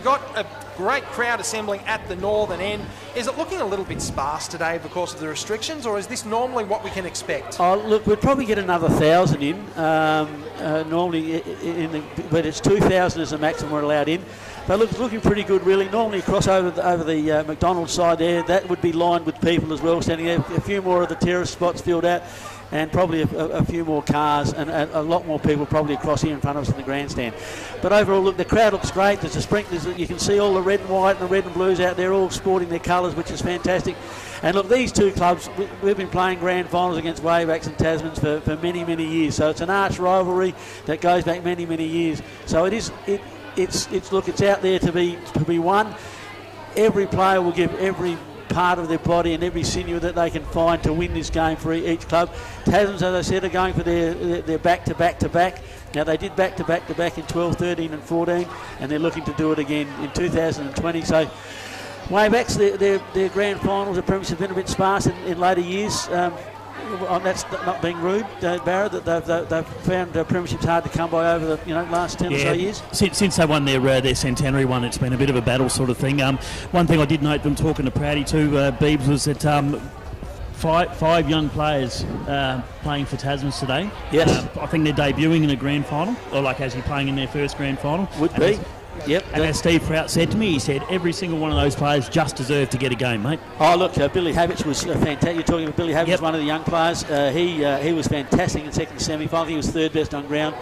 got a great crowd assembling at the northern end. Is it looking a little bit sparse today because of the restrictions, or is this normally what we can expect? Oh, look, we'd probably get another 1,000 in, normally, but it's 2,000 is the maximum we're allowed in. But look, it's looking pretty good, really. Normally across over the McDonald's side there, that would be lined with people as well, standing there. A few more of the terrace spots filled out, and probably a few more cars, and a lot more people probably across here in front of us in the grandstand. But overall, look, the crowd looks great. There's a sprinklers. You can see all the red and white and the red and blues out there, all sporting their colours, which is fantastic. And look, these two clubs, we've been playing grand finals against Waybacks and Tasmans for many, many years. So it's an arch rivalry that goes back many, many years. So it's out there to be won. Every player will give every part of their body and every sinew that they can find to win this game for each club. Tasmans, as I said, are going for their back-to-back-to-back. Now, they did back-to-back-to-back in 12, 13 and 14, and they're looking to do it again in 2020. So Waybacks, their grand finals, the premiership have been a bit sparse in later years. That's not being rude, Barra, that they've found premierships hard to come by over the last 10 or so years. Since they won their Centenary one, it's been a bit of a battle sort of thing. One thing I did note them talking to Prouty too, Beebs, was that five young players playing for Tasmans today. Yes. I think they're debuting in a grand final, or like actually playing in their first grand final. Would be. Yep. And as Steve Prout said to me, he said every single one of those players just deserved to get a game, mate. Oh, look, Billy Havich was fantastic. You're talking about Billy Havich, was one of the young players. He was fantastic in second semi-final. He was third best on ground.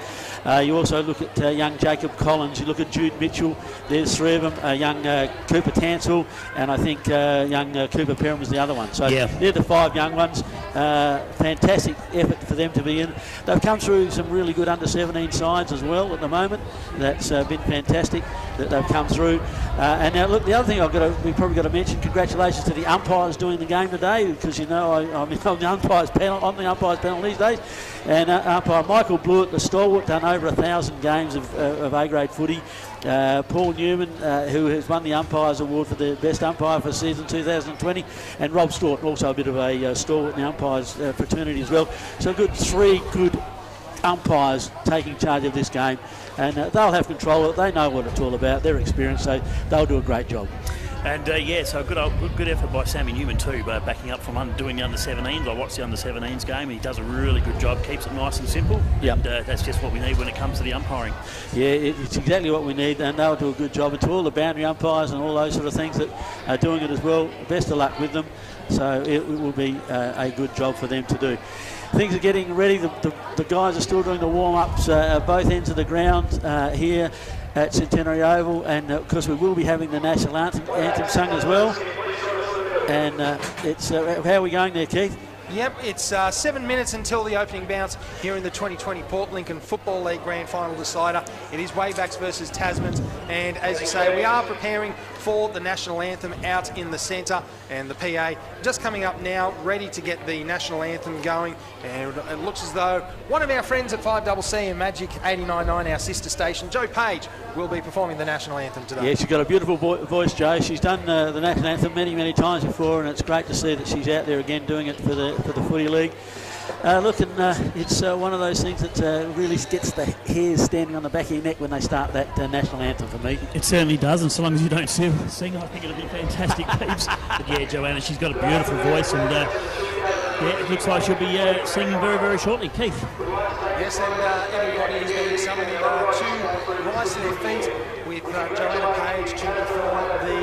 You also look at young Jacob Collins. You look at Jude Mitchell. There's three of them. Young Cooper Tansel, and I think young Cooper Perrin was the other one. So they're the five young ones. Fantastic effort for them to be in. They've come through some really good under-17 sides as well at the moment. That's been fantastic that they've come through. And now, look, the other thing we've probably got to mention, congratulations to the umpires doing the game today, because I'm on the umpire's panel these days. And umpire Michael Blewett, the stalwart, done over 1,000 games of A-grade footy. Paul Newman, who has won the Umpires Award for the best umpire for season 2020, and Rob Staunton, also a bit of a stalwart in the umpires fraternity as well. So three good umpires taking charge of this game, and they'll have control of it. They know what it's all about. They're experienced, so they'll do a great job. And so good effort by Sammy Newman too, backing up from doing the under-17s. I watched the under-17s game. He does a really good job, keeps it nice and simple. Yep. And that's just what we need when it comes to the umpiring. Yeah, it's exactly what we need, and they'll do a good job. And to all the boundary umpires and all those sort of things that are doing it as well, best of luck with them. So it will be a good job for them to do. Things are getting ready. The guys are still doing the warm-ups at both ends of the ground here at Centenary Oval, and of course we will be having the national anthem sung as well. And it's how are we going there, Keith? Yep, it's 7 minutes until the opening bounce here in the 2020 Port Lincoln Football League Grand Final decider. It is Waybacks versus Tasmans, and as you say, we are preparing for the national anthem out in the centre, and the PA just coming up now, ready to get the national anthem going. And it looks as though one of our friends at 5CC and Magic 89.9, our sister station, Jo Page, will be performing the national anthem today. Yeah, she's got a beautiful voice, Jo. She's done the national anthem many, many times before, and it's great to see that she's out there again doing it for the Footy League. It's one of those things that really gets the hairs standing on the back of your neck when they start that national anthem for me. It certainly does, and so long as you don't sing, I think it'll be fantastic, Peeps. But yeah, Joanna, she's got a beautiful voice, and it looks like she'll be singing very, very shortly. Keith. Yes, and everybody is being summoned to rise to their feet with Joanna Page to perform the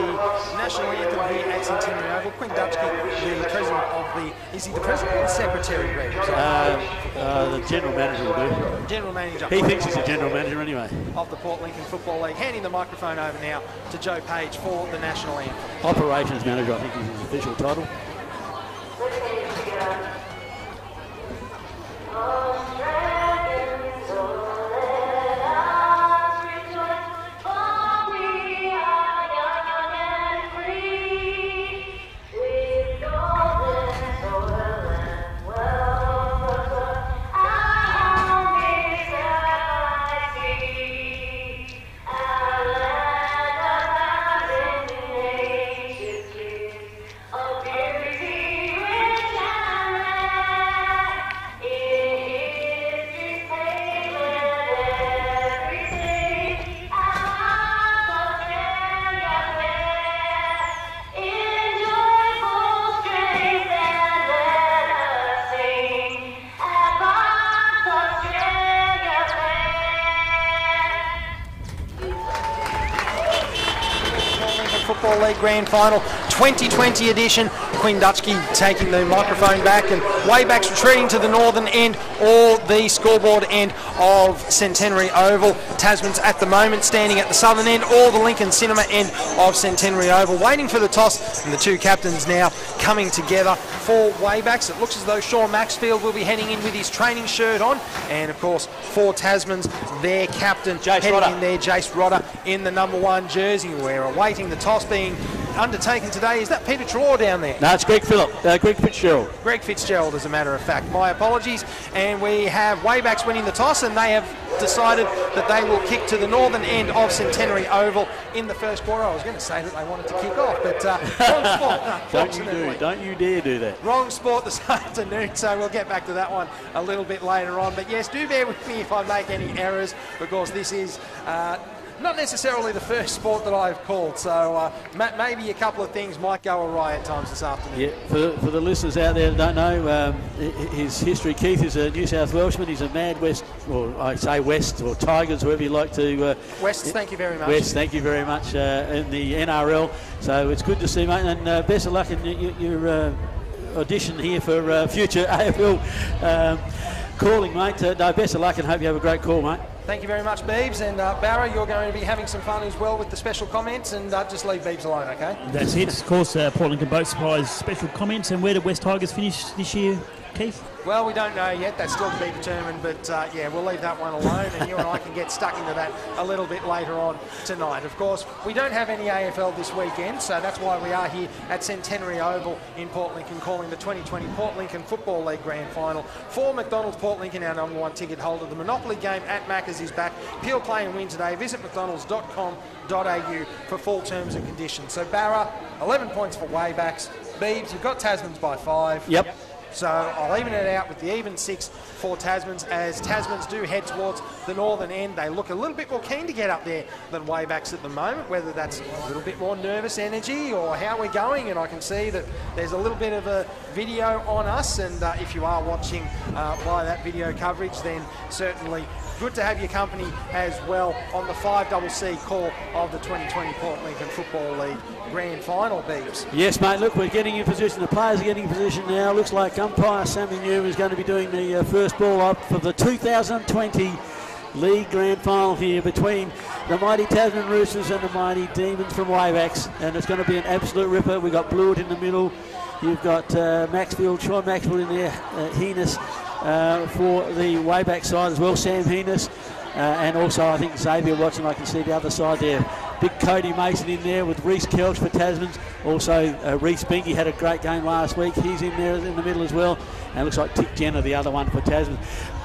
national anthem here at Centenary Oval. Quinn Dutchke, the president of is he the president or the secretary, Greg? The general manager will be. General manager. He thinks he's a general manager anyway. Of the Port Lincoln Football League. Handing the microphone over now to Jo Page for the national anthem. Operations manager, I think is his official title. League Grand Final 2020 edition. Quinn Dutchke taking the microphone back, and Waybacks retreating to the northern end or the scoreboard end of Centenary Oval. Tasman's at the moment standing at the southern end or the Lincoln Cinema end of Centenary Oval, waiting for the toss, and the two captains now coming together for Waybacks. It looks as though Sean Maxfield will be heading in with his training shirt on, and of course for Tasman's, their captain heading in there, Jace Rodder, in the number 1 jersey. We're awaiting the toss being undertaken today. Is that Peter Traw down there? No, it's Greg Fitzgerald. Greg Fitzgerald, as a matter of fact. My apologies. And we have Waybacks winning the toss, and they have decided that they will kick to the northern end of Centenary Oval in the first quarter. I was going to say that they wanted to kick off, but wrong sport. Don't you dare do that. Wrong sport this afternoon, so we'll get back to that one a little bit later on. But yes, do bear with me if I make any errors, because this is not necessarily the first sport that I've called, so maybe a couple of things might go awry at times this afternoon. Yeah, for the listeners out there that don't know, his history, Keith is a New South Welshman. He's a Mad West, or I say West, or Tigers, whoever you like to... West, thank you very much. West, thank you very much, in the NRL. So it's good to see, mate, and best of luck in your audition here for future AFL calling, mate. No, best of luck, and hope you have a great call, mate. Thank you very much, Beebs. And Barra, you're going to be having some fun as well with the special comments, and just leave Beebs alone, okay? That's it. Of course, Port Lincoln Boat Supplies special comments. And where did West Tigers finish this year, Keith? Well, we don't know yet. That's still to be determined, but yeah, we'll leave that one alone, and you and I can get stuck into that a little bit later on tonight. Of course, we don't have any AFL this weekend, so that's why we are here at Centenary Oval in Port Lincoln, calling the 2020 Port Lincoln Football League Grand Final for McDonald's Port Lincoln, our number 1 ticket holder. The Monopoly game at Macca's is back. Peel, play and win today. Visit mcdonalds.com.au for full terms and conditions. So Barra, 11 points for Waybacks. Beebs, you've got Tasman's by 5. Yep. So I'll even it out with the even 6 for Tasman's, as Tasman's do head towards the northern end. They look a little bit more keen to get up there than Waybacks at the moment, whether that's a little bit more nervous energy or how we're going. And I can see that there's a little bit of a video on us, and if you are watching via that video coverage, then certainly good to have your company as well on the 5CC call of the 2020 Port Lincoln Football League Grand Final, Beebs. Yes, mate, look, we're getting in position. The players are getting in position now. Looks like umpire Sammy Newman is going to be doing the first ball up for the 2020 League Grand Final here between the mighty Tasman Roosters and the mighty Demons from Waybacks, and it's going to be an absolute ripper. We've got Blewett in the middle. You've got Maxfield, Sean Maxfield in there, Heenis for the Wayback side as well, Sam Heenis, and also I think Xavier Watson, I can see the other side there. Big Cody Mason in there with Reece Kelch for Tasman's. Also Reece Binky had a great game last week. He's in there in the middle as well. And it looks like Tick Jenner, the other one for Tasman.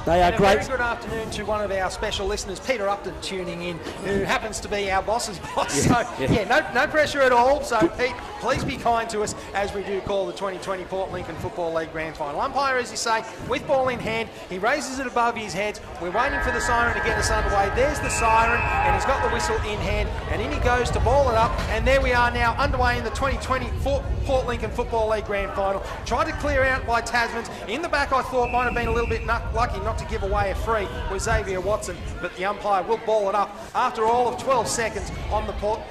They are great. Very good afternoon to one of our special listeners, Peter Upton, tuning in, who happens to be our boss's boss. No pressure at all. So Pete, please be kind to us as we do call the 2020 Port Lincoln Football League Grand Final. Umpire, as you say, with ball in hand, he raises it above his head. We're waiting for the siren to get us underway. There's the siren, and he's got the whistle in hand, and in he goes to ball it up. And there we are now underway in the 2020 Port Lincoln Football League Grand Final. Tried to clear out by Tasman's. In the back, I thought might have been a little bit lucky not to give away a free with Xavier Watson, but the umpire will ball it up after all of 12 seconds on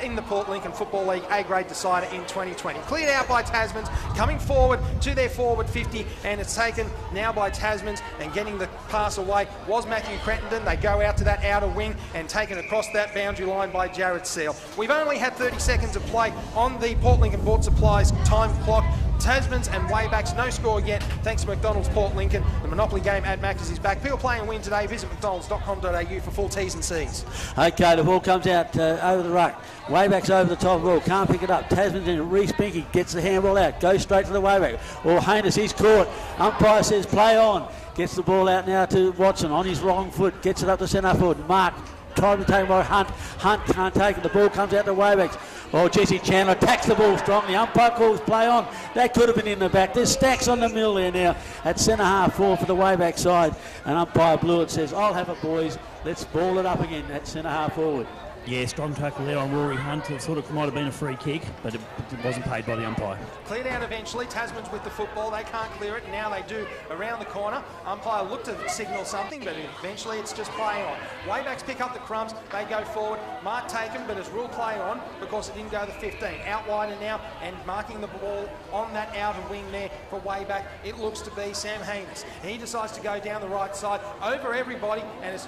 in the Port Lincoln Football League A-grade decider in 2020. Cleared out by Tasman's, coming forward to their forward 50, and it's taken now by Tasman's, and getting the pass away was Matthew Cretton. They go out to that outer wing and taken across that boundary line by Jared Seal. We've only had 30 seconds of play on the Port Lincoln Board Supplies time clock. Tasman's and Waybacks, no score yet, thanks to McDonald's Port Lincoln. The Monopoly game at Macca's is back. Peel, play and win today. Visit mcdonalds.com.au for full T's and C's. Okay, the ball comes out over the ruck. Waybacks over the top of the ball, can't pick it up. Tasman's in. Reece Binky gets the handball out, goes straight to the Wayback. Or Haynes, he's caught. Umpire says play on. Gets the ball out now to Watson on his wrong foot, gets it up to centre forward. Mark, trying to take by Hunt. Hunt can't take it. The ball comes out to Waybacks. Oh, Jesse Chandler attacks the ball strongly. Umpire calls play on. That could have been in the back. There's stacks on the middle there now at centre half forward for the Wayback side. And umpire Blewett says, I'll have it, boys. Let's ball it up again at centre half forward. Yeah, strong tackle there on Rory Hunt. It sort of might have been a free kick, but it wasn't paid by the umpire. Cleared out eventually. Tasman's with the football. They can't clear it. Now they do around the corner. Umpire looked to signal something, but eventually it's just playing on. Waybacks pick up the crumbs. They go forward. Mark taken, but it's rule play on because it didn't go to 15. Out wider now and marking the ball on that outer wing there for Wayback. It looks to be Sam Haynes. He decides to go down the right side over everybody and is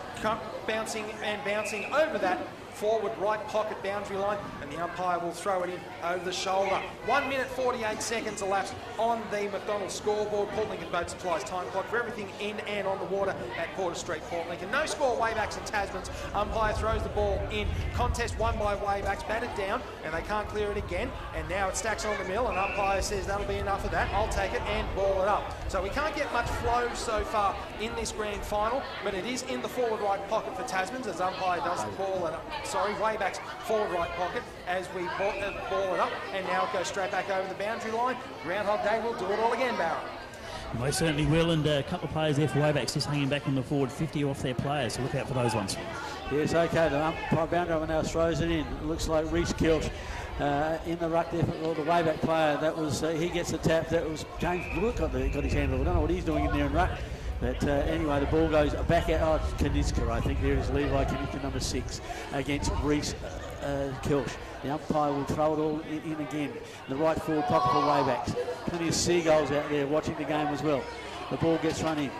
bouncing over that forward right pocket boundary line, and the umpire will throw it in over the shoulder. 1 minute 48 seconds elapsed on the McDonald's scoreboard. Port Lincoln Boat Supplies time clock for everything in and on the water at Porter Street, Port Lincoln. No score, Waybacks and Tasmans. Umpire throws the ball in. Contest won by Waybacks, batted down, and they can't clear it again. And now it stacks on the mill, and umpire says that'll be enough of that. I'll take it and ball it up. So we can't get much flow so far in this grand final, but it is in the forward right pocket for Tasmans as umpire does the ball and Waybacks forward right pocket as we ball it up, and now it goes straight back over the boundary line. Groundhog Day will do it all again, Barra. They certainly will, and a couple of players there for Waybacks just hanging back on the forward 50 off their players, so look out for those ones. Yes, okay, the umpire boundary now throws it in. It looks like Reece Kilch in the ruck there for the Wayback player. That was he gets the tap. That was James Blewett got his hand on it. I don't know what he's doing in there in ruck. But anyway, the ball goes back out. Oh, Kaniska, I think there is Levi Kaniska, number 6, against Reece Kilch. The umpire will throw it all in again. The right forward pocket for Waybacks. Plenty of seagulls out there watching the game as well. The ball gets run in.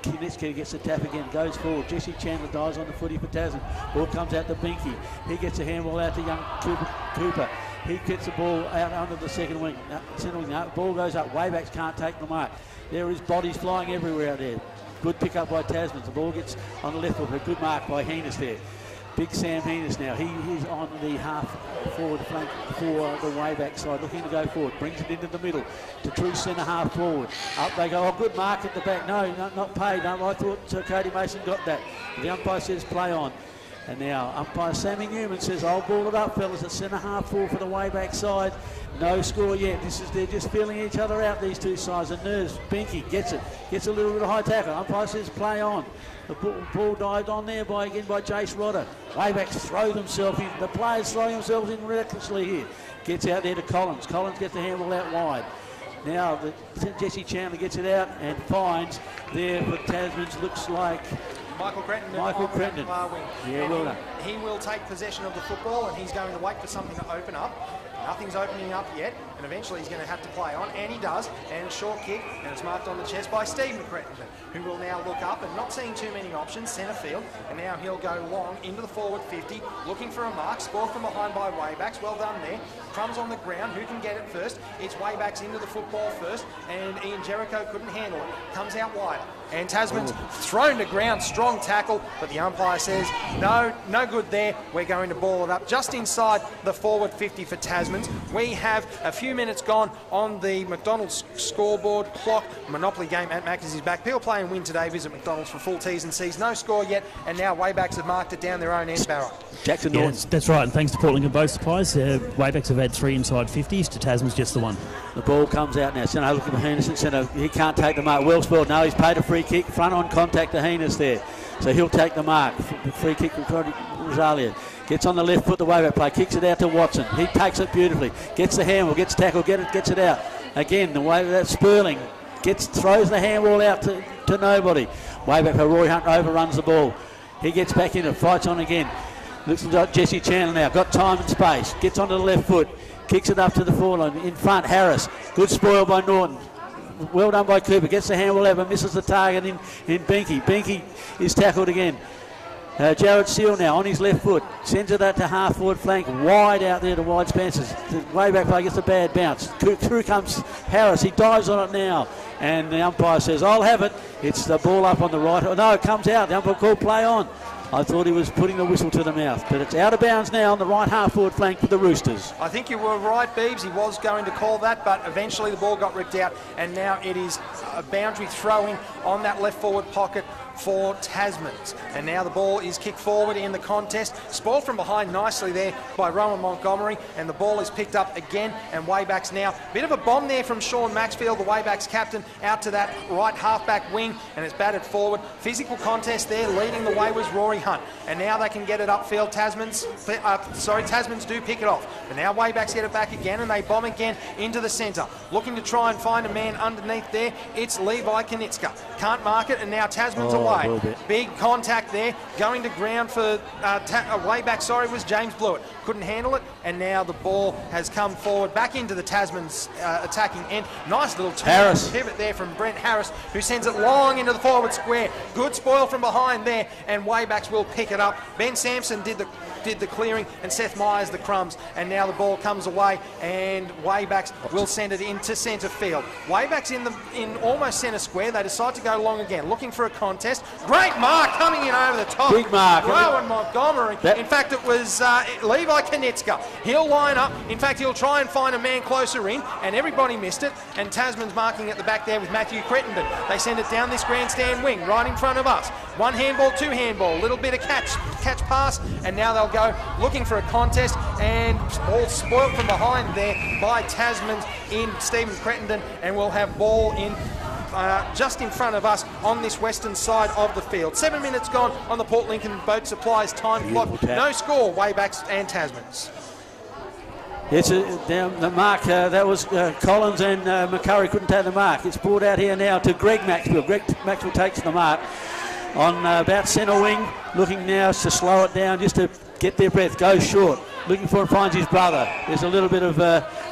Kaniska gets the tap again, goes forward. Jesse Chandler dives on the footy for Tasman. Ball comes out to Binky. He gets a handball out to young Cooper. He gets the ball out under the second wing. Ball goes up. Waybacks can't take the mark. There is bodies flying everywhere out there. Good pick up by Tasman. The ball gets on the left foot. A good mark by Heenis there. Big Sam Heenis now. He's on the half forward flank for the Wayback side, looking to go forward. Brings it into the middle to true centre half forward. Up they go. Oh, good mark at the back. No, not paid. No, I thought Cody Mason got that. The umpire says play on. And now umpire Sammy Newman says, I'll ball it up, fellas, at centre half forward for the Wayback side. No score yet. They're just feeling each other out, these two sides. And Nerves, Binky gets it, gets a little bit of high tackle. Umpire says play on. The ball dived on there by Jace Rodder. Waybacks throw themselves in. The players throw themselves in recklessly here. Gets out there to Collins. Collins gets the handball out wide. Now Jesse Chandler gets it out and finds there for Tasman's, looks like Michael Crenton. Yeah, well done. He will take possession of the football and he's going to wait for something to open up. Nothing's opening up yet, and eventually he's going to have to play on, and he does, and a short kick, and it's marked on the chest by Steve McCretton, who will now look up and not seeing too many options, centre field, and now he'll go long into the forward 50, looking for a mark, scored from behind by Waybacks, well done there. Crumbs on the ground, who can get it first? It's Waybacks into the football first, and Ian Jericho couldn't handle it, comes out wide. And Tasman's thrown to ground, strong tackle, but the umpire says, no good there. We're going to ball it up just inside the forward 50 for Tasman's. We have a few minutes gone on the McDonald's scoreboard clock. Monopoly game at Macca's is back. People play and win today. Visit McDonald's for full T's and C's. No score yet, and now Waybacks have marked it down their own end barrel. Jackson Norton. Yeah, that's right, and thanks to Port Lincoln Boat Supplies, Waybacks have had 3 inside 50s, to Tasman's just the 1. The ball comes out now. Centre looking for Heenis. Centre, he can't take the mark. Well spelled. No, he's paid a free kick. Front on contact to Heenis there. So he'll take the mark. Free kick from Rosalia. Gets on the left foot, the Wayback play. Kicks it out to Watson. He takes it beautifully. Gets the handball. Gets tackled. Gets it out. Again, the way that Sperling throws the handball out to nobody. Wayback for Roy Hunt overruns the ball. He gets back in it. Fights on again. Looks like Jesse Chandler now. Got time and space. Gets onto the left foot. Kicks it up to the forward line. In front, Harris. Good spoil by Norton. Well done by Cooper. Gets the handball out, but misses the target in Binky. Binky is tackled again. Jared Seal now on his left foot. Sends it out to half forward flank. Wide out there to wide Spencers. The Wayback play gets a bad bounce. Through comes Harris. He dives on it now. And the umpire says, I'll have it. It's the ball up on the right. Oh, no, it comes out. The umpire called play on. I thought he was putting the whistle to the mouth, but it's out of bounds now on the right half forward flank for the Roosters. I think you were right, Beebs. He was going to call that, but eventually the ball got ripped out, and now it is a boundary throwing on that left forward pocket for Tasmans. And now the ball is kicked forward in the contest. Spoiled from behind nicely there by Rowan Montgomery, and the ball is picked up again, and Waybacks now. Bit of a bomb there from Sean Maxfield, the Waybacks captain, out to that right halfback wing, and it's batted forward. Physical contest there. Leading the way was Rory Hunt. And now they can get it upfield. Tasmans do pick it off. But now Waybacks get it back again, and they bomb again into the centre. Looking to try and find a man underneath there. It's Levi Konitska. Can't mark it, and now Tasman's away. Big contact there. Going to ground for Wayback, was James Blewett. Couldn't handle it, and now the ball has come forward back into the Tasman's attacking end. Nice little pivot there from Brent Harris, who sends it long into the forward square. Good spoil from behind there, and Waybacks will pick it up. Ben Sampson did the clearing, and Seth Myers the crumbs, and now the ball comes away, and Waybacks will send it into centre field. Waybacks in almost centre square. They decide to go long again, looking for a contest. Great mark coming in over the top. Big mark. Rowan Montgomery. In fact, it was Levi Konitska. He'll line up. In fact, he'll try and find a man closer in, and everybody missed it. And Tasman's marking at the back there with Matthew Crittenden. They send it down this grandstand wing, right in front of us. One handball, two handball, little bit of catch pass, and now they'll go looking for a contest, and all spoilt from behind there by Tasman's in Stephen Crittenden, and we'll have ball in just in front of us on this western side of the field. 7 minutes gone on the Port Lincoln Boat Supplies time clock. No score, Waybacks and Tasmans. It's down the mark. That was Collins, and McCurry couldn't take the mark. It's brought out here now to Greg Maxwell. Greg Maxwell takes the mark on about centre wing, looking now to slow it down just to get their breath. Goes short, looking for and finds his brother. There's a little bit of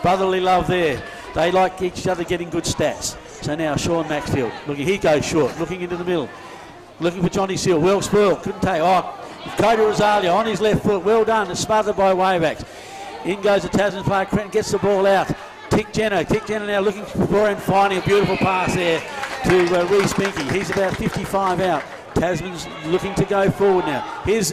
brotherly love there. They like each other getting good stats. So now Sean Maxfield, he goes short, looking into the middle, looking for Johnny Seal. Well spoiled, couldn't take. Cody Rosalia on his left foot, well done. It's smothered by Waybacks. In goes the Tasman player. Crenton gets the ball out. Tick Jenner now looking for and finding a beautiful pass there to Reece Binky. He's about 55 out. Tasman's looking to go forward now. Here's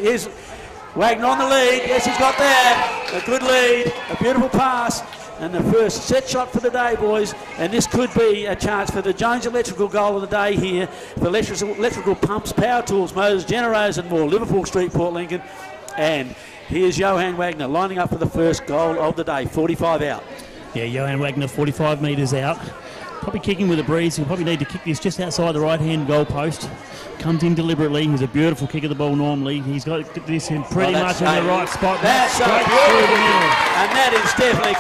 Wagner on the lead. Yes, he's got that. A good lead. A beautiful pass. And the first set shot for the day, boys. And this could be a chance for the Jones Electrical goal of the day here. For electrical pumps, power tools, motors, generators and more. Liverpool Street, Port Lincoln. And here's Johan Wagner lining up for the first goal of the day. 45 out. Yeah, Johan Wagner, 45 metres out. Probably kicking with a breeze. He'll probably need to kick this just outside the right-hand goal post. Comes in deliberately. He's a beautiful kick of the ball normally. He's got this in pretty much in the right spot. That's so beautiful. And that is definitely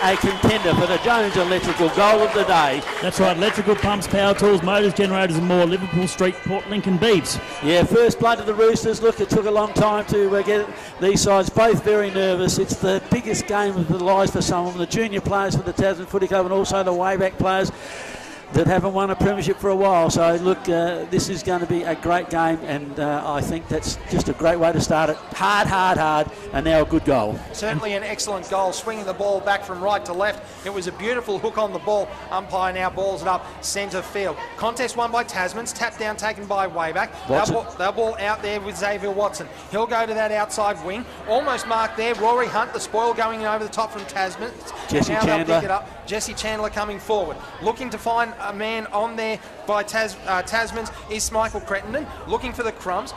a contender for the Jones Electrical goal of the day. That's right. Electrical pumps, power tools, motors, generators and more. Liverpool Street, Port Lincoln Beeps. Yeah, first blood to the Roosters. Look, it took a long time to get these sides both very nervous. It's the biggest game of the lives for some of them. The junior players for the Tasman Footy Club and also the Wayback players that haven't won a premiership for a while. So look, this is going to be a great game, and I think that's just a great way to start it. Hard, and now a good goal. Certainly an excellent goal, swinging the ball back from right to left. It was a beautiful hook on the ball. Umpire now balls it up centre field. Contest won by Tasmans, tap down taken by Wayback. They'll ball out there with Xavier Watson. He'll go to that outside wing. Almost marked there. Rory Hunt, the spoil going over the top from Tasman. Jesse Chandler. They'll pick it up. Jesse Chandler coming forward. Looking to find a man on there by Tasman's is Michael Crittenden. Looking for the crumbs.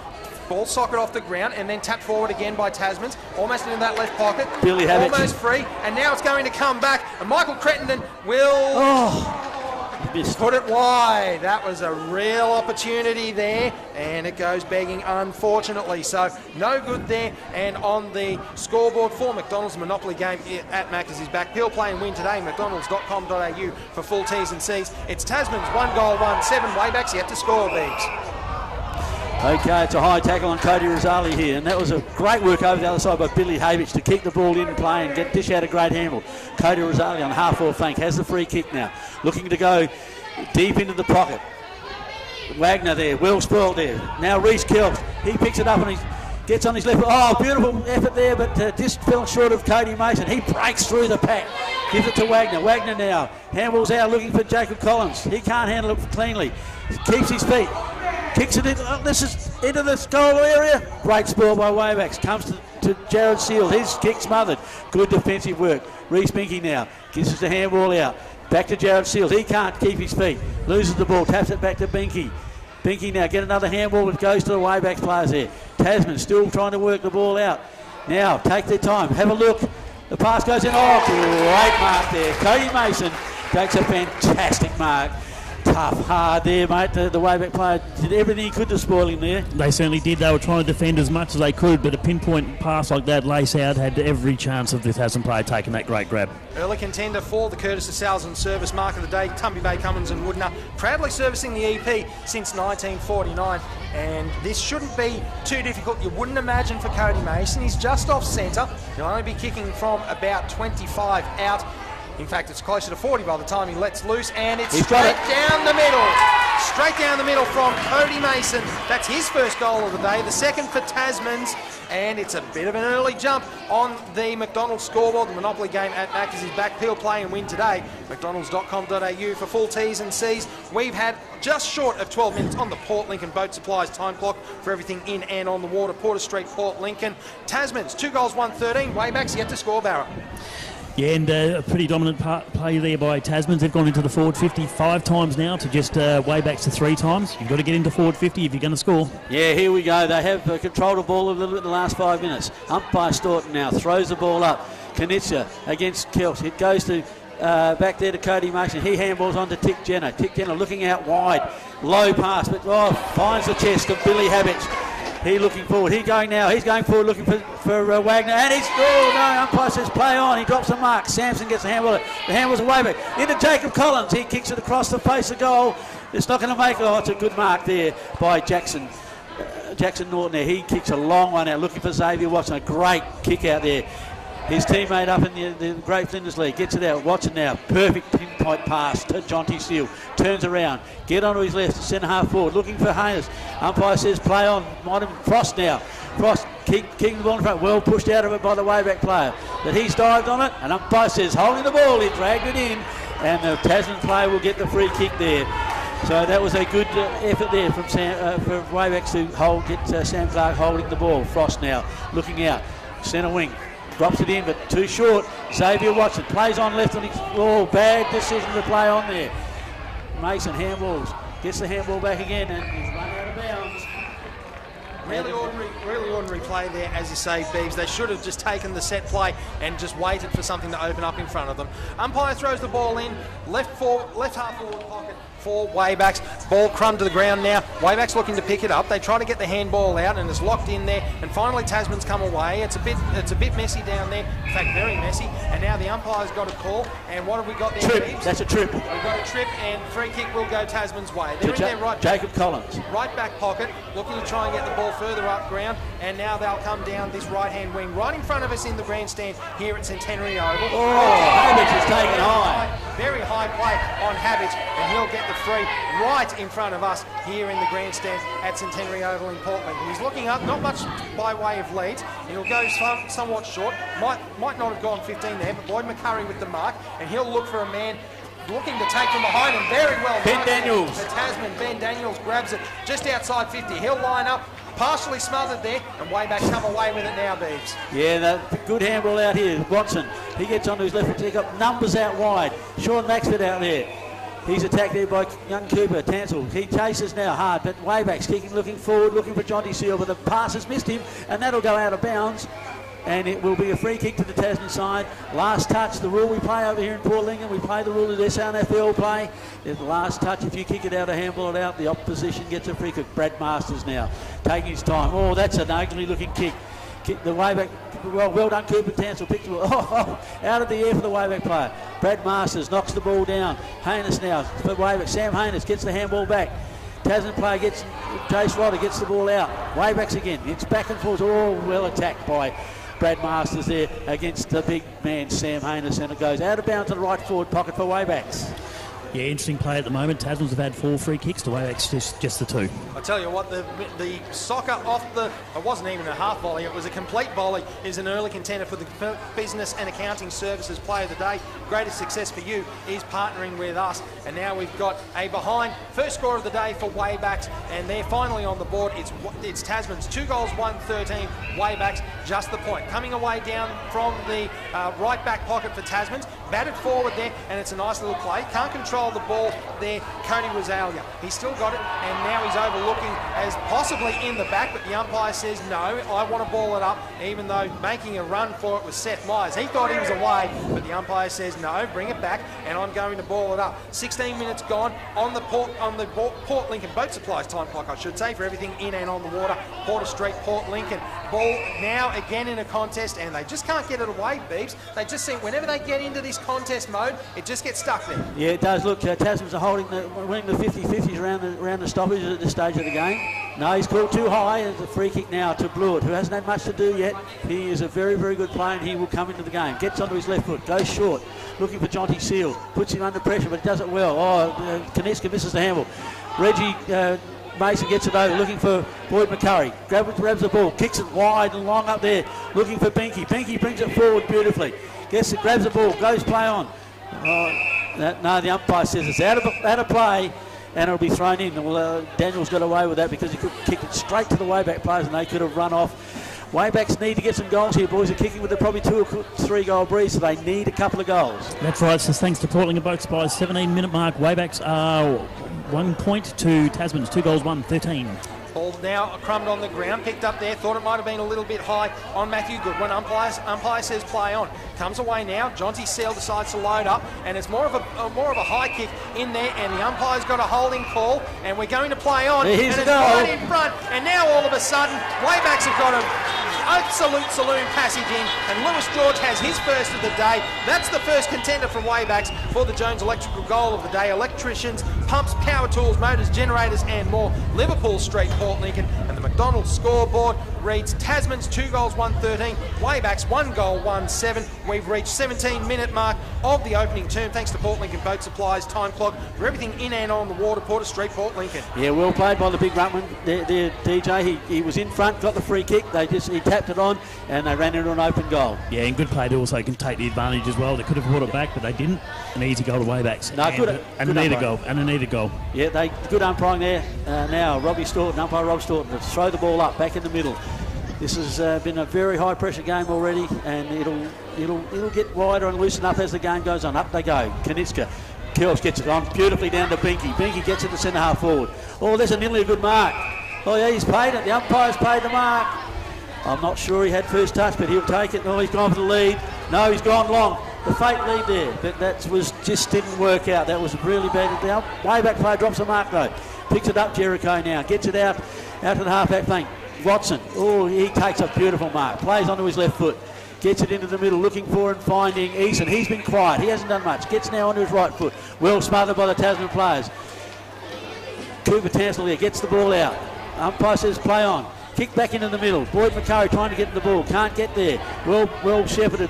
Ball socket off the ground and then tapped forward again by Tasman's. Almost into that left pocket. Billy Havich. Almost free. And now it's going to come back. And Michael Crittenden will put it wide. That was a real opportunity there. And it goes begging, unfortunately. So no good there. And on the scoreboard for McDonald's Monopoly game at Macca's is back. He'll play and win today. McDonald's.com.au for full T's and C's. It's Tasman's 1 goal, 1-7. Waybacks yet to score these. Okay, it's a high tackle on Cody Rosali here, and that was a great work over the other side by Billy Havich to keep the ball in play and dish out a great handle. Cody Rosali on half-forward flank has the free kick now, looking to go deep into the pocket. Wagner there, well spoiled there. Now Reece Kelps, he picks it up and he gets on his left. Oh, beautiful effort there, but just fell short of Cody Mason. He breaks through the pack, gives it to Wagner. Wagner now, handballs out looking for Jacob Collins. He can't handle it cleanly, keeps his feet. Kicks it in, this is into the goal area. Great spoil by Waybacks. Comes to Jared Seal. His kick smothered. Good defensive work. Reece Binky now gives us the handball out. Back to Jared Seal. He can't keep his feet. Loses the ball. Taps it back to Binky. Binky now get another handball that goes to the Waybacks players there. Tasman still trying to work the ball out. Now take their time. Have a look. The pass goes in. Oh, great mark there. Cody Mason takes a fantastic mark. tough, hard there, mate. The Wayback player did everything he could to spoil him there. They certainly did. They were trying to defend as much as they could, but a pinpoint pass like that, lace out, had every chance of the Tasman player taking that great grab. Early contender for the Curtis of Salzen service mark of the day, Tumby Bay, Cummins and Woodner, proudly servicing the EP since 1949. And this shouldn't be too difficult. You wouldn't imagine for Cody Mason. He's just off centre. He'll only be kicking from about 25 out. In fact, it's closer to 40 by the time he lets loose, and it's straight down the middle. Straight down the middle from Cody Mason. That's his first goal of the day, the second for Tasman's, and it's a bit of an early jump on the McDonald's scoreboard. The Monopoly game at Macca's is back. Peel, play and win today. McDonald's.com.au for full T's and C's. We've had just short of 12 minutes on the Port Lincoln Boat Supplies time clock for everything in and on the water. Porter Street, Port Lincoln. Tasman's 2 goals, 1-13. Waybacks yet to score, Barra. Yeah, and a pretty dominant play there by Tasmans. They've gone into the forward 50 5 times now to just Waybacks to 3 times. You've got to get into forward 50 if you're going to score. Yeah, here we go. They have controlled the ball a little bit in the last 5 minutes. Umpire Staunton now throws the ball up. Knitzer against Kelt. It goes to back there to Cody Mason. He handballs on to Tick Jenner. Tick Jenner looking out wide. Low pass, but finds the chest of Billy Habich. He looking forward. He's going now. He's going forward looking for Wagner. And he's... Oh, no. Umpire says play on. He drops the mark. Sampson gets the handball. The handball's away back. Into Jacob Collins. He kicks it across the face of goal. It's not going to make it. Oh, it's a good mark there by Jackson. Jackson Norton there. He kicks a long one out. Looking for Xavier Watson. A great kick out there. His teammate up in the Great Flinders League gets it out. Watson now. Perfect pinpoint pass to Jonty Steele. Turns around. Get onto his left. Centre half forward. Looking for Haynes. Umpire says play on. Frost now. Frost kicking the ball in front. Well pushed out of it by the Wayback player. But he's dived on it. And umpire says holding the ball. He dragged it in. And the Tasman player will get the free kick there. So that was a good effort there from for Waybacks to get Sam Clark holding the ball. Frost now looking out. Centre wing. Drops it in, but too short. Xavier Watson plays on left on his... Oh, bad decision to play on there. Mason handballs. Gets the handball back again and he's run out of bounds. Really ordinary play there, as you say, Beebs. They should have just taken the set play and just waited for something to open up in front of them. Umpire throws the ball in. Left half forward pocket for Waybacks. Ball crumbed to the ground now. Waybacks looking to pick it up. They try to get the handball out and it's locked in there. And finally Tasman's come away. It's a bit messy down there. In fact, very messy. And now the umpire's got a call. And what have we got there? Trip. That's a trip. We've got a trip and free kick will go Tasman's way. They're in their right. Jacob Collins. Right back pocket, looking to try and get the ball further up ground. And now they'll come down this right-hand wing, right in front of us in the grandstand here at Centenary Oval. Habich is taken high. Very high play on Habich, and he'll get the free right in front of us here in the grandstand at Centenary Oval in Portland. He's looking up, not much by way of leads. He'll go somewhat short. Might not have gone 15 there, but Lloyd McCurry with the mark, and he'll look for a man looking to take from behind him. Very well. Ben Daniels. The Tasman, Ben Daniels grabs it just outside 50. He'll line up. Partially smothered there, and Waybacks come away with it now, Beebs. Yeah, good handball out here. Watson, he gets onto his left foot. He's got numbers out wide. Sean Maxford out there. He's attacked there by young Cooper, Tansel. He chases now hard, but Waybacks kicking, looking forward, looking for Jonty Seal, but the pass has missed him, and that'll go out of bounds. And it will be a free kick to the Tasman side. Last touch, the rule we play over here in Port Lincoln, we play the rule of this SNFL play. The last touch, if you kick it out or handball it out, the opposition gets a free kick. Brad Masters now taking his time. Oh, that's an ugly looking kick. The Wayback, well done Cooper Tansel, picked the ball out of the air for the Wayback player. Brad Masters knocks the ball down. Haynes now for Wayback. Sam Haynes gets the handball back. Tasman player gets, Jace Rodder gets the ball out. Waybacks again. It's back and forth. All well attacked by Brad Masters there against the big man Sam Haynes, and it goes out of bounds to the right forward pocket for Waybacks. Yeah, interesting play at the moment. Tasmans have had 4 free kicks to Waybacks, just the 2. I tell you what, the soccer off it wasn't even a half volley, it was a complete volley, is an early contender for the Business and Accounting Services Player of the Day. Greatest success for you is partnering with us. And now we've got a behind first score of the day for Waybacks, and they're finally on the board. It's Tasman's 2 goals, 1-13. Waybacks just the point. Coming away down from the right back pocket for Tasman's, batted forward there, and it's a nice little play. Can't control the ball there, Cody Rosalia. He's still got it, and now he's overlooking as possibly in the back, but the umpire says no, I want to ball it up, even though making a run for it was Seth Myers. He thought he was away, but the umpire says no, bring it back, and I'm going to ball it up. 16 minutes gone on the Port Lincoln Boat Supplies time clock, I should say, for everything in and on the water. Porter Street, Port Lincoln. Ball now again in a contest, and they just can't get it away, Beeps. They just seem, whenever they get into this contest mode, it just gets stuck there. Yeah, it does. Look, Tasman's are winning the 50-50s around the stoppages at this stage of the game. No, he's called too high. It's a free kick now to Blewett, who hasn't had much to do yet. He is a very, very good player, and he will come into the game. Gets onto his left foot, goes short, looking for Jonty Seal. Puts him under pressure, but he does it well. Oh, Kaniska misses the handle. Reggie Mason gets it over, looking for Boyd McCurry. Grabs the ball, kicks it wide and long up there, looking for Binky. Binky brings it forward beautifully. Gets it, grabs the ball, goes play on. No, the umpire says it's out of play, and it'll be thrown in. Well, Daniels got away with that because he could kick it straight to the Wayback players, and they could have run off. Waybacks need to get some goals here, boys. They're kicking with probably 2 or 3 goal breeze, so they need a couple of goals. That's right, so thanks to Portland and Boat Supplies, 17-minute mark. Waybacks are 1 point to Tasman's 2 goals, 1-13. Ball now crumbed on the ground, picked up there, thought it might have been a little bit high on Matthew Goodwin. Umpire says play on. Comes away now, Jonty Seal decides to load up, and it's more of a high kick in there, and the umpire's got a holding call, and we're going to play on, and it's right in front, and now all of a sudden, Waybacks have got a absolute saloon passage in, and Lewis George has his first of the day. That's the first contender from Waybacks for the Jones Electrical goal of the day. Electricians, pumps, power tools, motors, generators and more. Liverpool Street, Port Lincoln, and the McDonald's scoreboard reads Tasman's 2 goals, 1-13, Waybacks 1 goal, 1-7. We've reached 17-minute mark of the opening term, thanks to Port Lincoln Boat Supplies time clock for everything in and on the water. Porter Street, Port Lincoln. Yeah, well played by the big ruckman there, DJ. He was in front, got the free kick. He tapped it on, and they ran into an open goal. Yeah, and good play to also can take the advantage as well. They could have brought it back, but they didn't. An easy goal to Waybacks. No, and a needed goal. Yeah, good umpiring there. Now Robbie Staunton, umpire Rob Staunton, to throw the ball up back in the middle. This has been a very high pressure game already, and it'll get wider and loosen up as the game goes on. Up they go. Kaniska. Kells gets it on beautifully down to Binky. Binky gets it to centre half forward. Oh, there's nearly a good mark. Oh yeah, he's paid it. The umpire's paid the mark. I'm not sure he had first touch, but he'll take it. Oh, he's gone for the lead. No, he's gone long. The fake lead there, but that just didn't work out. That was really bad. The Wayback player drops the mark though. Picks it up, Jericho now. Gets it out to the half-back flank. Watson, oh, he takes a beautiful mark. Plays onto his left foot. Gets it into the middle, looking for and finding Eason. He's been quiet. He hasn't done much. Gets now onto his right foot. Well smothered by the Tasman players. Cooper Tansel there gets the ball out. Umpire says play on. Kick back into the middle. Boyd McCurry trying to get the ball. Can't get there. Well shepherded.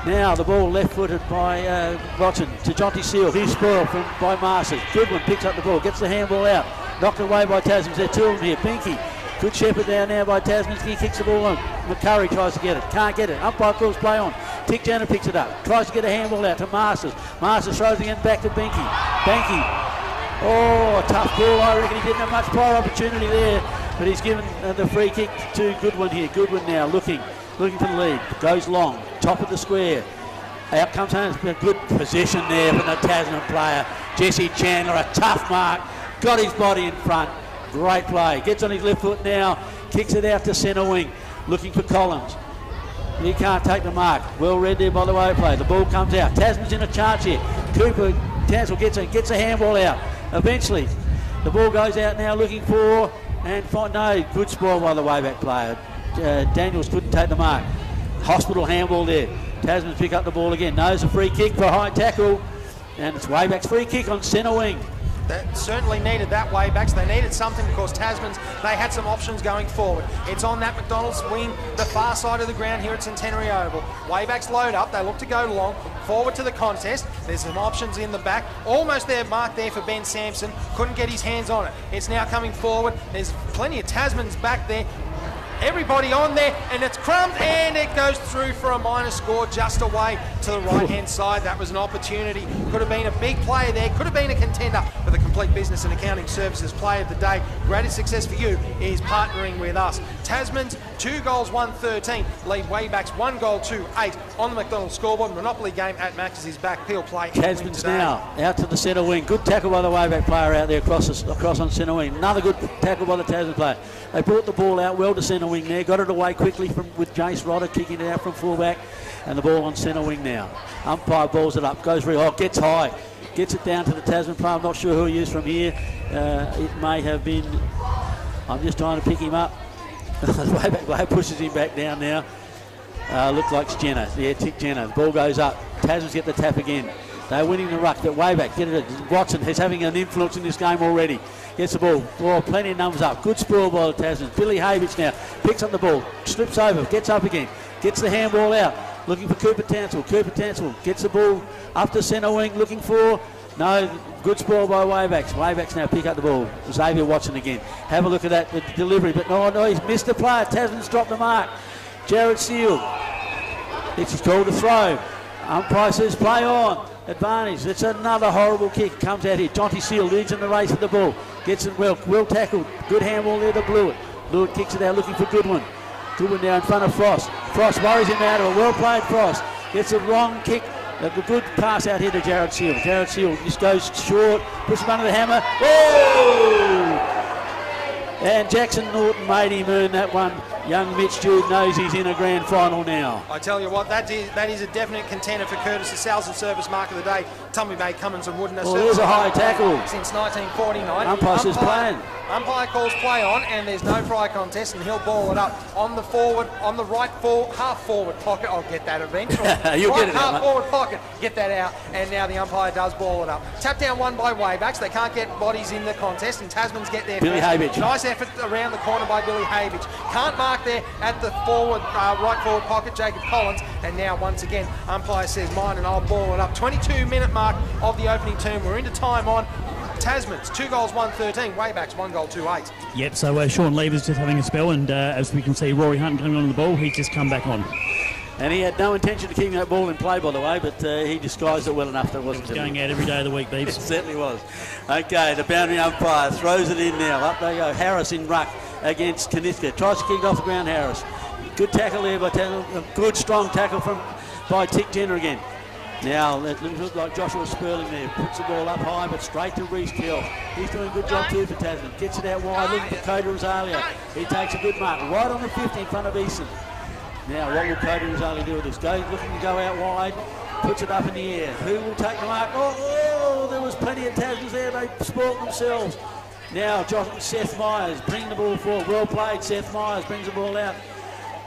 Now the ball left-footed by Watson to Jonty Seal. He's spoiled by Marcy. Goodwin picks up the ball. Gets the handball out. Knocked away by Tasman. There's 2 of them here. Binky. Good shepherd down now by Tasman. He kicks the ball on. McCurry tries to get it. Can't get it. Umpire calls play on. Tick Janner picks it up. Tries to get a handball out to Masters. Masters throws again back to Binky. Banky. Oh, tough ball. I reckon he didn't have much prior opportunity there. But he's given the free kick to Goodwin here. Goodwin now looking for the lead. Goes long. Top of the square. Out comes home. A good position there for the Tasman player. Jesse Chandler. A tough mark. Got his body in front. Great play. Gets on his left foot now. Kicks it out to centre wing. Looking for Collins. He can't take the mark. Well read there by the way play. The ball comes out. Tasman's in a charge here. Cooper Tansel gets a handball out. Eventually, the ball goes out now looking for and find no good spoil by the Wayback player. Daniels couldn't take the mark. Hospital handball there. Tasman's pick up the ball again. Knows a free kick for a high tackle. And it's Wayback's free kick on centre wing. That certainly needed that Waybacks. They needed something because Tasman's, they had some options going forward. It's on that McDonald's wing, the far side of the ground here at Centenary Oval. Waybacks load up. They look to go long, forward to the contest. There's some options in the back. Almost there, mark there for Ben Sampson. Couldn't get his hands on it. It's now coming forward. There's plenty of Tasman's back there. Everybody on there, and it's crumbed, and it goes through for a minor score just away to the right-hand side. That was an opportunity. Could have been a big player there. Could have been a contender for the Complete Business and Accounting Services Player of the Day. Greatest success for you is partnering with us. Tasman's 2 goals, 1-13. Lead Waybacks 1 goal, 2-8 on the McDonald scoreboard. Monopoly game at Max is back. Peel play. Tasman's now out to the centre wing. Good tackle by the Wayback player out there across on centre wing. Another good tackle by the Tasman player. They brought the ball out well to centre wing there. Got it away quickly with Jace Rodder kicking it out from fullback. And the ball on centre wing now. Umpire balls it up. Goes very high. Gets high. Gets it down to the Tasman player. I'm not sure who he is from here. It may have been... I'm just trying to pick him up. The Wayback player pushes him back down now. Looks like it's Jenner. Yeah, Tick Jenner. The ball goes up. Tasman's get the tap again. They're winning the ruck, but Wayback, get it. Watson is having an influence in this game already. Gets the ball. Oh, plenty of numbers up. Good spoil by the Tasmans. Billy Havich now picks up the ball, slips over, gets up again, gets the handball out, looking for Cooper Tansel. Cooper Tansel gets the ball up to centre wing, looking for... No, good spoil by Waybacks. Waybacks now pick up the ball. Xavier Watson again. Have a look at that, the delivery, but no, he's missed the player. Tasman's dropped the mark. Jared Seal. It's called a throw. Umpire says play on. Advantage. It's another horrible kick. Comes out here. Jonty Seal leads in the race with the ball. Gets it well tackled. Good handball there to Blewett. Blewett kicks it out looking for Goodwin. Goodwin now in front of Frost. Frost worries him out of a well played Frost. Gets a wrong kick. A good pass out here to Jared Seal. Jared Seal just goes short. Puts him under the hammer. Oh! And Jackson Norton made him earn that one. Young Mitch Jude knows he's in a grand final now. I tell you what, that is a definite contender for Curtis' Sales and Service Mark of the Day. Tumby Bay, Cummins and Wooden. Well, there's a high tackle. Since 1949. Umpire says playing. Umpire calls play on, and there's no try contest, and he'll ball it up on the forward, on the right half forward pocket. I'll get that eventually. You'll get it half out, forward pocket. Get that out, and now the umpire does ball it up. Tap down one by Waybacks. They can't get bodies in the contest, and Tasmans get there Billy first. Havich. Nice effort around the corner by Billy Havich. Can't mark there at the forward, right forward pocket, Jacob Collins, and now once again, umpire says mine, and I'll ball it up. 22-minute mark of the opening term. We're into time on. Tasman's 2 goals, 1-13. Waybacks 1 goal, 2-8. Yep, so Sean Lever's just having a spell, and as we can see, Rory Hunt coming on the ball, he's just come back on. And he had no intention of keeping that ball in play, by the way, but he disguised it well enough that it wasn't going out every day of the week, Beeves. It certainly was. Okay, the boundary umpire throws it in now. Up they go. Harris in ruck against Kaniska. Tries to kick it off the ground, Harris. Good tackle there by Tackle. A good, strong tackle by Tick Jenner again. Now, it looks like Joshua Sperling there. Puts the ball up high, but straight to Reece Kell. He's doing a good job too for Tasman. Gets it out wide, looking for Cody Rosalia. He takes a good mark right on the 50 in front of Easton. Now, what will Cody Rosalia do with this? Looking to go out wide, puts it up in the air. Who will take the mark? Oh, there was plenty of Tasmans there. They spoilt themselves. Now, Seth Myers bringing the ball forward. Well played, Seth Myers brings the ball out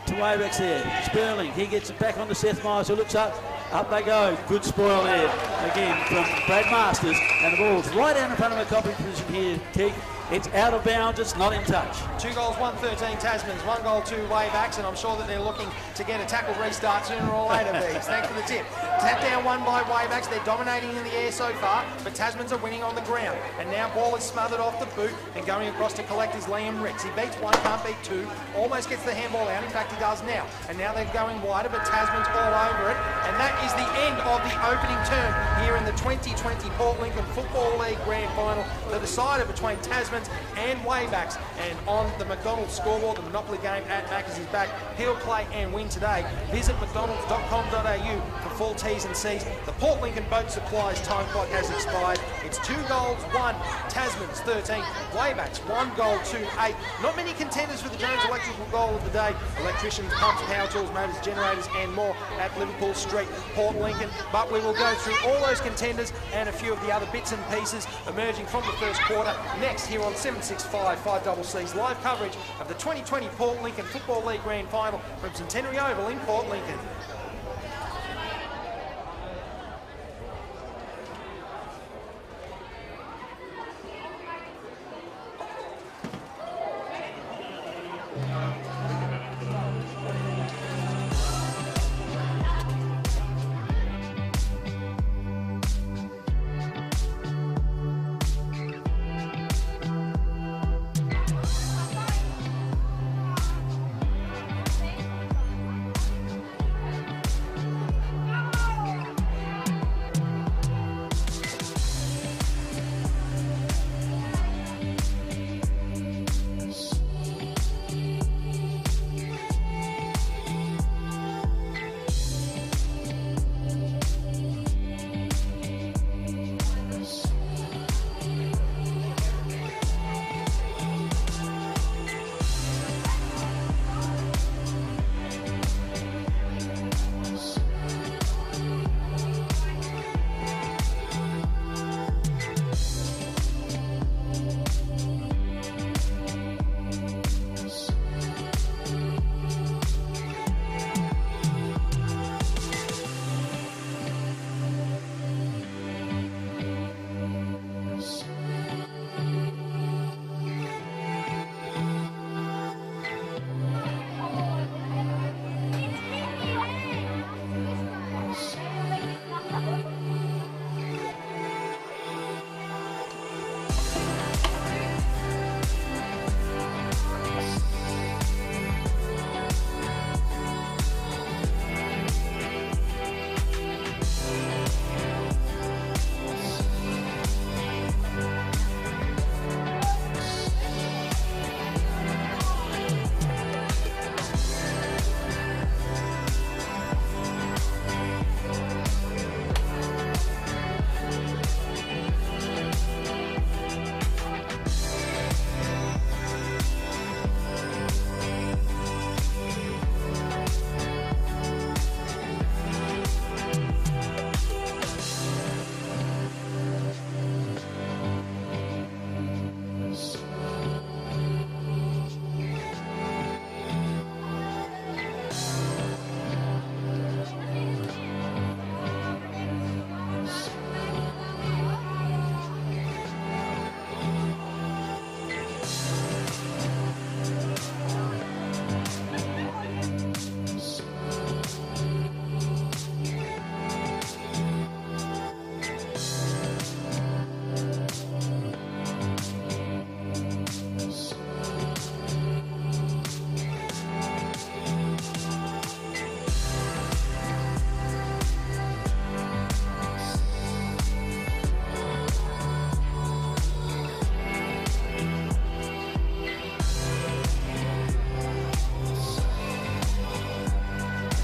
to Waybacks there. Sperling, he gets it back onto Seth Myers, who looks up. Up they go. Good spoil there. Again from Brad Masters. And the ball's right out in front of a copy position here, Keith. It's out of bounds, it's not in touch. 2 goals, 1-13 Tasmans, 1 goal, 2 Waybacks, and I'm sure that they're looking to get a tackle restart sooner or later, Bees. Thanks for the tip. Tap down one by Waybacks. They're dominating in the air so far, but Tasmans are winning on the ground. And now ball is smothered off the boot, and going across to collect is Liam Ricks. He beats 1, can't beat 2, almost gets the handball out. In fact, he does now. And now they're going wider, but Tasmans all over it. And that is the end of the opening term here in the 2020 Port Lincoln Football League Grand Final, the decider between Tasmans and Waybacks. And on the McDonald's scoreboard, the Monopoly game at Macca's is back. He'll play and win today. Visit mcdonalds.com.au for full T's and C's. The Port Lincoln Boat Supplies time clock has expired. It's 2 goals, 1, Tasmans 13, Waybacks 1 goal, 2-8. Not many contenders for the Jones Electrical Goal of the Day. Electricians, pumps, power tools, motors, generators and more at Liverpool Street, Port Lincoln. But we will go through all those contenders and a few of the other bits and pieces emerging from the first quarter next here on 765 5CC's live coverage of the 2020 Port Lincoln Football League Grand Final from Centenary Oval in Port Lincoln.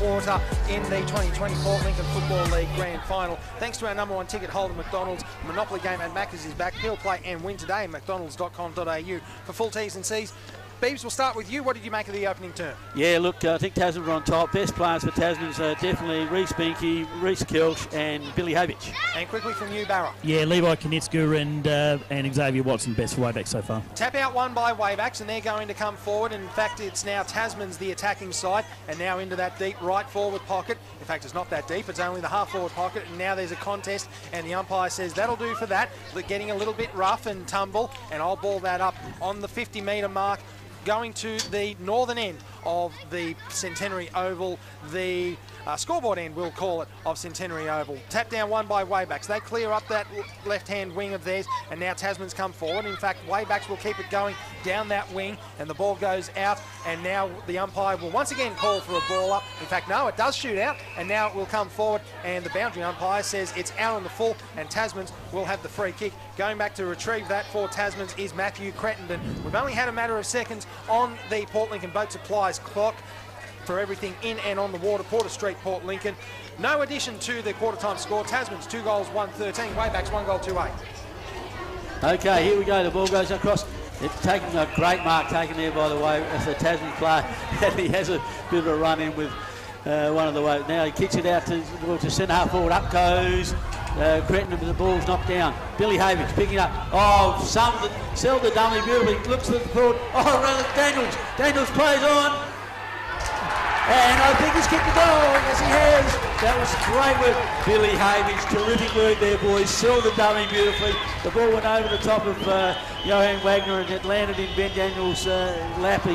quarter in the 2020 Port Lincoln Football League Grand Final. Thanks to our number one ticket holder, McDonald's. Monopoly game at Macca's is back. He'll play and win today at mcdonalds.com.au for full T's and C's. Beebs, we'll start with you. What did you make of the opening term? Yeah, look, I think Tasman were on top. Best players for Tasman's definitely Reece Binky, Reece Kelch and Billy Havich. And quickly from you, Barra. Yeah, Levi Konitska and Xavier Watson, best for WAYBACK so far. Tap out won by WAYBACKs, and they're going to come forward. In fact, it's now Tasman's the attacking side, and now into that deep right forward pocket. In fact, it's not that deep. It's only the half forward pocket, and now there's a contest, and the umpire says that'll do for that. They're getting a little bit rough and tumble, and I'll ball that up on the 50-metre mark, going to the northern end of the Centenary Oval, the scoreboard end, we'll call it, of Centenary Oval. Tap down one by WAYBACKs. They clear up that left-hand wing of theirs, and now Tasman's come forward. In fact, WAYBACKs will keep it going down that wing, and the ball goes out, and now the umpire will once again call for a ball up. In fact, no, it does shoot out, and now it will come forward, and the boundary umpire says it's out on the full, and Tasman's will have the free kick. Going back to retrieve that for Tasman's is Matthew Cretton. We've only had a matter of seconds on the Port Lincoln Boat Supplies clock for everything in and on the water. Porter Street, Port Lincoln. No addition to the quarter-time score. Tasman's 2 goals, 1-13. WAYBACK's 1 goal, 2-8. Okay, here we go. The ball goes across. It's taken a great mark taken there, by the way, as the Tasman player. And he has a bit of a run in with one of the way. Now he kicks it out to centre half forward. Up goes Cretton, but the ball's knocked down. Billy Havich picking up. Oh, sell the dummy beautifully. Looks to the forward. Oh, Daniels plays on. And I think he's kicked the goal. Yes, he has. That was great work. Billy Havich, terrific work there, boys. Sell the dummy beautifully. The ball went over the top of Johan Wagner, and it landed in Ben Daniels' lap.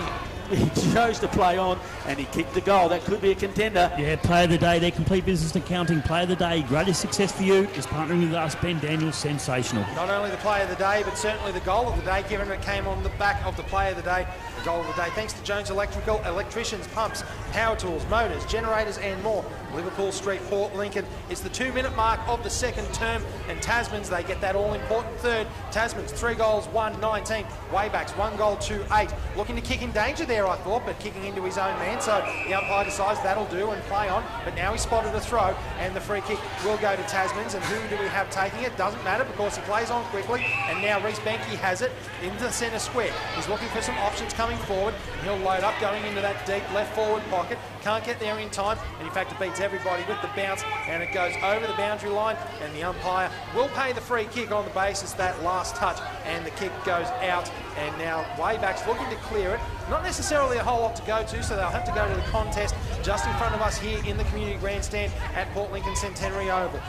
He chose to play on, and he kicked the goal. That could be a contender. Yeah, player of the day, their complete business accounting. Player of the day, greatest success for you is partnering with us, Ben Daniels, sensational. Not only the player of the day, but certainly the goal of the day, given it came on the back of the player of the day. The goal of the day, thanks to Jones Electrical, electricians, pumps, power tools, motors, generators, and more. Liverpool Street, Port Lincoln. It's the 2-minute mark of the second term, and Tasman's, they get that all-important third. Tasman's 3 goals, 1-19. WAYBACK's 1 goal, 2-8. Looking to kick in danger there, I thought, but kicking into his own man, so the umpire decides that'll do and play on. But now he spotted a throw, and the free kick will go to Tasman's. And who do we have taking it? Doesn't matter, because he plays on quickly, and now Reece Binky has it into the centre square. He's looking for some options coming forward, and he'll load up going into that deep left forward pocket. Can't get there in time, and in fact it beats everybody with the bounce, and it goes over the boundary line, and the umpire will pay the free kick on the basis that last touch, and the kick goes out. And now WAYBACK's looking to clear it. Not necessarily a whole lot to go to, so they'll have to go to the contest just in front of us here in the community grandstand at Port Lincoln Centenary Oval.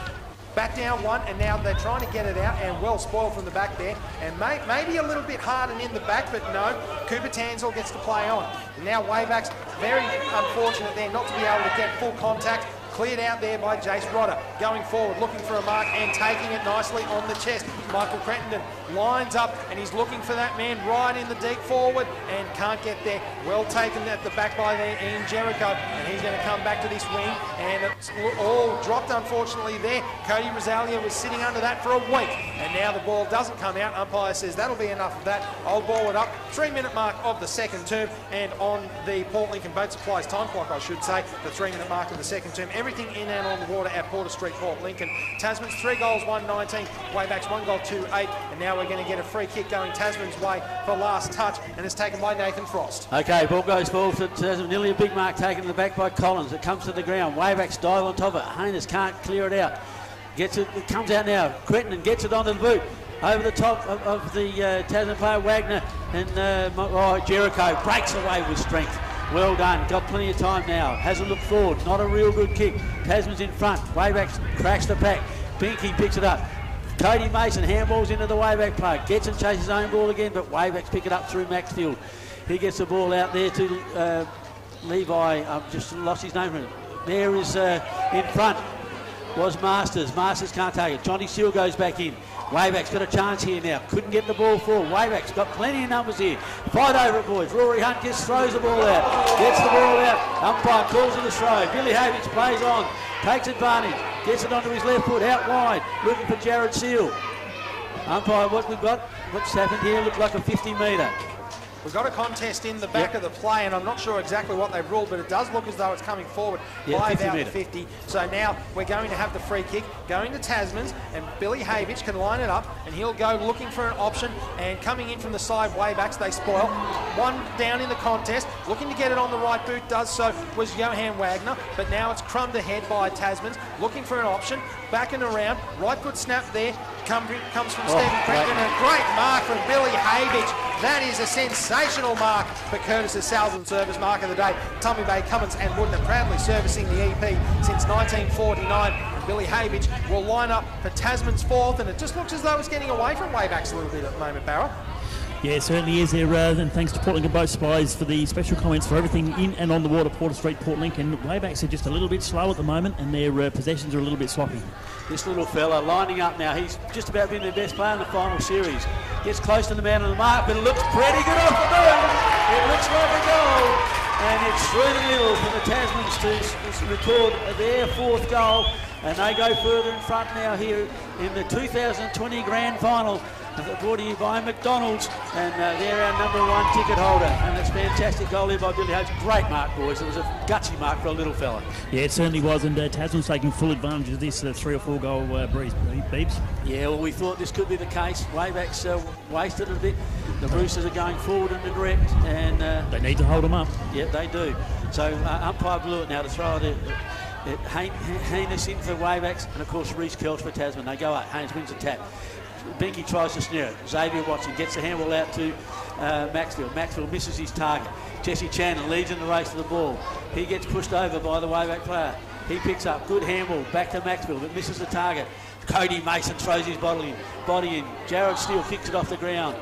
Back down one, and now they're trying to get it out, and well spoiled from the back there, and maybe a little bit hard and in the back, but no, Cooper Tansel gets to play on. And now WAYBACK's very unfortunate there not to be able to get full contact. Cleared out there by Jace Rodder. Going forward, looking for a mark and taking it nicely on the chest. Michael Cretton lines up, and he's looking for that man right in the deep forward and can't get there. Well taken at the back by there, Ian Jericho, and he's going to come back to this wing, and it's all dropped unfortunately there. Cody Rosalia was sitting under that for a week, and now the ball doesn't come out. Umpire says that'll be enough of that. I'll ball it up. 3-minute mark of the second term, and on the Port Lincoln Boat Supplies time clock, I should say, the 3-minute mark of the second term. Everything in and on the water at Porter Street, Port Lincoln. Tasman's 3 goals, 1-19. WAYBACK's 1 goal, 2-8. And now we're going to get a free kick going Tasman's way for last touch, and it's taken by Nathan Frost. Okay, ball goes forward to Tasman. Nearly a big mark taken in the back by Collins. It comes to the ground. WAYBACK's dive on top of it. Haynes can't clear it out. Gets it. It comes out now. Cretton gets it onto the boot. Over the top of the Tasman player, Wagner, and Jericho breaks away with strength. Well done, got plenty of time now. Hasn't looked forward, not a real good kick. Tasman's in front, WAYBACK cracks the pack. Binky picks it up. Cody Mason handballs into the WAYBACK player. Gets and chases his own ball again, but WAYBACK's pick it up through Maxfield. He gets the ball out there to Levi. I've just lost his name. There is in front was Masters. Masters can't take it. Johnny Seal goes back in. WAYBACK's got a chance here now. Couldn't get the ball forward. WAYBACK's got plenty of numbers here. Fight over it, boys. Rory Hunt throws the ball out. Gets the ball out. Umpire calls it a throw. Billy Havich plays on. Takes advantage. Gets it onto his left foot. Out wide. Looking for Jared Seal. Umpire, what we've got? What's happened here? Looked like a 50-metre. We've got a contest in the back of the play, and I'm not sure exactly what they've ruled, but it does look as though it's coming forward by about 50. So now we're going to have the free kick going to Tasman's, and Billy Havich can line it up, and he'll go looking for an option, and coming in from the side, Waybacks, they spoil. One down in the contest, looking to get it on the right boot, does so was Johan Wagner, but now it's crumbed ahead by Tasman's, looking for an option, back and around, right good snap there, comes from Stephen Crichton, and a great mark from Billy Havich. That is a sensational mark for Curtis's Sales and Service mark of the day. Tommy Bay, Cummins and Woodner proudly servicing the EP since 1949. And Billy Havich will line up for Tasman's fourth, and it just looks as though it's getting away from Waybacks a little bit at the moment, Barra. Yeah, it certainly is there, and thanks to Port Lincoln Boat Supplies for the special comments for everything in and on the water, Porter Street, Port Lincoln. Waybacks are just a little bit slow at the moment, and their possessions are a little bit sloppy. This little fella lining up now, he's just about been their best player in the final series. Gets close to the man on the mark, but it looks pretty good off the boot. It looks like a goal, and it's through the middle for the Tasmans to record their fourth goal, and they go further in front now here in the 2020 Grand Final. Brought to you by McDonald's, and they're our #1 ticket holder, and it's fantastic goal here by Billy Hayes. Great mark, boys. It was a gutsy mark for a little fella. Yeah, it certainly was, and Tasman's taking full advantage of this 3 or 4 goal breeze, Beebs. Yeah, well, we thought this could be the case. Waybacks wasted a bit. The Roosters are going forward and direct, and they need to hold them up. Yeah, they do. So umpire blew it now to throw it. Haynes in for Waybacks, and of course Reece Kelch for Tasman. They go up. Haynes wins the tap. Binky tries to snare it. Xavier watching, gets the handball out to Maxfield. Maxfield misses his target. Jesse Chandler leads in the race to the ball. He gets pushed over by the Wayback player. He picks up, good handball, back to Maxfield, but misses the target. Cody Mason throws his body in. Jared Steele kicks it off the ground.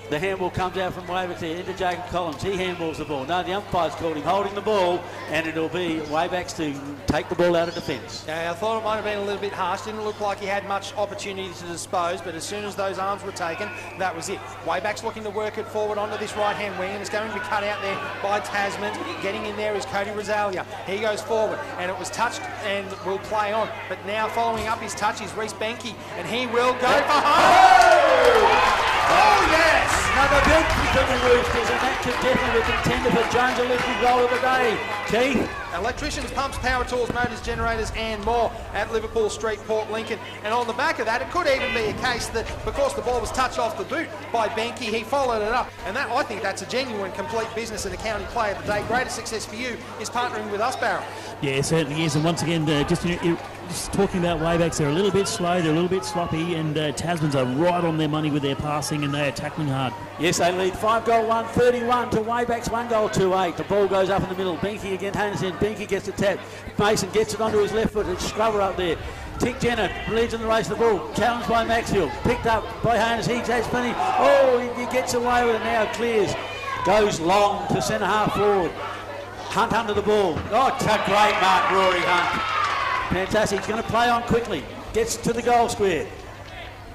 The handball comes out from Wayback there into Jacob Collins. He handballs the ball. No, the umpire's called him holding the ball, and it'll be Waybacks to take the ball out of defence. Yeah, I thought it might have been a little bit harsh. Didn't look like he had much opportunity to dispose, but as soon as those arms were taken, that was it. Waybacks looking to work it forward onto this right-hand wing, and it's going to be cut out there by Tasman. Getting in there is Cody Rosalia. He goes forward, and it was touched and will play on. But now following up his touch is Reece Benke, and he will go for home! Oh, yes! Another big kick of the Roosters, and that could definitely be contender for Jones' Olympic goal of the day. Keith? Electricians, pumps, power tools, motors, generators and more at Liverpool Street, Port Lincoln. And on the back of that, it could even be a case that because the ball was touched off the boot by Benke, he followed it up. And that, I think that's a genuine complete business and accounting play of the day. Greatest success for you is partnering with us, Barrow. Yeah, it certainly is. And once again, just talking about Waybacks, they're a little bit slow, they're a little bit sloppy, and Tasmans are right on their money with their passing, and they are tackling hard. Yes, they lead 5-1, 31 to Waybacks, 1-2-8. The ball goes up in the middle. Benke again, Haynes. Benke gets the tap. Mason gets it onto his left foot. It's Scrubber up there. Tick Jenner leads in the race of the ball. Challenged by Maxfield. Picked up by Haynes. He has plenty. Oh, he gets away with it now. Clears. Goes long to centre half forward. Hunt under the ball. Oh, it's a great mark, Rory Hunt. Fantastic. He's going to play on quickly. Gets to the goal square.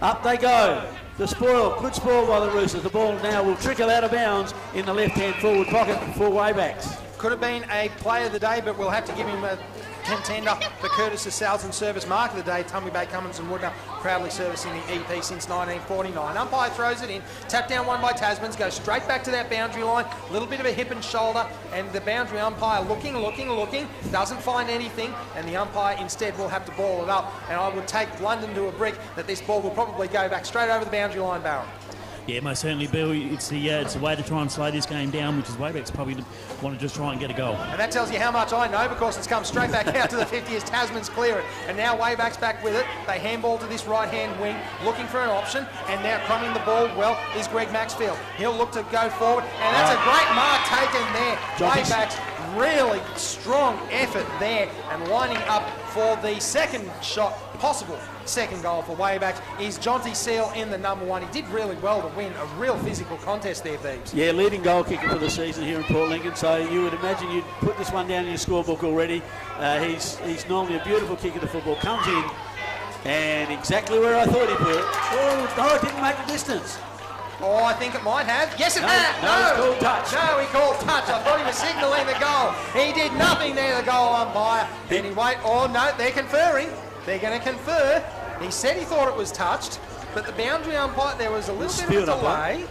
Up they go. The spoil, good spoil by the Roosters. The ball now will trickle out of bounds in the left-hand forward pocket for Waybacks. Could have been a play of the day, but we'll have to give him a contender for Curtis's Sales and Service mark of the day. Tommy Bay, Cummins and Woodner proudly servicing the EP since 1949. Umpire throws it in. Tap down one by Tasman's. Goes straight back to that boundary line. A little bit of a hip and shoulder. And the boundary umpire looking. Doesn't find anything. And the umpire instead will have to ball it up. And I would take London to a brick that this ball will probably go back straight over the boundary line, Barrow. Yeah, most certainly, Bill. It's a way to try and slow this game down, which is Waybacks probably want to just try and get a goal. And that tells you how much I know, because it's come straight back out to the 50 as Tasman's clear it. And now Waybacks back with it. They handball to this right-hand wing, looking for an option. And now crumbing the ball well is Greg Maxfield. He'll look to go forward. And that's a great mark taken there. Waybacks, really strong effort there. And lining up for the second shot, possible second goal for Waybacks, is Jonty Seal in the #1. He did really well to win a real physical contest there, Beebs. Yeah, leading goal kicker for the season here in Port Lincoln, so you would imagine you'd put this one down in your scorebook already. He's normally a beautiful kicker to football. Comes in, and exactly where I thought he'd put it. Oh, it didn't make the distance. Oh, I think it might have. Yes, it had. No, he called touch. No, he called touch. I thought he was signalling the goal. He did nothing there, the goal umpire. Anyway, oh no, they're conferring. They're going to confer. He said he thought it was touched, but the boundary umpire, there was a little bit of a delay.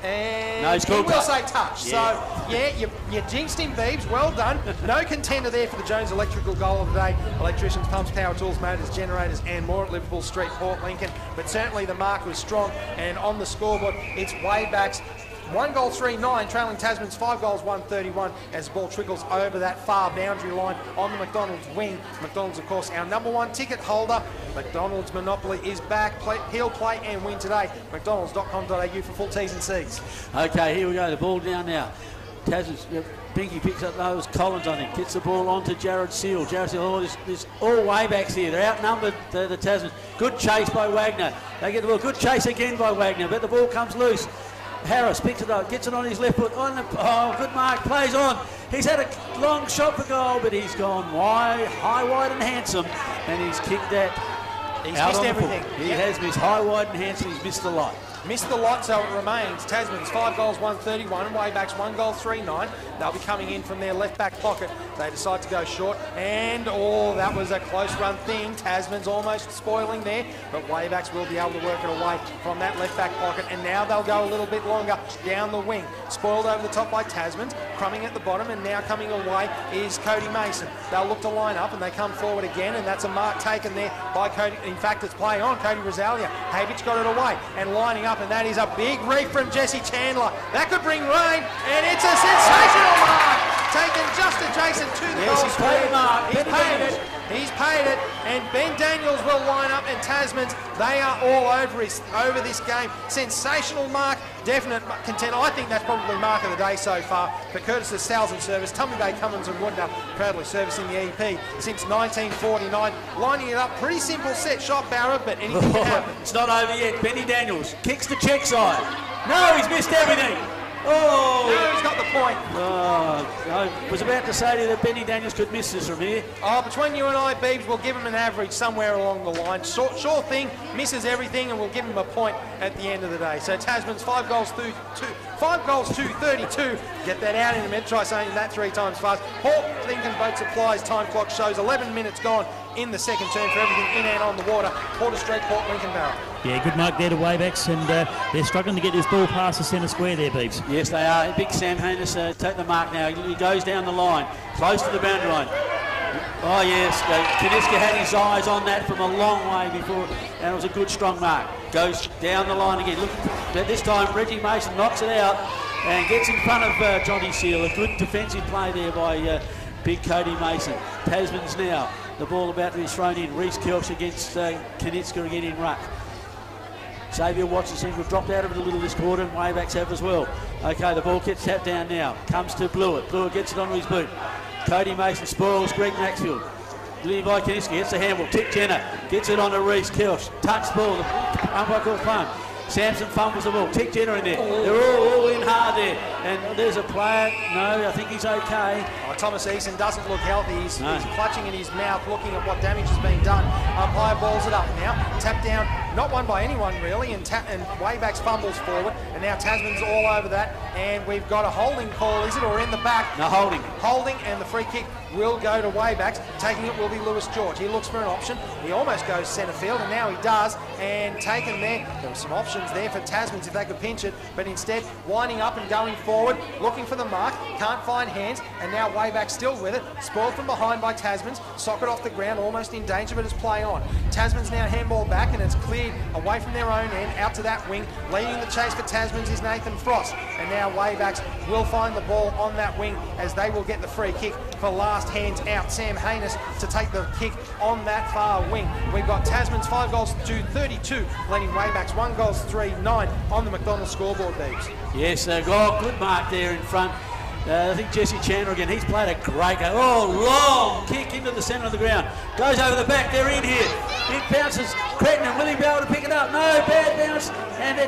And no, he will say touch. Yeah. So, yeah, you jinxed him, Beebs. Well done. No contender there for the Jones Electrical goal of the day. Electricians, pumps, power tools, motors, generators, and more at Liverpool Street, Port Lincoln. But certainly the mark was strong. And on the scoreboard, it's WAYBACK's 1 goal 3-9, trailing Tasman's 5 goals 1-31 as the ball trickles over that far boundary line on the McDonald's wing. McDonald's, of course, our #1 ticket holder. McDonald's Monopoly is back. He'll play and win today. McDonald's.com.au for full T's and C's. Okay, here we go. The ball down now. Tasman's Binky picks up those. Collins, I think, gets the ball on to Jared Seal. Jared Seal, there's all Waybacks here. They're outnumbered, the Tasmans. Good chase by Wagner. They get the ball. Good chase again by Wagner, but the ball comes loose. Harris picks it up, gets it on his left foot. Oh, good mark, plays on. He's had a long shot for goal, but he's gone wide, high, wide and handsome, and he's kicked that. He's missed everything. He has missed high, wide and handsome. He's missed the lot. Missed the lot, so it remains Tasman's 5 goals 1-31 and WAYBACK's 1 goal 3-9. They'll be coming in from their left back pocket. They decide to go short, and that was a close run thing. Tasman's almost spoiling there, but WAYBACK's will be able to work it away from that left back pocket, and now they'll go a little bit longer down the wing. Spoiled over the top by Tasman's, crumbing at the bottom, and now coming away is Cody Mason. They'll look to line up, and they come forward again, and that's a mark taken there by Cody. In fact, it's play on Cody Rosalia. Havich got it away and lining up, and that is a big reef from Jesse Chandler. That could bring rain, and it's a sensational mark taken just adjacent to the goal square. He's paid it, and Ben Daniels will line up, and Tasmans, they are all over this game. Sensational mark, definite contender. I think that's probably mark of the day so far for Curtis's Sales and Service. Tumby Bay, Cummins and Woodner proudly servicing the EP since 1949. Lining it up, pretty simple set shot, Barra, but anything can happen. It's not over yet. Benny Daniels kicks the check side. No, he's missed everything. Oh! No, he's got the point. Oh, I was about to say to you that Benny Daniels could miss this from here. Oh, between you and I, Beebs, we'll give him an average somewhere along the line. Sure thing, misses everything, and we'll give him a point at the end of the day. So Tasman's 5 goals to 32. Get that out in a minute. Try saying that 3 times fast. Port Lincoln Boat Supplies time clock shows 11 minutes gone in the second term for everything in and on the water. Porter Street, Port Lincoln Barra. Yeah, good mark there to WAYBACKS, and they're struggling to get this ball past the centre square there, Beebs. Yes, they are. Big Sam Haynes take the mark now. He goes down the line, close to the boundary line. Oh, yes. Kaniska had his eyes on that from a long way before, and it was a good, strong mark. Goes down the line again. Look, this time Reggie Mason knocks it out and gets in front of Johnny Seal. A good defensive play there by big Cody Mason. Tasman's now. The ball about to be thrown in. Reece Kelch against Kaniska again in ruck. Xavier Watson seems to have dropped out of it a little this quarter, and WAYBACKS have as well. Okay, the ball gets tapped down now. Comes to Blewett. Blewett gets it onto his boot. Cody Mason spoils Greg Maxfield. Levi Kaniska gets the handball. Tick Jenner gets it onto Reece Kelch. Touch ball. The umpire calls fun. Samson fumbles the ball. Tick Jenner in there. They're all in hard there. And there's a player. No, I think he's okay. Oh, Thomas Eason doesn't look healthy. He's clutching in his mouth, looking at what damage is being done. Umpire balls it up now. Tap down. Not won by anyone really. And WAYBACKS fumbles forward. And now Tasman's all over that. And we've got a holding call, is it? Or in the back? No, holding. Holding, and the free kick will go to WAYBACKS. Taking it will be Lewis George. He looks for an option. He almost goes centre field, and now he does. And taken there. There were some options there for Tasmans if they could pinch it, but instead winding up and going forward, looking for the mark, can't find hands, and now WAYBACKS still with it, spoiled from behind by Tasmans, socket off the ground, almost in danger, but it's play on. Tasmans now handball back, and it's cleared away from their own end, out to that wing. Leading the chase for Tasmans is Nathan Frost, and now WAYBACKS will find the ball on that wing as they will get the free kick for last hands out. Sam Haynes to take the kick on that far wing. We've got Tasmans 5 goals to 32, leading WAYBACKS 1 goals 3-9 on the McDonald's scoreboard, Beebs. Yes, good mark there in front. I think Jesse Chandler again, he's played a great game. Oh, long kick into the centre of the ground. Goes over the back, they're in here. It bounces, Creighton, will he be able to pick it up? No, bad bounce. And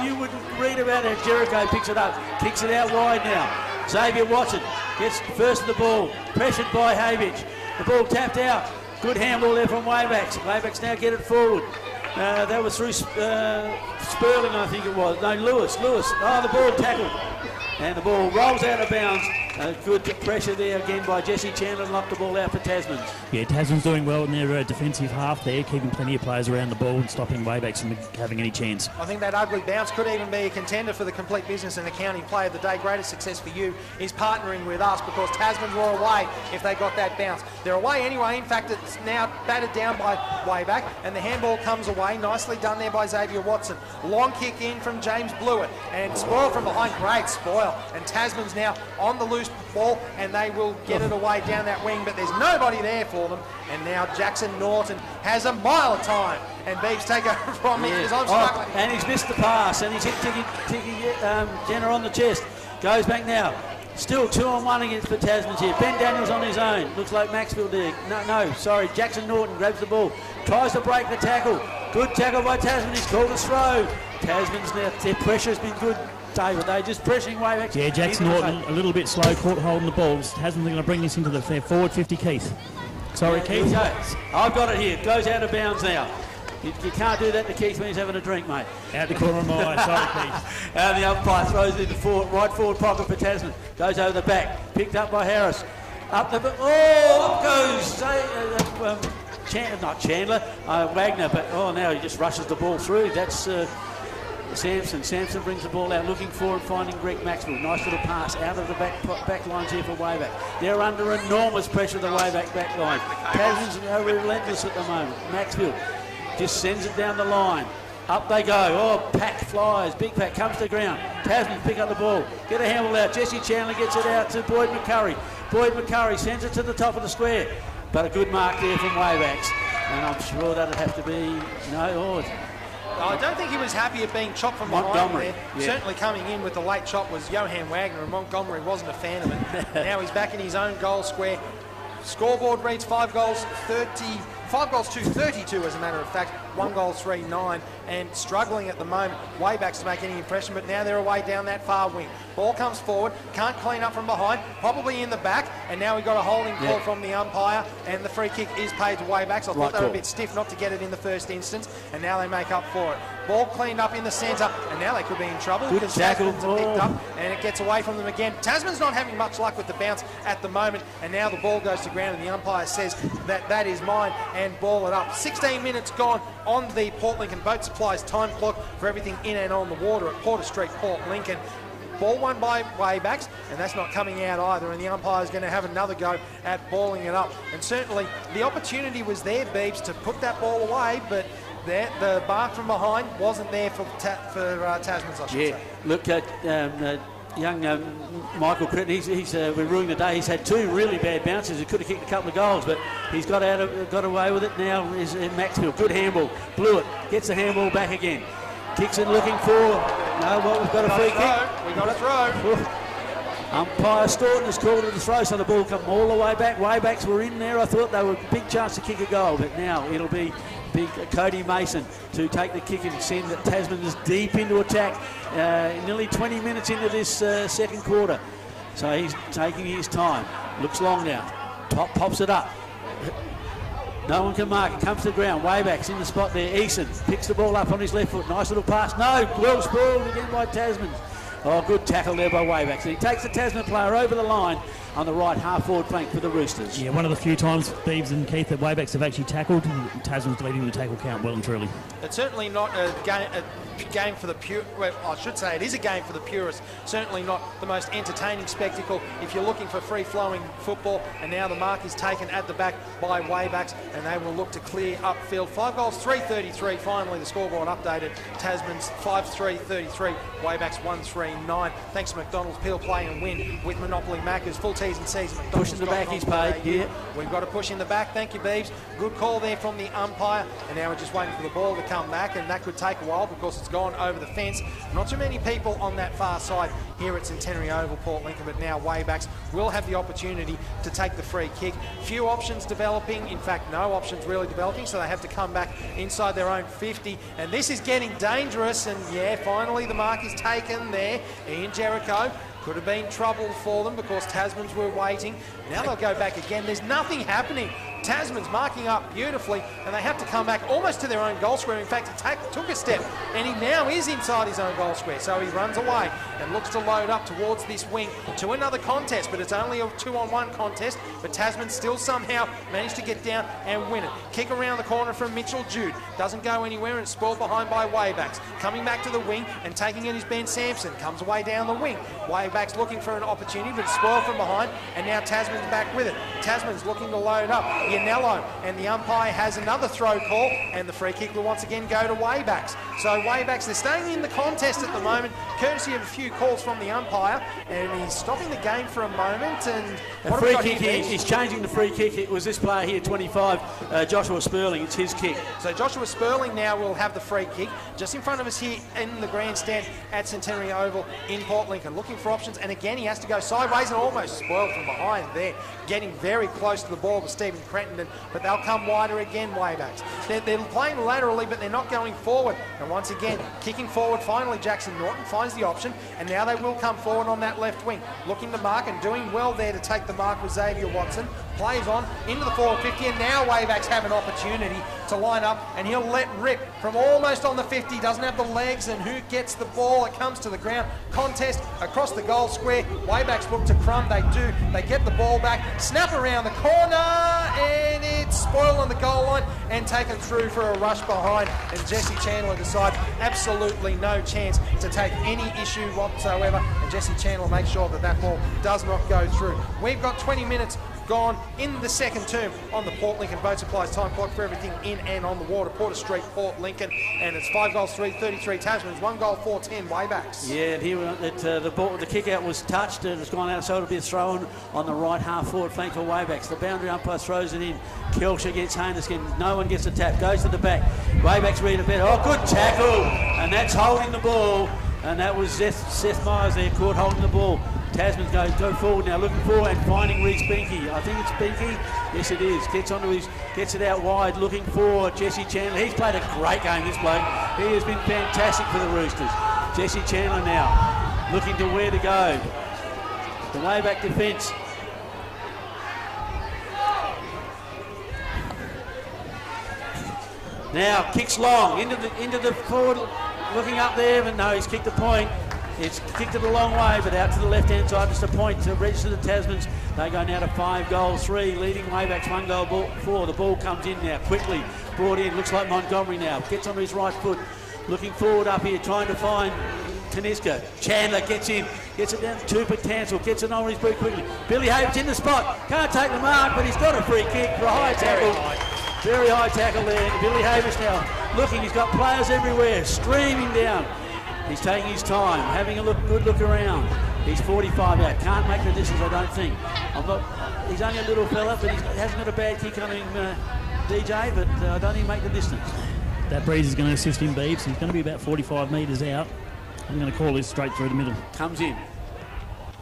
you wouldn't read about it. Jericho picks it up, kicks it out wide now. Xavier Watson gets first of the ball, pressured by Havich. The ball tapped out. Good handball there from WAYBACKS. WAYBACKS now get it forward. That was through Sperling, I think it was. No, Lewis. Oh, the ball tackled. And the ball rolls out of bounds Good pressure there again by Jesse Chandler, and knocked the ball out for Tasman. Yeah, Tasman's doing well in their defensive half there, keeping plenty of players around the ball and stopping Waybacks from having any chance. I think that ugly bounce could even be a contender for the complete business and accounting player of the day. Greatest success for you is partnering with us, because Tasman were away if they got that bounce. They're away anyway. In fact, it's now battered down by Wayback, and the handball comes away. Nicely done there by Xavier Watson. Long kick in from James Blewett, and spoil from behind. Great spoil. And Tasman's now on the loose ball, and they will get it away down that wing, but there's nobody there for them. And now Jackson Norton has a mile of time, and Beeves take over from me because I'm struggling. And he's missed the pass, and he's hit Jenner on the chest. Goes back now. Still 2-on-1 against the Tasmans here. Ben Daniels on his own. Looks like Maxfield there. Sorry. Jackson Norton grabs the ball. Tries to break the tackle. Good tackle by Tasman. He's called a throw. Tasman's now, their pressure's been good, David. They're just pressing Waybacks. Yeah, Jackson Norton a little bit slow, caught holding the ball. Tasman's going to bring this into their forward 50, Keith. Sorry, Keith. I've got it here. It goes out of bounds now. You can't do that to Keith when he's having a drink, mate. Out the corner of my eye. Sorry, Keith. And the umpire throws it in the right forward pocket for Tasman. Goes over the back. Picked up by Harris. Up goes not Chandler, Wagner. But now he just rushes the ball through. That's Sampson. Sampson brings the ball out, looking for and finding Greg Maxwell. Nice little pass out of the back lines here for Wayback. They're under enormous pressure, the Wayback back line. Tasman's relentless at the moment. Maxwell just sends it down the line. Up they go. Oh, pack flies. Big pack comes to the ground. Tasman pick up the ball. Get a handle out. Jesse Chandler gets it out to Boyd McCurry. Boyd McCurry sends it to the top of the square. But a good mark there from Waybacks. And I'm sure that'd have to be I don't think he was happy at being chopped from behind there. Yeah. Certainly coming in with the late chop was Johan Wagner, and Montgomery wasn't a fan of it. Now he's back in his own goal square. Scoreboard reads 5 goals to 32 as a matter of fact. 1 goal, 3-9, and struggling at the moment. Waybacks to make any impression, but now they're away down that far wing. Ball comes forward, can't clean up from behind, probably in the back, and now we've got a holding call from the umpire, and the free kick is paid to Waybacks. I thought they were a bit stiff not to get it in the first instance, and now they make up for it. Ball cleaned up in the centre, and now they could be in trouble because Tasman's picked up, and it gets away from them again. Tasman's not having much luck with the bounce at the moment, and now the ball goes to ground, and the umpire says that is mine, and ball it up. 16 minutes gone on the Port Lincoln Boat Supplies time clock for everything in and on the water at Porter Street, Port Lincoln. Ball won by Waybacks, and that's not coming out either, and the umpire's going to have another go at balling it up. And certainly the opportunity was there, Beebs, to put that ball away, but the bark from behind wasn't there for Tasman's, I should say. Look at young Michael Critton. We're ruining the day. He's had 2 really bad bounces. He could have kicked a couple of goals, but he's got away with it. Now is Maxwell. Good handball. Blew it. Gets the handball back again. Kicks it looking for. We've got a free kick. We got a throw. Umpire Staunton has called it a throw, so the ball come all the way back. Waybacks were in there. I thought they were a big chance to kick a goal, but now it'll be big Cody Mason to take the kick and send that Tasman is deep into attack. Nearly 20 minutes into this second quarter. So he's taking his time. Looks long now. Pops it up. No one can mark it. Comes to the ground. Waybacks in the spot there. Eason picks the ball up on his left foot. Nice little pass. No. Well spoiled again by Tasman. Oh, good tackle there by Waybacks. He takes the Tasman player over the line on the right half-forward flank for the Roosters. Yeah, one of the few times, Beebs and Keith, that Waybacks have actually tackled. Tasman's leading the tackle count well and truly. It's certainly not a game for the pure. Well, I should say it is a game for the purists. Certainly not the most entertaining spectacle if you're looking for free-flowing football. And now the mark is taken at the back by Waybacks, and they will look to clear upfield. 5 goals, 3-33. Finally, the scoreboard updated. Tasman's 5-3-33. Waybacks 1-3-9. Thanks to McDonald's. Peel, play and win with Monopoly Maccas. Full T's and C's. Push in the back, he's paid. Yeah. We've got to push in the back. Thank you, Beebs. Good call there from the umpire. And now we're just waiting for the ball to come back, and that could take a while because it's gone over the fence. Not too many people on that far side here at Centenary Oval, Port Lincoln, but now Waybacks will have the opportunity to take the free kick. Few options developing. In fact, no options really developing, so they have to come back inside their own 50. And this is getting dangerous, and yeah, finally the mark is taken there. Ian Jericho. Could have been trouble for them because Tasmans were waiting. Now they'll go back again. There's nothing happening Tasman's marking up beautifully, and they have to come back almost to their own goal square. In fact, he took a step, and he now is inside his own goal square. So he runs away and looks to load up towards this wing to another contest, but it's only a 2-on-1 contest. But Tasman still somehow managed to get down and win it. Kick around the corner from Mitchell Jude. Doesn't go anywhere, and it's spoiled behind by Waybacks. Coming back to the wing and taking it is Ben Sampson. Comes away down the wing. Waybacks looking for an opportunity, but it's spoiled from behind, and now Tasman's back with it. Tasman's looking to load up. Yanello, and the umpire has another throw call, and the free kick will once again go to Waybacks. So Waybacks, they're staying in the contest at the moment, courtesy of a few calls from the umpire, and he's stopping the game for a moment. And a free kick here, he's changing the free kick. It was this player here, 25, Joshua Sperling. It's his kick. So Joshua Sperling now will have the free kick just in front of us here in the grandstand at Centenary Oval in Port Lincoln, looking for options, and again he has to go sideways and almost spoiled from behind there, getting very close to the ball with Stephen Crenton, but they'll come wider again, Waybacks. They're playing laterally, but they're not going forward, and once again kicking forward. Finally Jackson Norton finds the option, and now they will come forward on that left wing, looking to mark and doing well there to take the mark with Xavier Watson. Plays on into the forward 50, and now Waybacks have an opportunity to line up, and he'll let rip from almost on the 50. Doesn't have the legs, and who gets the ball? It comes to the ground. Contest across the goal square. Waybacks look to Crum. They do. They get the ball back. Snap around the corner, and it's spoiled on the goal line and taken through for a rush behind. And Jesse Chandler decides absolutely no chance to take any issue whatsoever. And Jesse Chandler makes sure that that ball does not go through. We've got 20 minutes gone in the second term on the Port Lincoln Boat Supplies time clock for everything in and on the water. Porter Street, Port Lincoln, and it's 5 goals, 33 Tasmans, 1 goal, 10 Waybacks. Yeah, and here the kick out was touched and it's gone out, so it'll be a throw on the right half forward flank for Waybacks. The boundary umpire throws it in. Kelcher gets Hayneskin. No one gets the tap. Goes to the back. Waybacks read a bit. Oh, good tackle, and that's holding the ball. And that was Seth Myers there, caught holding the ball. Tasman go forward now, looking forward and finding Reece Binky. I think it's Binky. Yes, it is. Gets it out wide, looking for Jesse Chandler. He's played a great game, this bloke. He has been fantastic for the Roosters. Jesse Chandler now, looking to where to go. The Wayback defence. Now kicks long into the forward, looking up there, but no, he's kicked the point. It's kicked it a long way, but out to the left-hand side, just a point to register the Tasmans. They go now to 5 goals, 3, leading Waybacks 1 goal, 4. The ball comes in now, quickly brought in. Looks like Montgomery now gets on his right foot, looking forward up here, trying to find Taniska. Chandler gets in, gets it down to Tansel, gets it on his boot quickly. Billy Havertz in the spot, can't take the mark, but he's got a free kick for a high tackle. Very high tackle there. Billy Havertz now looking, he's got players everywhere, streaming down. He's taking his time, having a good look around. He's 45 out, can't make the distance, I don't think. He's only a little fella, but he hasn't got a bad kick on him, DJ, but I don't think make the distance. That breeze is going to assist him, Beeves. He's going to be about 45 metres out. I'm going to call this straight through the middle. Comes in,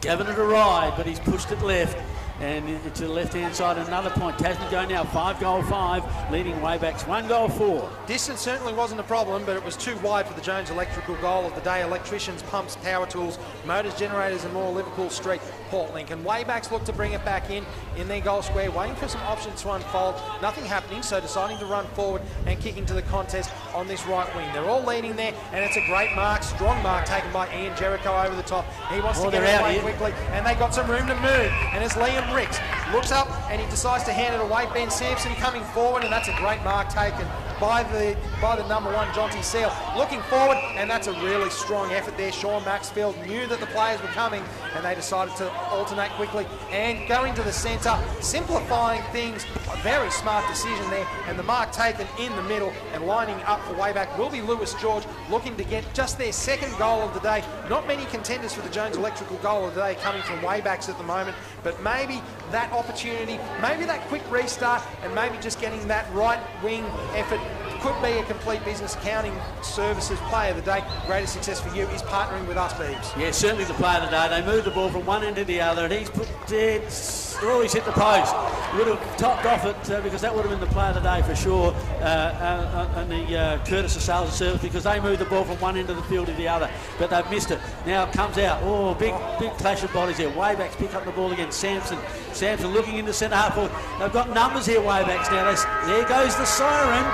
giving it a ride, but he's pushed it left. And to the left-hand side, another point. Tasman go now, 5 goal 5, leading Waybacks 1 goal 4. Distance certainly wasn't a problem, but it was too wide for the Jones Electrical goal of the day. Electricians, pumps, power tools, motors, generators, and more. Liverpool Street, Port Lincoln. Waybacks look to bring it back in their goal square, waiting for some options to unfold. Nothing happening, so deciding to run forward and kick into the contest on this right wing. They're all leading there, and it's a great mark, strong mark taken by Ian Jericho over the top. He wants to get it away quickly, and they got some room to move. And as Liam Ricks looks up and he decides to hand it away, Ben Sampson coming forward, and that's a great mark taken by the number 1, Jonty Seal. Looking forward, and that's a really strong effort there. Sean Maxfield knew that the players were coming, and they decided to alternate quickly and going to the centre, simplifying things. A very smart decision there, and the mark taken in the middle and lining up for Wayback will be Lewis George, looking to get just their 2nd goal of the day. Not many contenders for the Jones Electrical goal of the day coming from Waybacks at the moment, but maybe that opportunity, maybe that quick restart, and maybe just getting that right wing effort could be a complete business accounting services player of the day. Greatest success for you is partnering with us, Beebs. Yeah, certainly the player of the day. They moved the ball from one end to the other, and he's put dead. Oh, he's hit the post. Would have topped off it because that would have been the player of the day for sure. And the Curtis of Sales and Service, because they moved the ball from one end of the field to the other, but they've missed it. Now it comes out. Oh, big clash of bodies here. Waybacks pick up the ball against Sampson. Sampson looking into centre half forward. They've got numbers here, Waybacks now. There goes the siren,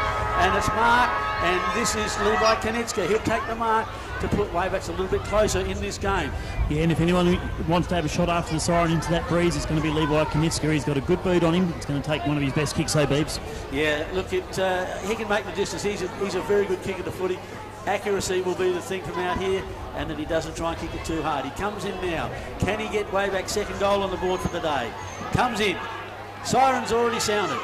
and it's Mark, and this is Levi Kanitska. He'll take the mark to put Waybacks a little bit closer in this game. Yeah, and if anyone wants to have a shot after the siren into that breeze, it's going to be Levi Kanitska. He's got a good boot on him. It's going to take one of his best kicks, Beebs. Yeah, look, he can make the distance. He's a very good kicker to footy. Accuracy will be the thing from out here, and that he doesn't try and kick it too hard. He comes in now. Can he get Wayback's second goal on the board for the day? Comes in. Siren's already sounded.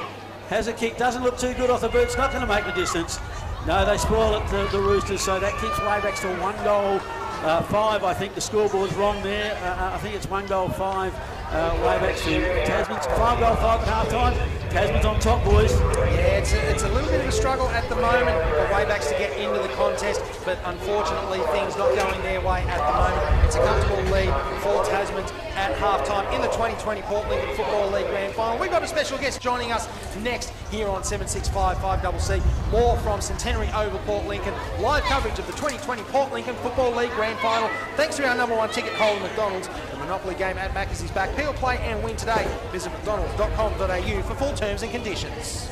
Has a kick. Doesn't look too good off the boot. It's not going to make the distance. No, they spoil it, the Roosters, so that keeps Waybacks to 1 goal 5. I think the scoreboard's wrong there. I think it's 1 goal 5. Waybacks to Tasman's 5 goal 5 at half time. Tasman's on top, boys. Yeah, it's a little bit of a struggle at the moment for Waybacks to get into the contest, but unfortunately things not going their way at the moment. It's a comfortable lead for Tasman's at half-time in the 2020 Port Lincoln Football League Grand Final. We've got a special guest joining us next here on 765 5CC. More from Centenary Oval, Port Lincoln. Live coverage of the 2020 Port Lincoln Football League Grand Final. Thanks to our #1 ticket holder, McDonald's. The Monopoly game at Macca's is back. Peel, play and win today. Visit mcdonalds.com.au for full terms and conditions.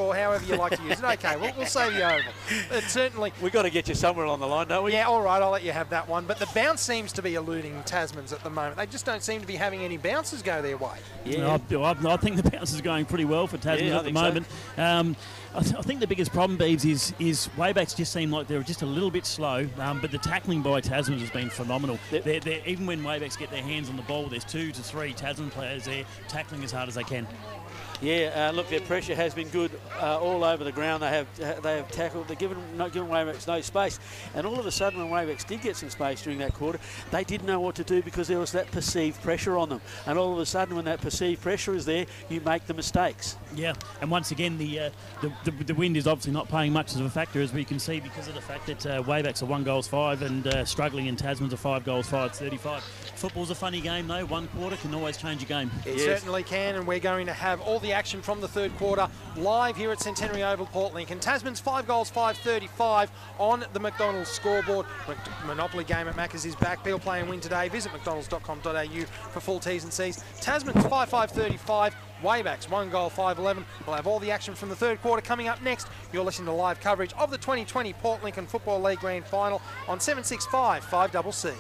or however you like to use it. Okay, we'll say the oval. But certainly... We've got to get you somewhere on the line, don't we? Yeah, all right, I'll let you have that one. But the bounce seems to be eluding Tasman's at the moment. They just don't seem to be having any bounces go their way. Yeah, I think the bounce is going pretty well for Tasman at the moment. So. I think the biggest problem, Beebs, is Waybacks just seem like they're just a little bit slow, but the tackling by Tasman has been phenomenal. They're, even when Waybacks get their hands on the ball, there's 2 to 3 Tasman players there tackling as hard as they can. Yeah, look, their pressure has been good all over the ground. They have tackled. They're not giving Waybacks no space. And all of a sudden, when Waybacks did get some space during that quarter, they didn't know what to do because there was that perceived pressure on them. And all of a sudden, when that perceived pressure is there, you make the mistakes. Yeah, and once again, the wind is obviously not playing much of a factor, as we can see, because of the fact that Waybacks are 1 goals 5 and struggling, and Tasman's are 5 goals 5, 35. Football's a funny game, though. 1 quarter can always change a game. It certainly can, and we're going to have all the action from the 3rd quarter live here at Centenary Oval, Port Lincoln. Tasman's 5 goals 5, 35 on the McDonald's scoreboard. Monopoly game at Macca's is back. Peel, play and win today. Visit mcdonalds.com.au for full T's and C's. Tasman's 5, 5, 35. Waybacks 1 goal 5, 11. We'll have all the action from the 3rd quarter coming up next. You're listening to live coverage of the 2020 Port Lincoln Football League Grand Final on 765 5CC.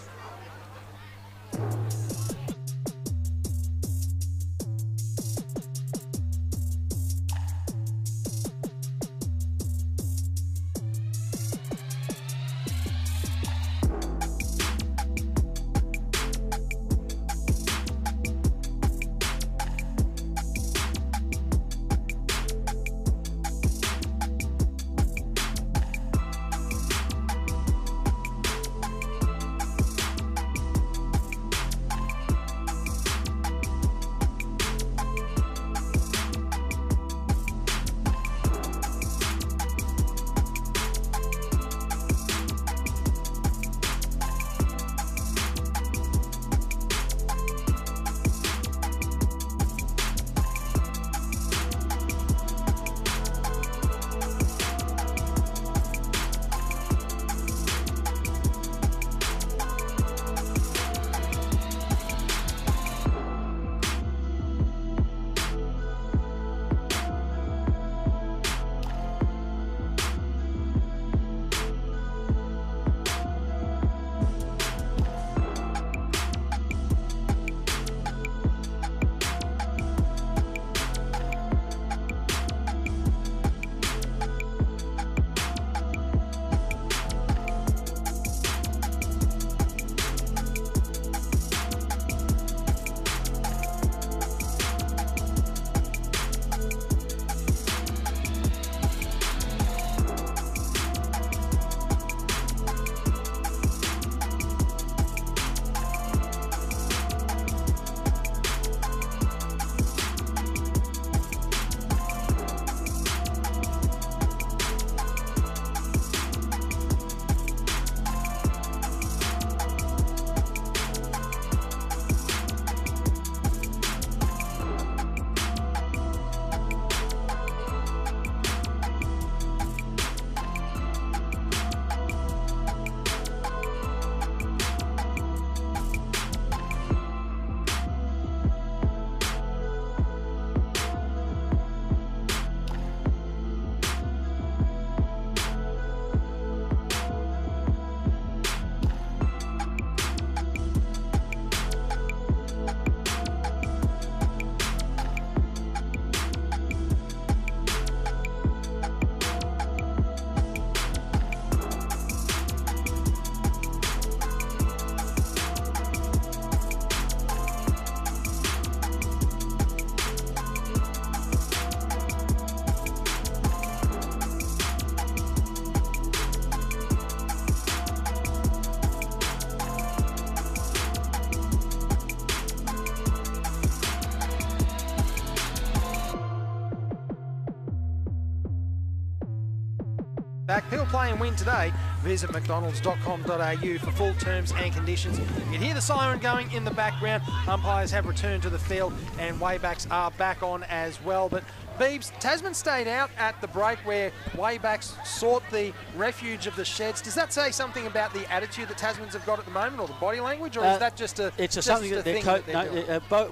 Back, Peel, play and win today. Visit mcdonalds.com.au for full terms and conditions. You can hear the siren going in the background. Umpires have returned to the field and Waybacks are back on as well. But Beebs, Tasman stayed out at the break where Waybacks sought the refuge of the sheds. Does that say something about the attitude that Tasmans have got at the moment, or the body language, or is that just a something that their coach,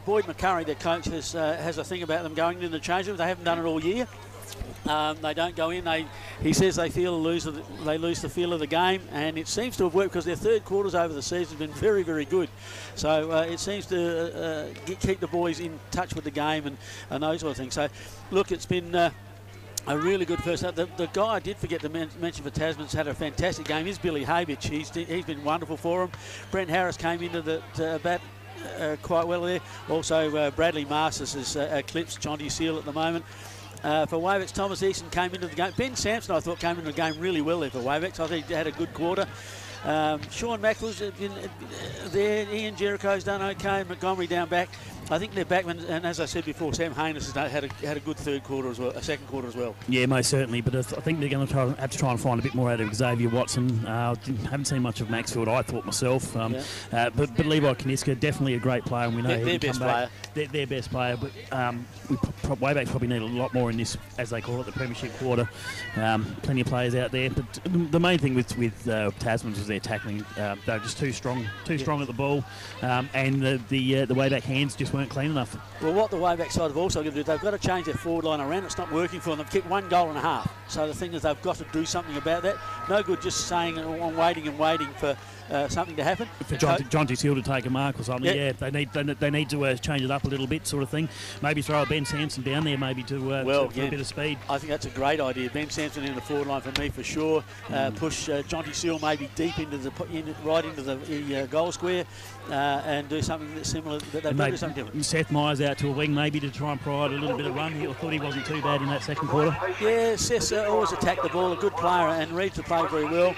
Boyd McCurry, their coach, has a thing about them going in the change room. They haven't done it all year. They don't go in. He says they lose the feel of the game, and it seems to have worked because their third quarters over the season have been very, very good. So it seems to keep the boys in touch with the game and those sort of things. So, look, it's been a really good first half. The guy I did forget to mention for Tasman's had a fantastic game is Billy Haybitch. He's been wonderful for him. Brent Harris came into the bat quite well there. Also, Bradley Masters has eclipsed Jonty Seal at the moment. For WAYBACK, Thomas Easton came into the game. Ben Sampson, I thought, came into the game really well there for WAYBACK. I think he had a good quarter. Sean Mackles there. Ian Jericho's done okay. Montgomery down back. I think they're back, and as I said before, Sam Haynes has had a good third quarter as well, a second quarter as well. Yeah, most certainly. But I think they're going to have to try and find a bit more out of Xavier Watson. Haven't seen much of Maxfield, I thought myself. But Levi Kaniska, definitely a great player, and we know their best player. Their best player. But WAYBACK probably need a lot more in this, as they call it, the premiership quarter. Plenty of players out there. But the main thing with Tasman was their tackling. They were just too strong at the ball, and the WAYBACK hands just weren't clean enough. Well, what the WAYBACK side have also got to do, they've got to change their forward line around. It's not working for them. They've kicked 1.5 goals. So the thing is, they've got to do something about that. No good just saying I'm waiting and waiting for something to happen. For Jonty Seal to take a mark or something, they need to change it up a little bit, sort of thing. Maybe throw a Ben Sampson down there, maybe to a bit of speed. I think that's a great idea. Ben Sampson in the forward line for me for sure. Push Jonty Seal maybe deep right into the goal square and do something that's similar. They've got to do something different. Seth Myers out to a wing maybe to try and provide a little bit of run. I thought he wasn't too bad in that second quarter. Yeah, Seth always attacked the ball, a good player, and reads the play very well.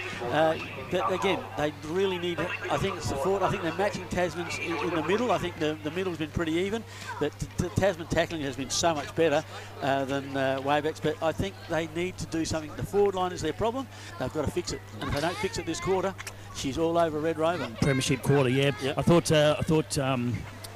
But again, they really need, I think it's the forward. I think they're matching Tasman's in the middle. I think the middle's been pretty even, but the Tasman tackling has been so much better than WAYBACK's. But I think they need to do something. The forward line is their problem. They've got to fix it, and if they don't fix it this quarter, she's all over Red Rover. Premiership quarter, yeah. Yep. I thought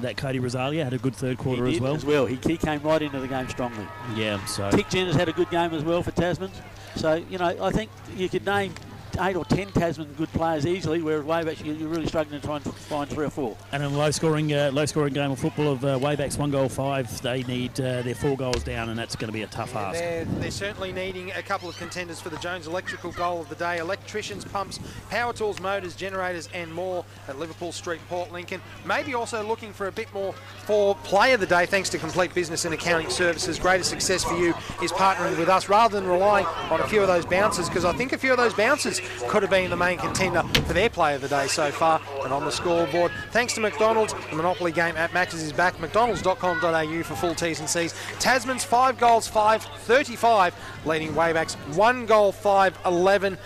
that Cody Rosalia had a good third quarter as well. He came right into the game strongly. Yeah. So Tick Jenner's had a good game as well for Tasman. So I think you could name 8 or 10 Tasman good players easily, whereas WAYBACK you're really struggling to try and find 3 or 4. And in a low-scoring game of football of WAYBACK's 1-5, they need their 4 goals down, and that's going to be a tough ask. They're certainly needing a couple of contenders for the Jones Electrical Goal of the Day. Electricians, pumps, power tools, motors, generators, and more at Liverpool Street, Port Lincoln. Maybe also looking for a bit more for Play of the Day, thanks to Complete Business and Accounting Services. Greatest success for you is partnering with us rather than relying on a few of those bouncers, because I think a few of those bouncers could have been the main contender for their Play of the Day so far. And on the scoreboard, thanks to McDonald's, the Monopoly game at Max's is back. McDonalds.com.au for full T's and C's. Tasman's 5 goals, 5-35, leading WAYBACK's 1 goal, 5-11.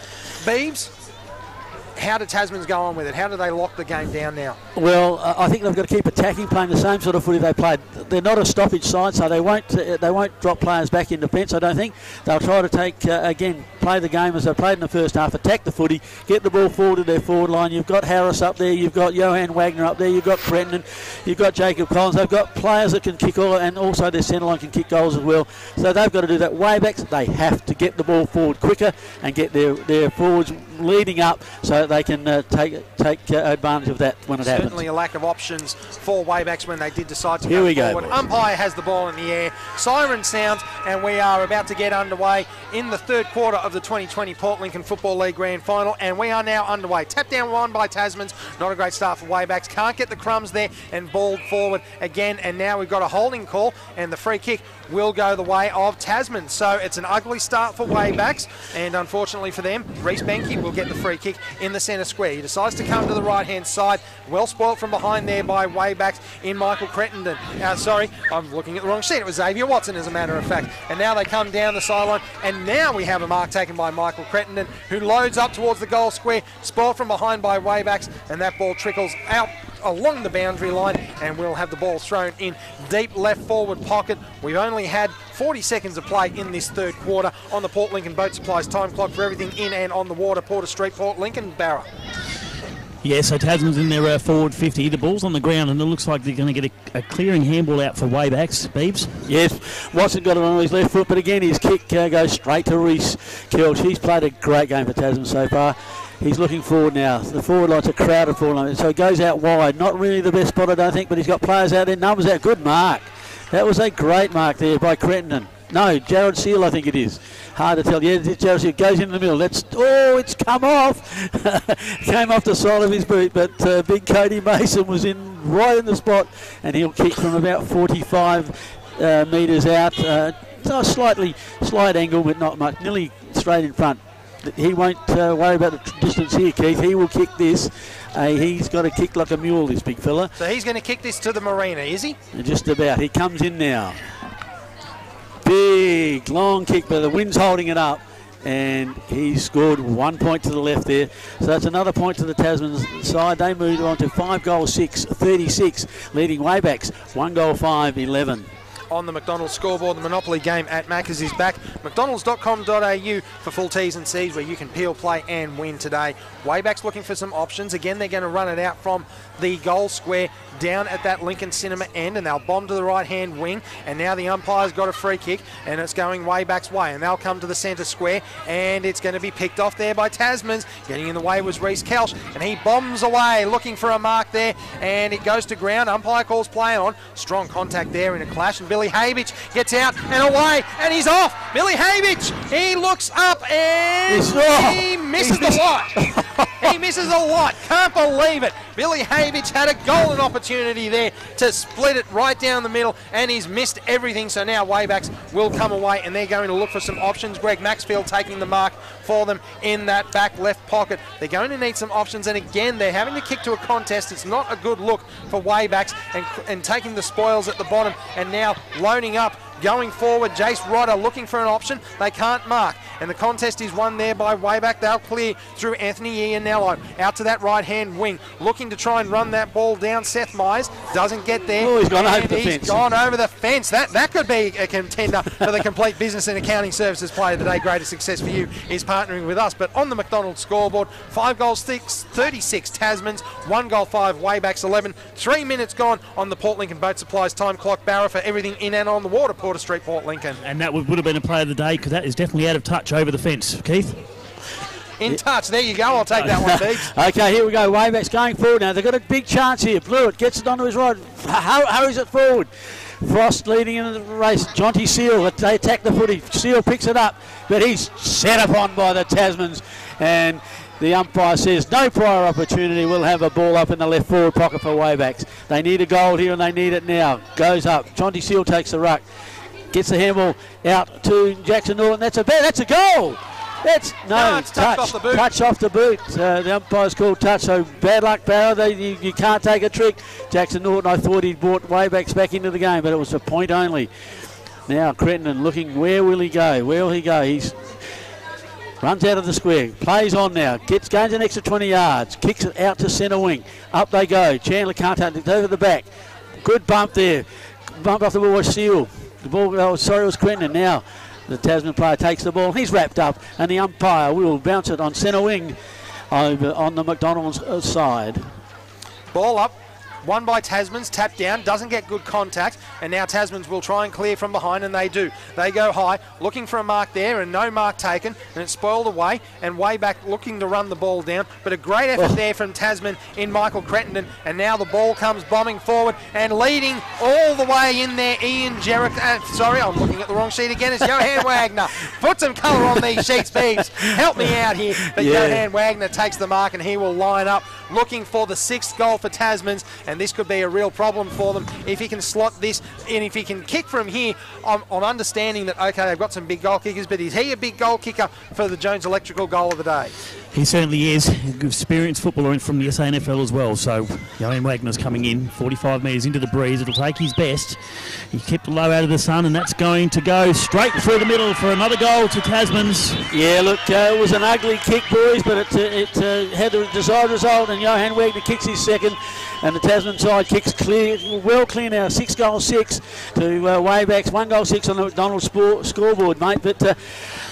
Beebs, how do Tasmans go on with it? How do they lock the game down now? Well, I think they've got to keep attacking, playing the same sort of footy they played. They're not a stoppage side, so they won't drop players back in defence. I don't think they'll try to take play the game as they played in the first half, attack the footy, get the ball forward to their forward line. You've got Harris up there, you've got Johan Wagner up there, you've got Brendan, you've got Jacob Collins. They've got players that can kick all, and also their centre line can kick goals as well. So they've got to do that. WAYBACK, they have to get the ball forward quicker and get their forwards leading up so that they can take advantage of that when it happens. Certainly a lack of options for WAYBACK when they did decide to go forward. Umpire has the ball in the air. Siren sounds, and we are about to get underway in the third quarter of the 2020 Port Lincoln Football League Grand Final, and we are now underway. Tap down one by Tasmans. Not a great start for WAYBACK. Can't get the crumbs there, and balled forward again, and now we've got a holding call, and the free kick will go the way of Tasman. So it's an ugly start for WAYBACK, and unfortunately for them, Reece Benke will get the free kick in the centre square. He decides to come to the right-hand side. Well spoilt from behind there by WAYBACK in Michael Crittenden. Sorry, I'm looking at the wrong sheet. It was Xavier Watson, as a matter of fact. And now they come down the sideline, and now we have a mark taken by Michael Crittenden, who loads up towards the goal square. Spoilt from behind by WAYBACK, and that ball trickles out along the boundary line, and we'll have the ball thrown in deep left forward pocket. We've only had 40 seconds of play in this third quarter on the Port Lincoln Boat Supplies time clock for everything in and on the water. Porter Street, Port Lincoln, Barra. Yeah, so Tasman's in their forward 50. The ball's on the ground, and it looks like they're going to get a clearing handball out for WAYBACK. Beebs? Yes, Watson got it on his left foot, but again his kick goes straight to Reece Kelch. He's played a great game for Tasman so far. He's looking forward now. The forward line's a crowded forward line, so he goes out wide. Not really the best spot, I don't think, but he's got players out there. Numbers out. Good mark. That was a great mark there by Crittenden. No, Jared Seal, I think it is. Hard to tell. Yeah, Jared Seal goes into the middle. It's come off. Came off the side of his boot, but big Cody Mason was right in the spot, and he'll kick from about 45 metres out. Slight angle, but not much. Nearly straight in front. He won't worry about the distance here, Keith. He will kick this. He's got to kick like a mule, this big fella. So he's going to kick this to the marina, is he? Just about. He comes in now. Big, long kick, but the wind's holding it up. And he scored 1 point to the left there. So that's another point to the Tasman's side. They moved on to 5 goals 6, 36, leading Waybacks 1 goal 5, 11. On the McDonald's scoreboard, the Monopoly game at Macca's is back. McDonalds.com.au for full T's and C's where you can peel, play and win today. Wayback's looking for some options. Again, they're going to run it out from the goal square down at that Lincoln Cinema end, and they'll bomb to the right-hand wing. And now the umpire's got a free kick, and it's going Wayback's way. And they'll come to the centre square, and it's going to be picked off there by Tasman's. Getting in the way was Reece Kelch, and he bombs away, looking for a mark there, and it goes to ground. Umpire calls play on. Strong contact there in a clash, and Billy Habich gets out and away, and he's off. Billy Habich, he looks up, and he misses the lot. He misses a lot. Can't believe it. Billy Habich had a golden opportunity there to split it right down the middle, and he's missed everything. So now Waybacks will come away, and they're going to look for some options. Greg Maxfield taking the mark for them in that back left pocket. They're going to need some options, and again, they're having to kick to a contest. It's not a good look for Waybacks, and taking the spoils at the bottom, and now loaning up. Going forward, Jace Rodder looking for an option. They can't mark. And the contest is won there by Wayback. They'll clear through Anthony Ianello. Out to that right-hand wing. Looking to try and run that ball down. Seth Myers doesn't get there. Oh, he's gone over the fence. He's gone over the fence. That could be a contender for the complete business and accounting services player today. Greatest success for you is partnering with us. But on the McDonald's scoreboard, 5 goals 6, 36 Tasmans, 1 goal 5 Waybacks 11. 3 minutes gone on the Port Lincoln Boat Supplies time clock. Barra for everything in and on the water. Porter Street, Port Lincoln. And that would have been a play of the day, because that is definitely out of touch over the fence. Keith? In touch. There you go. I'll take that one, Beegs. Okay, here we go. Waybacks going forward now. They've got a big chance here. Blewett gets it onto his right. Hurries it forward. Frost leading in the race. Jonty Seal, they attack the footy. Seal picks it up, but he's set upon by the Tasmans. And the umpire says no prior opportunity. We'll have a ball up in the left forward pocket for Waybacks. They need a goal here, and they need it now. Goes up. Jonty Seal takes the ruck. Gets the handball out to Jackson Norton. That's a goal. It's touch off the boot. Touch off the boot. The umpire's called touch, so bad luck, Barrow. You can't take a trick. Jackson Norton, I thought he'd brought Waybacks back into the game, but it was a point only. Now Crittenden looking, where will he go? Where will he go? He's runs out of the square, plays on now, gains an extra 20 yards, kicks it out to centre wing. Up they go. Chandler can't take it over the back. Good bump there. Bump off the ball was Seal. The ball, it was Crittenden. Now the Tasman player takes the ball. He's wrapped up, and the umpire will bounce it on centre wing over on the McDonald's side. Ball up. Won by Tasman's, tapped down, doesn't get good contact, and now Tasman's will try and clear from behind, and they do. They go high, looking for a mark there, and no mark taken, and it's spoiled away, and Wayback looking to run the ball down, but a great effort there from Tasman in Michael Crittenden, and now the ball comes bombing forward, and leading all the way in there, Ian Jarrett. Sorry, I'm looking at the wrong sheet again. It's Johan Wagner. Put some colour on these sheets, Beeves. Help me out here. But Johan Wagner takes the mark, and he will line up, looking for the 6th goal for Tasman's, and this could be a real problem for them if he can slot this, and if he can kick from here. I'm understanding that, okay, they've got some big goal kickers, but is he a big goal kicker for the Jones Electrical goal of the day? He certainly is. Experienced footballer from the SANFL as well. So Johan Wagner's coming in 45 metres into the breeze. It'll take his best. He kept low out of the sun, and that's going to go straight through the middle for another goal to Tasman's. Yeah, look, it was an ugly kick, boys, but it had the desired result, and Johan Wagner kicks his second, and the Tasman side kicks clear, well clear now. 6 goals 6 to Waybacks. 1 goal 6 on the McDonald's scoreboard, mate. But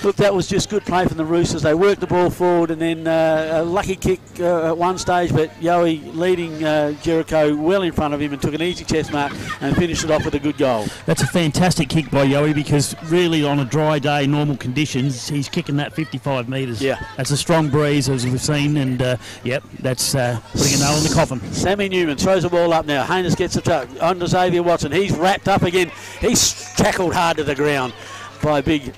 look, that was just good play from the Roosters. They worked the ball forward, and then a lucky kick at one stage, but Yowie leading Jericho well in front of him and took an easy chest mark and finished it off with a good goal. That's a fantastic kick by Yowie, because really on a dry day, normal conditions, he's kicking that 55 metres. Yeah. That's a strong breeze, as we've seen, and that's putting a nail in the coffin. Sammy Newman throws the ball up now. Haynes gets it on to Xavier Watson. He's wrapped up again. He's tackled hard to the ground. by big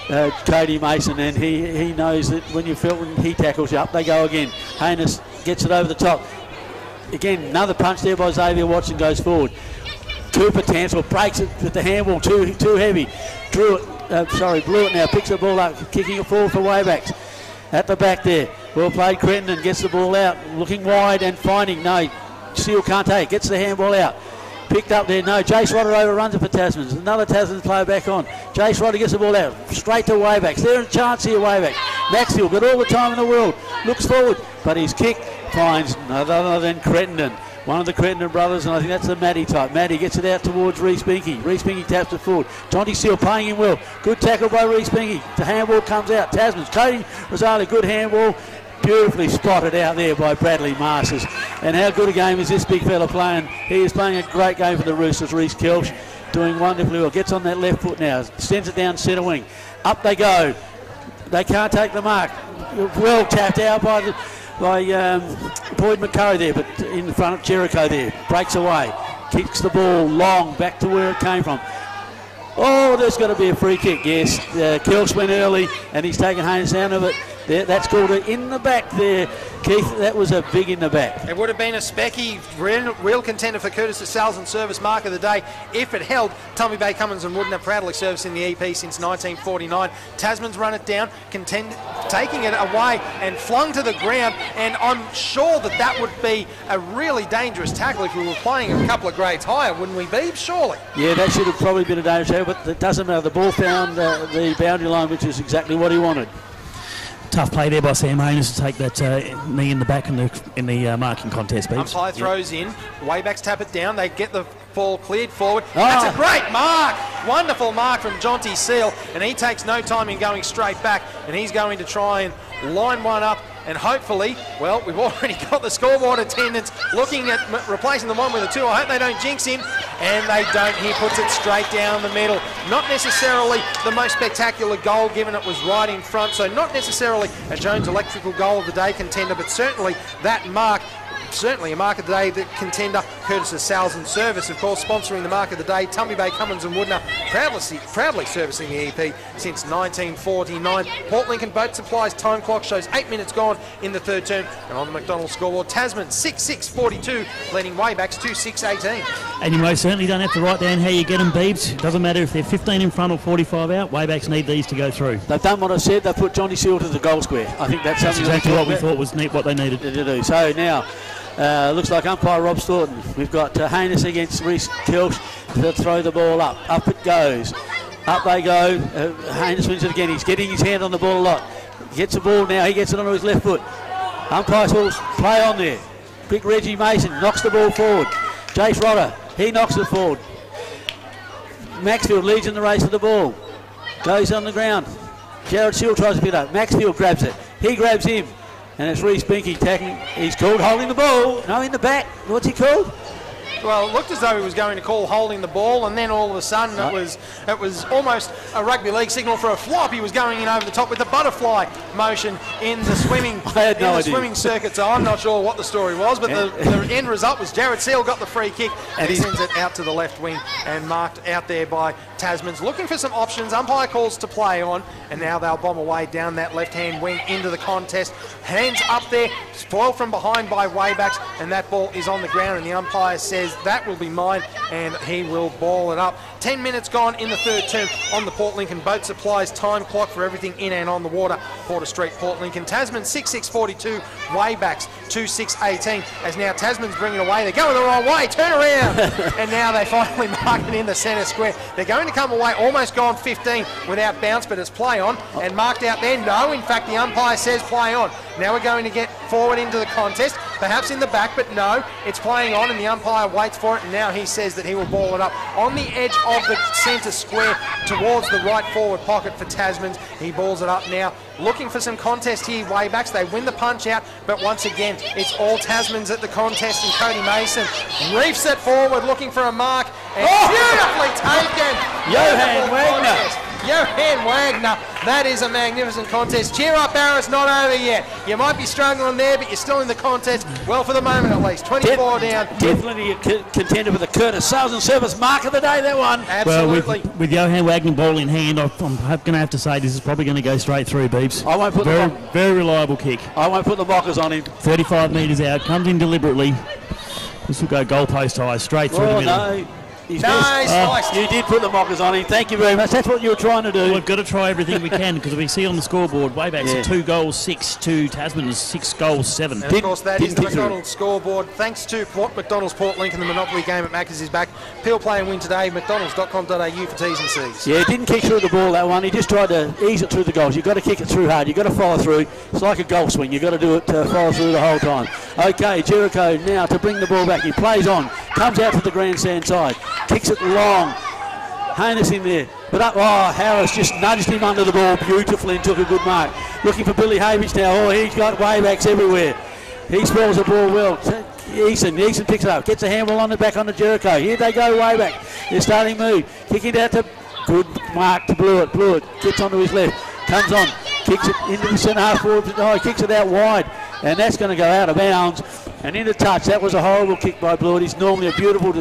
Cody Mason, and he knows that when he tackles you, up they go again. Haynes gets it over the top. Again, another punch there by Xavier Watson, goes forward. Cooper Tansel breaks it with the handball, too heavy. Blew it now, picks the ball up, kicking it forward for Waybacks. At the back there, well played Crittenden, gets the ball out, looking wide and finding, no, Seal can't take, gets the handball out. Picked up there, no, Jace Rodder overruns it for Tasmans. Another Tasmans player back on. Jace Rodder gets the ball out, straight to Waybacks. There's a chance here, Waybacks. Maxfield got all the time in the world, looks forward, but his kick finds none other than Crittenden. One of the Crittenden brothers, and I think that's the Matty type. Matty gets it out towards Reece Binky. Reece Binky taps it forward. Jonty Seal playing him well. Good tackle by Reece Binky. The handball comes out. Tasman's Cody Rosali, good handball. Beautifully spotted out there by Bradley Masters. And how good a game is this big fella playing? He is playing a great game for the Roosters. Reece Kelch doing wonderfully well. Gets on that left foot now. Sends it down centre wing. Up they go. They can't take the mark. Well tapped out by Boyd McCurry there, but in front of Jericho there. Breaks away. Kicks the ball long back to where it came from. Oh, there's got to be a free kick, yes. Kelch went early and he's taken Haynes down of it. There, that's called it in the back there, Keith. That was a big in the back. It would have been a specky, real contender for Curtis de Sal's service mark of the day if it held. Tommy Bay Cummins and Wooden have proudly serviced in the EP since 1949. Tasman's run it down, taking it away and flung to the ground, and I'm sure that would be a really dangerous tackle if we were playing a couple of grades higher, wouldn't we be? Surely. Yeah, that should have probably been a dangerous tackle, but it doesn't matter. The ball found the boundary line, which is exactly what he wanted. Tough play there by Sam Haynes to take that knee in the back in the marking contest. Beeps. Umpire throws in. Waybacks tap it down. They get the ball cleared forward. That's a great mark. Wonderful mark from Jonty Seal, and he takes no time in going straight back, and he's going to try and line one up. And hopefully, well, we've already got the scoreboard attendants looking at replacing the 1 with a 2. I hope they don't jinx him. And they don't. He puts it straight down the middle. Not necessarily the most spectacular goal, given it was right in front. So not necessarily a Jones Electrical goal of the day contender, but certainly that mark. Certainly a mark of the day contender, Curtis de Sal's service. Of course, sponsoring the mark of the day, Tumby Bay Cummins and Woodner, proudly servicing the EP since 1949. Port Lincoln Boat Supplies time clock shows 8 minutes gone in the third term. And on the McDonald's scoreboard, Tasman 6-6-42, leading Waybacks 2-6-18. And you most certainly don't have to write down how you get them, Beebs. It doesn't matter if they're 15 in front or 45 out. Waybacks need these to go through. They've done what I said. They put Jonty Seal to the goal square. I think that's exactly what we thought was what they needed to do. So now, looks like umpire Rob Staunton. We've got Haynes against Reece Kelch to throw the ball up. Up it goes. Up they go. Haynes wins it again. He's getting his hand on the ball a lot. He gets the ball now. He gets it onto his left foot. Umpire calls play on there. Big Reggie Mason knocks the ball forward. Jace Rodder, he knocks it forward. Maxfield leads in the race for the ball. Goes on the ground. Jared Seal tries to pick it up. Maxfield grabs it. He grabs him. And it's Reece Binky tackling. He's called holding the ball. No, in the back. What's he called? Well, it looked as though he was going to call holding the ball, and then all of a sudden it was almost a rugby league signal for a flop. He was going in over the top with the butterfly motion in the swimming swimming circuit. So I'm not sure what the story was, but the end result was Jared Seal got the free kick, and he sends it out to the left wing and marked out there by Tasman's. Looking for some options. Umpire calls to play on, and now they'll bomb away down that left-hand wing into the contest. Hands up there, spoiled from behind by Waybacks, and that ball is on the ground, and the umpire says that will be mine, and he will ball it up. 10 minutes gone in the third term on the Port Lincoln Boat Supplies time clock for everything in and on the water. Porter Street, Port Lincoln. Tasman 6-6-42, Waybacks 2-6-18. As now Tasman's bringing it away. They're going the wrong way. Turn around. And now they finally mark it in the centre square. They're going to come away, almost gone 15 without bounce, but it's play on and marked out there. No, in fact, the umpire says play on. Now we're going to get forward into the contest, perhaps in the back, but no, it's playing on, and the umpire waits for it, and now he says that he will ball it up on the edge of the centre square towards the right forward pocket for Tasman's. He balls it up now, looking for some contest here, Waybacks. They win the punch out, but once again, it's all Tasman's at the contest, and Cody Mason reefs it forward, looking for a mark, and beautifully taken. Johan Wagner. Johan Wagner. That is a magnificent contest. Cheer up, Barra, it's not over yet. You might be struggling there, but you're still in the contest. Well, for the moment at least. 24 down. Definitely a contender with the Curtis Sales and Service mark of the day, that one. Absolutely. Well, with Johan Wagner ball in hand, I'm going to have to say this is probably going to go straight through, Beebs. I won't put very reliable kick. I won't put the mockers on him. 35 metres out, comes in deliberately. This will go goalpost high, straight through the middle. No. Nice. You did put the mockers on him. Thank you very much. That's what you were trying to do. Well, we've got to try everything we can because we see on the scoreboard, WAYBACK's 2 goals 6 to Tasman's 6 goals 7. And of course, that is the McDonald's scoreboard. Thanks to McDonald's Port Lincoln, the Monopoly game at Macca's is back. Peel, play and win today. McDonald's.com.au for T's and C's. Yeah, didn't kick through the ball, that one. He just tried to ease it through the goals. You've got to kick it through hard. You've got to follow through. It's like a golf swing. You've got to do it, follow through the whole time. Okay, Jericho now to bring the ball back. He plays on. Comes out to the grandstand side. Kicks it long. Hanus in there. But Harris just nudged him under the ball beautifully and took a good mark. Looking for Billy Havich now. Oh, he's got WAYBACKs everywhere. He spells the ball well. Eason picks it up. Gets a handball on the back on the Jericho. Here they go, WAYBACK. They're starting move. Kicking it out to good mark to Blewett. Blewett gets onto his left. Comes on. Kicks it into the centre half forward. Oh, he kicks it out wide. And that's going to go out of bounds. And into touch. That was a horrible kick by Blewett. He's normally a beautiful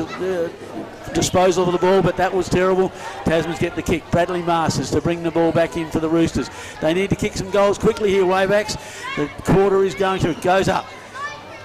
disposal of the ball, but that was terrible. Tasman's get the kick. Bradley Masters to bring the ball back in for the Roosters. They need to kick some goals quickly here, WAYBACKs. The quarter is going through. It goes up.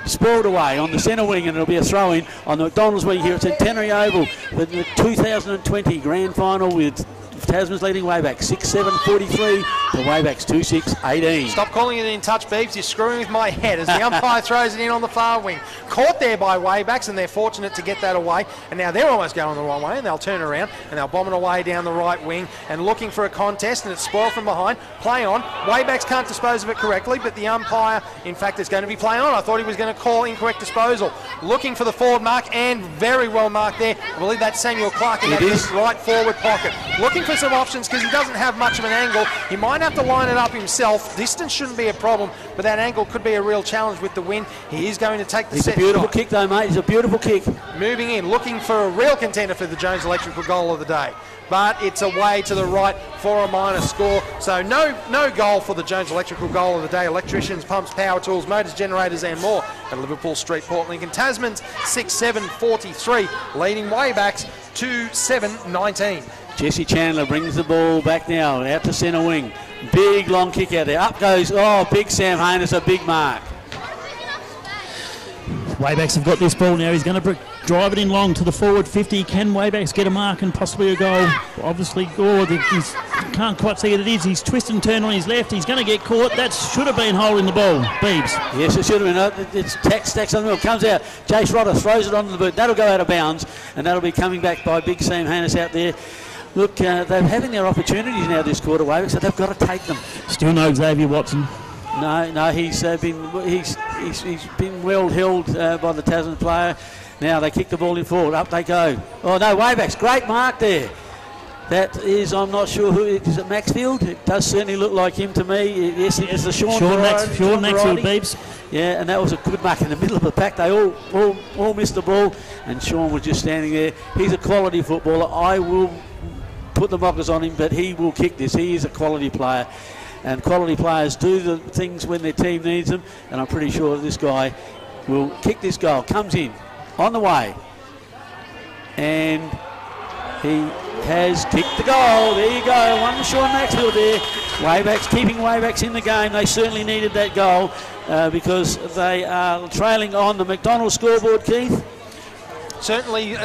Spoiled away on the centre wing, and it'll be a throw-in on the McDonald's wing here at Centenary Oval for the 2020 Grand Final with Tasman's leading WAYBACK 6-7-43 to WAYBACK's 2-6-18. Stop calling it in touch, Beebs. You're screwing with my head as the umpire throws it in on the far wing. Caught there by WAYBACKs, and they're fortunate to get that away. And now they're almost going the wrong way, and they'll turn around and they'll bomb it away down the right wing and looking for a contest, and it's spoiled from behind. Play on. WAYBACKs can't dispose of it correctly, but the umpire, in fact, is going to be play on. I thought he was going to call incorrect disposal. Looking for the forward mark, and very well marked there. I believe that's Samuel Clark in that right forward pocket. Looking for some options because he doesn't have much of an angle. He might have to line it up himself. Distance shouldn't be a problem, but that angle could be a real challenge with the wind. He is going to take the set shot. It's a beautiful kick though, mate. It's a beautiful kick. Moving in, looking for a real contender for the Jones Electrical goal of the day. But it's away to the right for a minor score. So no goal for the Jones Electrical goal of the day. Electricians, pumps, power tools, motors, generators and more at Liverpool Street, Port Lincoln. Tasman's 6-7-43, leading WAYBACKs 2-7-19. Jesse Chandler brings the ball back now, out to centre wing. Big long kick out there. Up goes, big Sam Hanus, a big mark. WAYBACKs have got this ball now. He's going to drive it in long to the forward 50. Can WAYBACKs get a mark and possibly a goal? Obviously, he can't quite see what it is. He's twisted and turned on his left. He's going to get caught. That should have been holding the ball. Beebs. Yes, it should have been. It's stacks on the middle. Comes out. Jace Rodder throws it onto the boot. That'll go out of bounds, and that'll be coming back by big Sam Hanus out there. Look, they're having their opportunities now this quarter, WAYBACK, so they've got to take them. Still no Xavier Watson. No, he's been well held by the Tasman player. Now they kick the ball in forward. Up they go. Oh no, WAYBACKs, great mark there. That is, I'm not sure who is it. Maxfield? It does certainly look like him to me. Yes, it is the Sean Maxfield, Beebs. Yeah, and that was a good mark in the middle of the pack. They all missed the ball, and Sean was just standing there. He's a quality footballer. I will put the mockers on him, but he will kick this. He is a quality player, and quality players do the things when their team needs them, and I'm pretty sure this guy will kick this goal. Comes in on the way, and he has kicked the goal. There you go, one Sean Maxfield there. WAYBACKs keeping WAYBACKs in the game. They certainly needed that goal because they are trailing on the McDonald's scoreboard, Keith. Certainly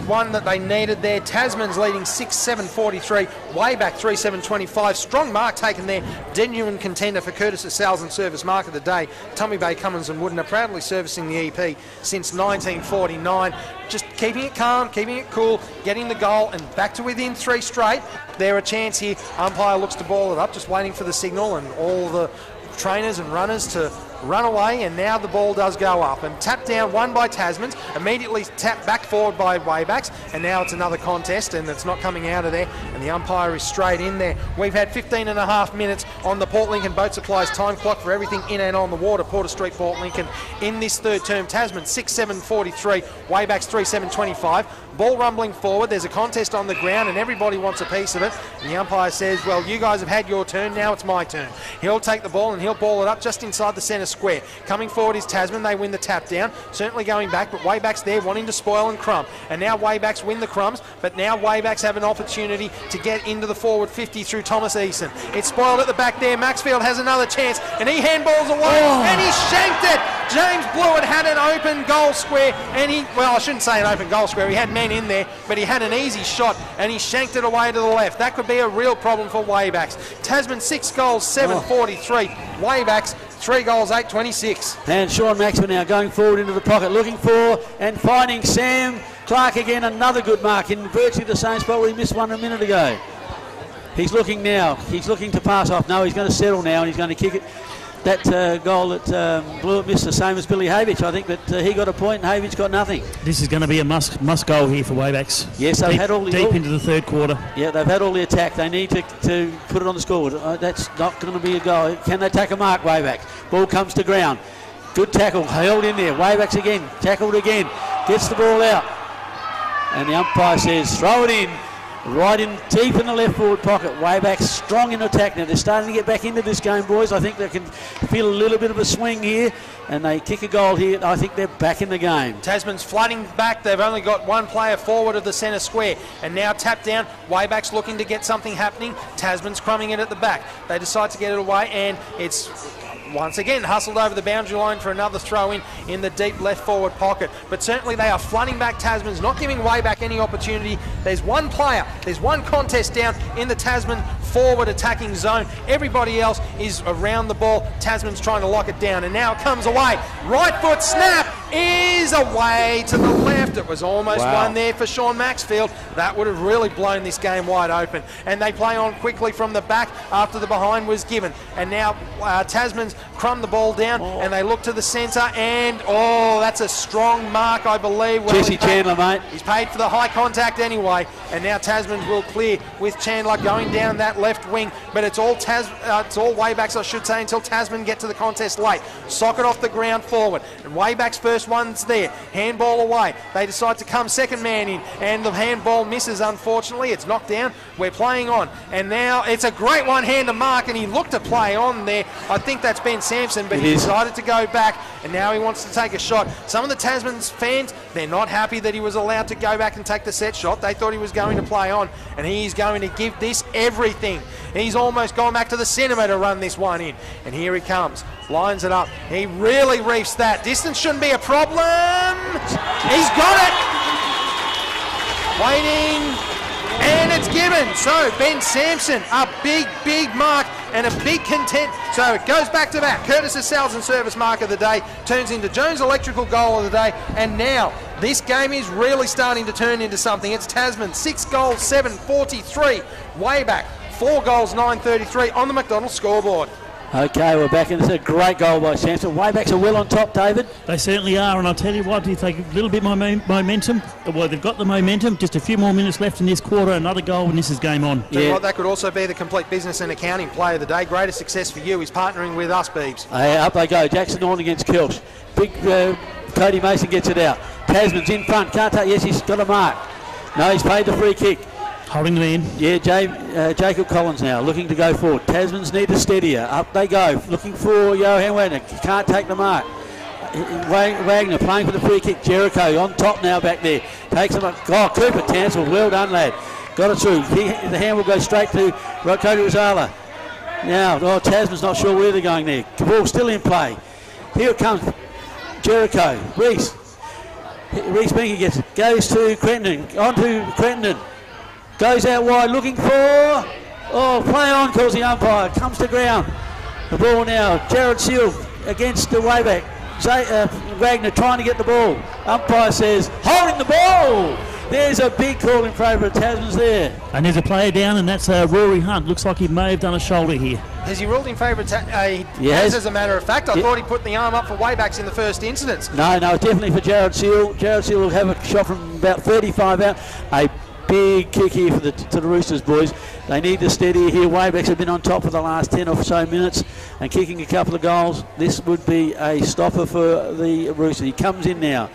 one that they needed there. Tasman's leading 6-7-43. WAYBACK 3-7-25. Strong mark taken there. Genuine contender for Curtis' Sales and Service mark of the day. Tommy Bay, Cummins and Wooden are proudly servicing the EP since 1949. Just keeping it calm, keeping it cool, getting the goal and back to within 3 straight. They're a chance here. Umpire looks to ball it up, just waiting for the signal, and all the trainers and runners to run away, and now the ball does go up. And tapped down, won by Tasman's, immediately tapped back forward by Waybacks, and now it's another contest, and it's not coming out of there, and the umpire is straight in there. We've had 15.5 minutes on the Port Lincoln Boat Supplies time clock for everything in and on the water. Porter Street, Port Lincoln in this third term. Tasman 6-7-43, Waybacks 3-7-25. Ball rumbling forward, there's a contest on the ground and everybody wants a piece of it. And the umpire says, well, you guys have had your turn, now it's my turn. He'll take the ball and he'll ball it up just inside the centre square. Coming forward is Tasman, they win the tap down. Certainly going back, but Waybacks there wanting to spoil and crumb. And now Waybacks win the crumbs, but now Waybacks have an opportunity to get into the forward 50 through Thomas Eason. It's spoiled at the back there, Maxfield has another chance and he handballs away and he shanked it. James Blewett had an open goal square and I shouldn't say an open goal square, he had men in there, but he had an easy shot and he shanked it away to the left. That could be a real problem for Waybacks. Tasman 6 goals, 7-43. Waybacks 3 goals, 8-26. And Sean Maxwell now going forward into the pocket, looking for and finding Sam Clark again. Another good mark in virtually the same spot where he missed one a minute ago. He's looking now. He's looking to pass off. No, he's going to settle now and he's going to kick it. That goal that Blewett missed, the same as Billy Havich, I think, but he got a point and Havich got nothing. This is going to be a must goal here for Waybacks. Yes, they've had all the deep into the third quarter. Yeah, they've had all the attack. They need to put it on the scoreboard. That's not going to be a goal. Can they take a mark, Waybacks? Ball comes to ground. Good tackle, held in there. Waybacks again, tackled again, gets the ball out. And the umpire says, throw it in. Right in deep in the left forward pocket. Waybacks strong in attack now. They're starting to get back into this game, boys. I think they can feel a little bit of a swing here, and they kick a goal here. I think they're back in the game. Tasman's flooding back. They've only got one player forward of the centre square, and now tapped down. Waybacks looking to get something happening. Tasman's crumbing it at the back. They decide to get it away, and it's once again hustled over the boundary line for another throw in the deep left forward pocket. But certainly they are flooding back Tasman's, not giving Wayback any opportunity. There's one player, there's one contest down in the Tasman forward attacking zone. Everybody else is around the ball. Tasman's trying to lock it down, and now it comes away. Right foot snap is away to the left. It was almost one there for Sean Maxfield. That would have really blown this game wide open. And they play on quickly from the back after the behind was given. And now Tasman's crumb the ball down and they look to the centre, and that's a strong mark, I believe. Well, Jesse Chandler, mate. He's paid for the high contact anyway, and now Tasman will clear with Chandler going down that left wing, but it's all Waybacks, I should say, until Tasman get to the contest late. Socket off the ground forward, and Waybacks first one's there. Handball away. They decide to come second man in, and the handball misses, unfortunately. It's knocked down. We're playing on, and now it's a great one-hander mark, and he looked to play on there. I think that's Ben Sampson, but he decided to go back, and now he wants to take a shot. Some of the Tasman's fans, they're not happy that he was allowed to go back and take the set shot. They thought he was going to play on, and he's going to give this everything. He's almost gone back to the centre to run this one in, and here he comes. Lines it up. He really reefs that. Distance shouldn't be a problem. He's got it. Waiting, and it's given. So Ben Sampson, a big mark and a big content. So it goes back to back. Curtis' sales and service mark of the day turns into Jones Electrical goal of the day, and now this game is really starting to turn into something. It's Tasman 6 goals, 7-43. Wayback 4 goals, 9-33 on the McDonald scoreboard. Okay, we're back in. It's a great goal by Sampson. Waybacks are well on top, David. They certainly are, and I'll tell you what, if they get a little bit more momentum, well, they've got the momentum, just a few more minutes left in this quarter, another goal, and this is game on. Yeah. Well, that could also be the complete business and accounting player of the day. Greatest success for you is partnering with us, Beebs. Up they go. Jackson on against Kelch. Big Cody Mason gets it out. Tasman's in front. Can't take. Yes, he's got a mark. No, he's paid the free kick. Holding the man. Yeah, Jacob Collins now looking to go forward. Tasman's need to steady her. Up they go. Looking for Johan Wagner. Can't take the mark. Wagner playing for the free kick. Jericho on top now back there. Takes him up. Oh, Cooper Tansel. Well done, lad. Got it through. The hand will go straight to Cody Rosala. Now, Tasman's not sure where they're going there. The ball still in play. Here it comes. Jericho. Reese Binky gets it. Goes to Crenton. On to Crenton. Goes out wide looking for... play on, calls the umpire. Comes to ground. The ball now. Jared Seal against the Wayback. Wagner trying to get the ball. Umpire says, holding the ball. There's a big call in favour of Tasman's there. And there's a player down, and that's Rory Hunt. Looks like he may have done a shoulder here. Has he ruled in favour of yes. As a matter of fact, I thought he put the arm up for Waybacks in the first incidence. No, definitely for Jared Seal. Jared Seal will have a shot from about 35 out. A big kick here for to the Roosters, boys. They need to steady here. Waybacks have been on top for the last 10 or so minutes and kicking a couple of goals. This would be a stopper for the Roosters. He comes in now.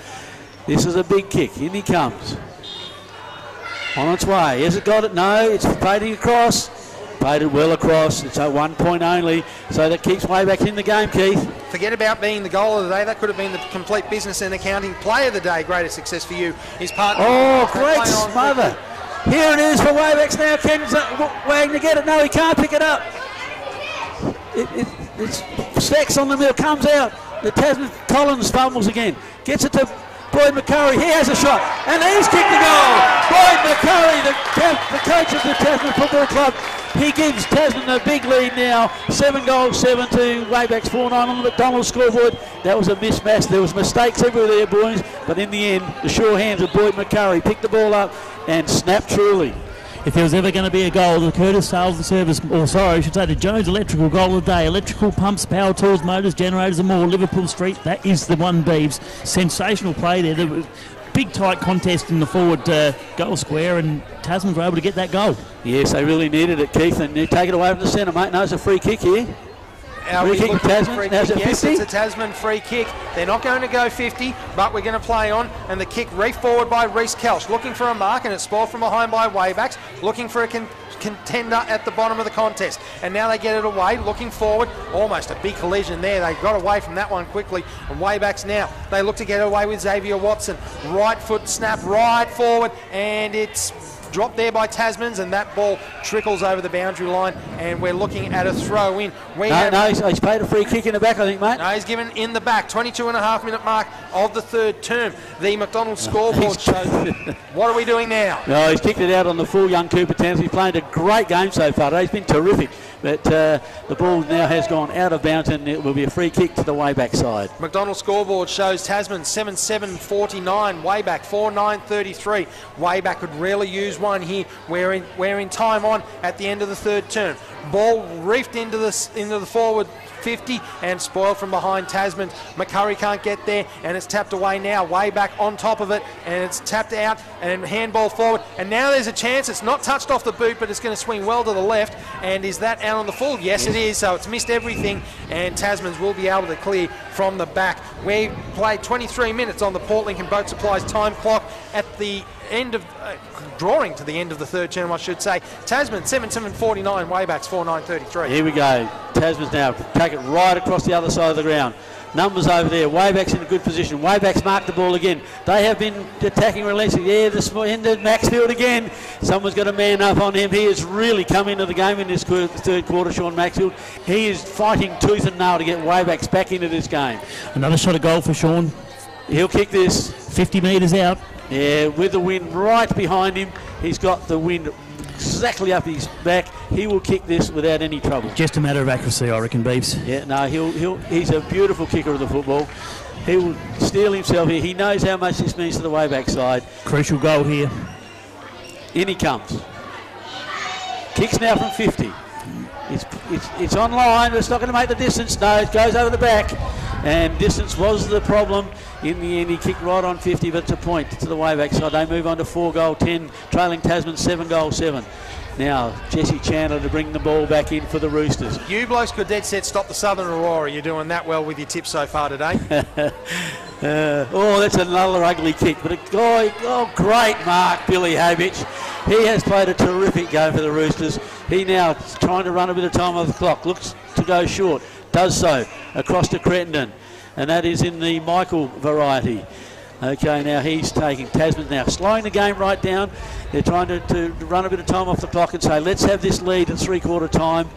This is a big kick. In he comes. On its way. Has it got it? No, it's fading across. Played it well across. It's a 1 point only, so that keeps Wayback in the game, Keith. Forget about being the goal of the day. That could have been the complete business and accounting player of the day. Greatest success for you. His partner. Oh, great smother. Here it is for Waybacks now. Ken's waiting to get it. No, he can't pick it up. It's Stacks on the middle. Comes out. The Tasman Collins fumbles again. Gets it to Boyd McCurry. He has a shot. And he's kicked the goal. Boyd McCurry, the coach of the Tasman Football Club. He gives Tasman a big lead now. 7 goals, 7 to Waybacks 4-9 on the McDonald's scoreboard. That was a mismatch. There was mistakes everywhere there, boys. But in the end, the sure hands of Boyd McCurry picked the ball up and snapped truly. If there was ever going to be a goal, the Curtis Sales and Service, or sorry, I should say the Jones Electrical goal of the day. Electrical pumps, power tools, motors, generators and more. Liverpool Street, that is the one, Beeves. Sensational play there. There was big tight contest in the forward goal square, and Tasman were able to get that goal. Yes, they really needed it, Keith, and they take it away from the centre, mate. No, it's a free kick here. Free kick to Tasman. Now, yes, it's a Tasman free kick. They're not going to go 50, but we're going to play on. And the kick reef forward by Reece Kelch, looking for a mark, and it's spoiled from behind by Waybacks, looking for a contender at the bottom of the contest. And now they get it away, looking forward. Almost a big collision there. They got away from that one quickly. And Waybacks now, they look to get away with Xavier Watson. Right foot snap, right forward, and it's dropped there by Tasmans, and that ball trickles over the boundary line, and we're looking at a throw in. He's paid a free kick in the back, I think, mate. No, he's given in the back. 22.5 minute mark of the third term. The McDonald's scoreboard shows. What are we doing now? No, he's kicked it out on the full young Cooper Towns. He's played a great game so far. He's been terrific. But the ball now has gone out of bounds, and it will be a free kick to the Wayback side. McDonald's scoreboard shows Tasman 7-7-49, Wayback 4-9-33. Wayback could really use one here. We're in time on at the end of the third term. Ball reefed into the forward 50 and spoiled from behind Tasman. McCurry can't get there, and it's tapped away now. Wayback on top of it, and it's tapped out and handball forward. And now there's a chance. It's not touched off the boot, but it's going to swing well to the left. And is that out on the full? Yes, it is. So it's missed everything, and Tasmans will be able to clear from the back. We played 23 minutes on the Port Lincoln Boat Supplies time clock at the end of drawing to the end of the third term, I should say. Tasman 7-7-49, Waybacks 4-9-33. Here we go. Tasman's now take it right across the other side of the ground. Numbers over there. Waybacks in a good position. Waybacks mark the ball again. They have been attacking, releasing. Yeah, into Maxfield again. Someone's got a man up on him. He has really come into the game in this third quarter, Sean Maxfield. He is fighting tooth and nail to get Waybacks back into this game. Another shot of goal for Sean. He'll kick this. 50 metres out. Yeah, with the wind right behind him. He's got the wind exactly up his back. He will kick this without any trouble. Just a matter of accuracy, I reckon, Beeves. Yeah, no, he's a beautiful kicker of the football. He will steel himself here. He knows how much this means to the Wayback side. Crucial goal here. In he comes. Kicks now from 50. It's on line, but it's not going to make the distance. No, it goes over the back. And distance was the problem. In the end, he kicked right on 50, but it's a point to the Wayback side. They move on to 4-10, trailing Tasman 7-7. Now, Jesse Chandler to bring the ball back in for the Roosters. You blokes could dead set stop the Southern Aurora. You're doing that well with your tips so far today. That's another ugly kick. But great mark, Billy Habich. He has played a terrific game for the Roosters. He now is trying to run a bit of time off the clock. Looks to go short. Does so across to Crittenden. And that is in the Michael variety. Okay, now he's taking Tasman now, slowing the game right down. They're trying to run a bit of time off the clock and say, let's have this lead at three-quarter time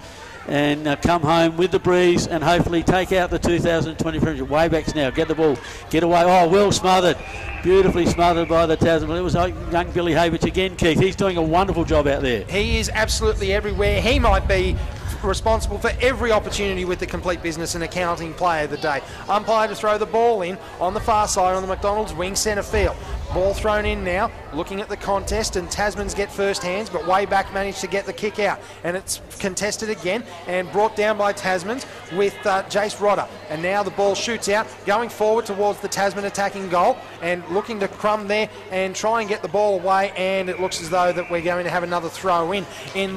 and come home with the breeze and hopefully take out the 2020 Premiership. Waybacks now, get the ball, get away. Oh, well smothered. Beautifully smothered by the Tasman. It was young Billy Havich again, Keith. He's doing a wonderful job out there. He is absolutely everywhere. He might be responsible for every opportunity with the complete business and accounting player of the day. Umpire to throw the ball in on the far side on the McDonald's wing centre field. Ball thrown in now, looking at the contest, and Tasman's get first hands, but WAYBACK managed to get the kick out. And it's contested again and brought down by Tasman's with Jace Rodder. And now the ball shoots out, going forward towards the Tasman attacking goal and looking to crumb there and try and get the ball away. And it looks as though that we're going to have another throw in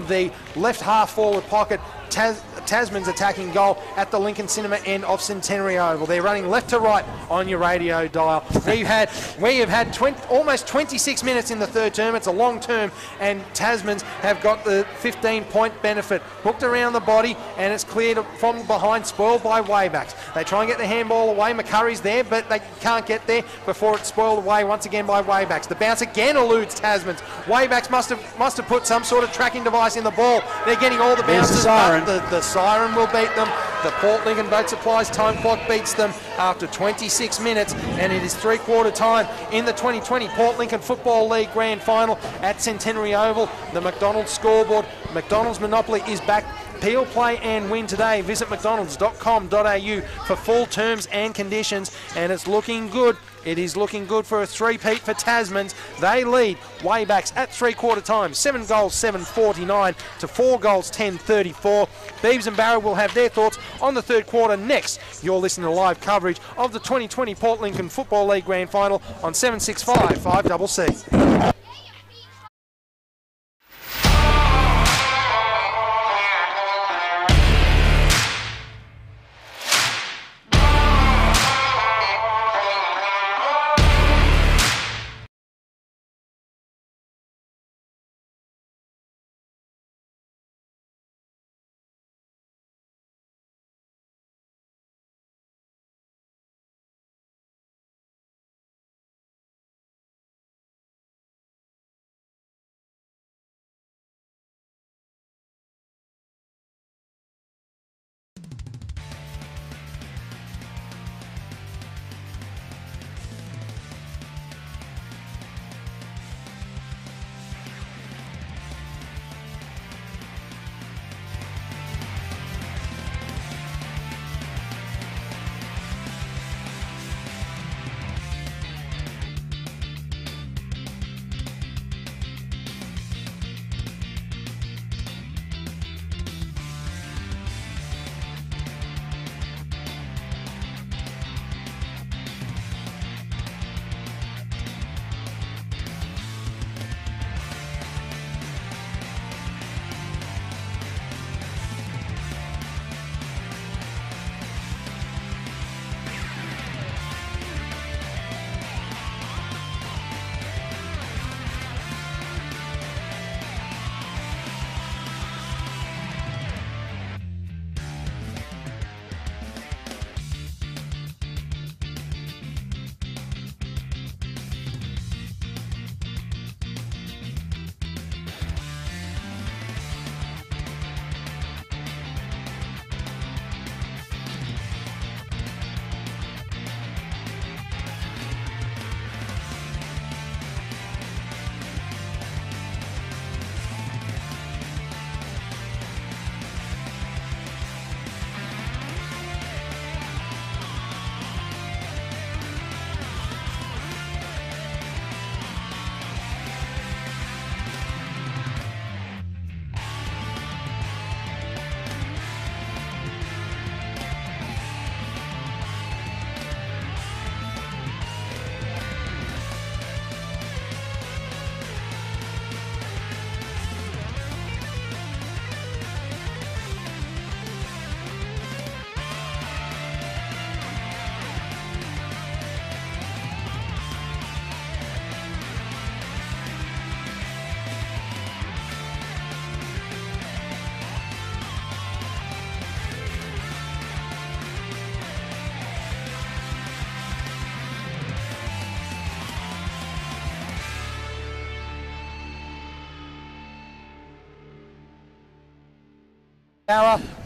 the left half forward pocket. Tasman's attacking goal at the Lincoln Cinema end of Centenary Oval. They're running left to right on your radio dial. We have had almost 26 minutes in the third term. It's a long term, and Tasmans have got the 15-point benefit. Hooked around the body, and it's cleared from behind, spoiled by WAYBACKs. They try and get the handball away. McCurry's there, but they can't get there before it's spoiled away once again by WAYBACKs. The bounce again eludes Tasmans. WAYBACKs must have put some sort of tracking device in the ball. They're getting all the bounces. The siren will beat them. The Port Lincoln Boat Supplies time clock beats them after 26 minutes, and it is three-quarter time in the 2020 Port Lincoln Football League Grand Final at Centenary Oval. The McDonald's scoreboard. McDonald's monopoly is back. Peel, play and win today. Visit mcdonalds.com.au for full terms and conditions, and it's looking good. It is looking good for a three-peat for Tasmans. They lead WAYBACKs at three-quarter time, 7 goals, 7:49 to 4 goals, 10:34. Beebs and Barrow will have their thoughts on the third quarter next. You're listening to live coverage of the 2020 Port Lincoln Football League Grand Final on 765 5CC.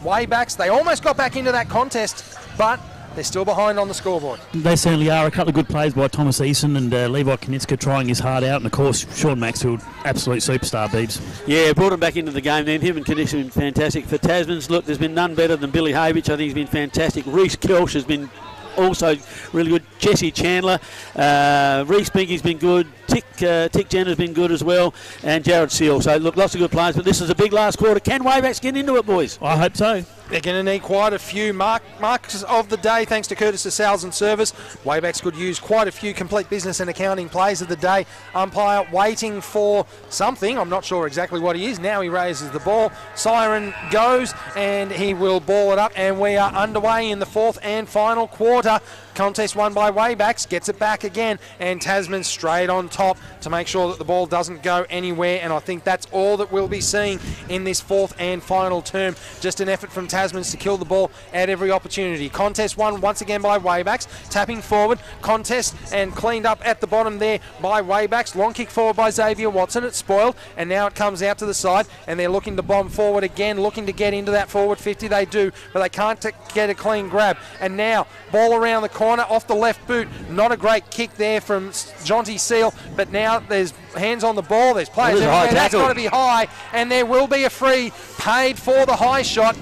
WAYBACKs, they almost got back into that contest, but they're still behind on the scoreboard. They certainly are. A couple of good plays by Thomas Eason and Levi Konitska trying his heart out, and of course Sean Maxfield, absolute superstar, Beebs. Yeah, brought him back into the game then. Him and Konitska have been fantastic. For Tasmans, look, there's been none better than Billy Havich. I think he's been fantastic. Reece Kelch has been also really good. Jesse Chandler, Reece Binky's been good. Tick Jenner's been good as well, and Jared Seal. So look, lots of good players, but this is a big last quarter. Can Waybacks get into it, boys? I hope so. They're going to need quite a few marks of the day, thanks to Curtis of Sales and Service. Waybacks could use quite a few complete business and accounting plays of the day. Umpire waiting for something. I'm not sure exactly what he is. Now he raises the ball. Siren goes, and he will ball it up, and we are underway in the fourth and final quarter. Contest won by Waybacks, gets it back again, and Tasman straight on top to make sure that the ball doesn't go anywhere, and I think that's all that we'll be seeing in this fourth and final term. Just an effort from Tasman's to kill the ball at every opportunity. Contest won once again by Waybacks, tapping forward, contest and cleaned up at the bottom there by Waybacks. Long kick forward by Xavier Watson, it's spoiled, and now it comes out to the side, and they're looking to bomb forward again, looking to get into that forward 50. They do, but they can't get a clean grab, and now ball around the corner off the left boot. Not a great kick there from Jonty Seal, but now there's hands on the ball. There's players everywhere. That's got to be high, and there will be a free paid for the high shot.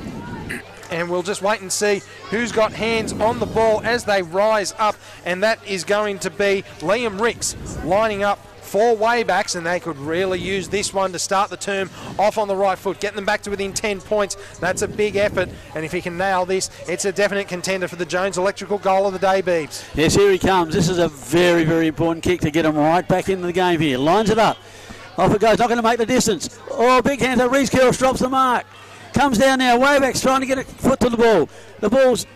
And we'll just wait and see who's got hands on the ball as they rise up, and that is going to be Liam Ricks lining up for Waybacks, and they could really use this one to start the term off on the right foot, getting them back to within 10 points. That's a big effort, and if he can nail this, it's a definite contender for the Jones Electrical goal of the day, Beebs. Yes, here he comes. This is a very, very important kick to get him right back into the game here. Lines it up. Off it goes, not going to make the distance. Oh, big hands up. Reece Kells drops the mark. Comes down now. Waybacks trying to get a foot to the ball. The ball's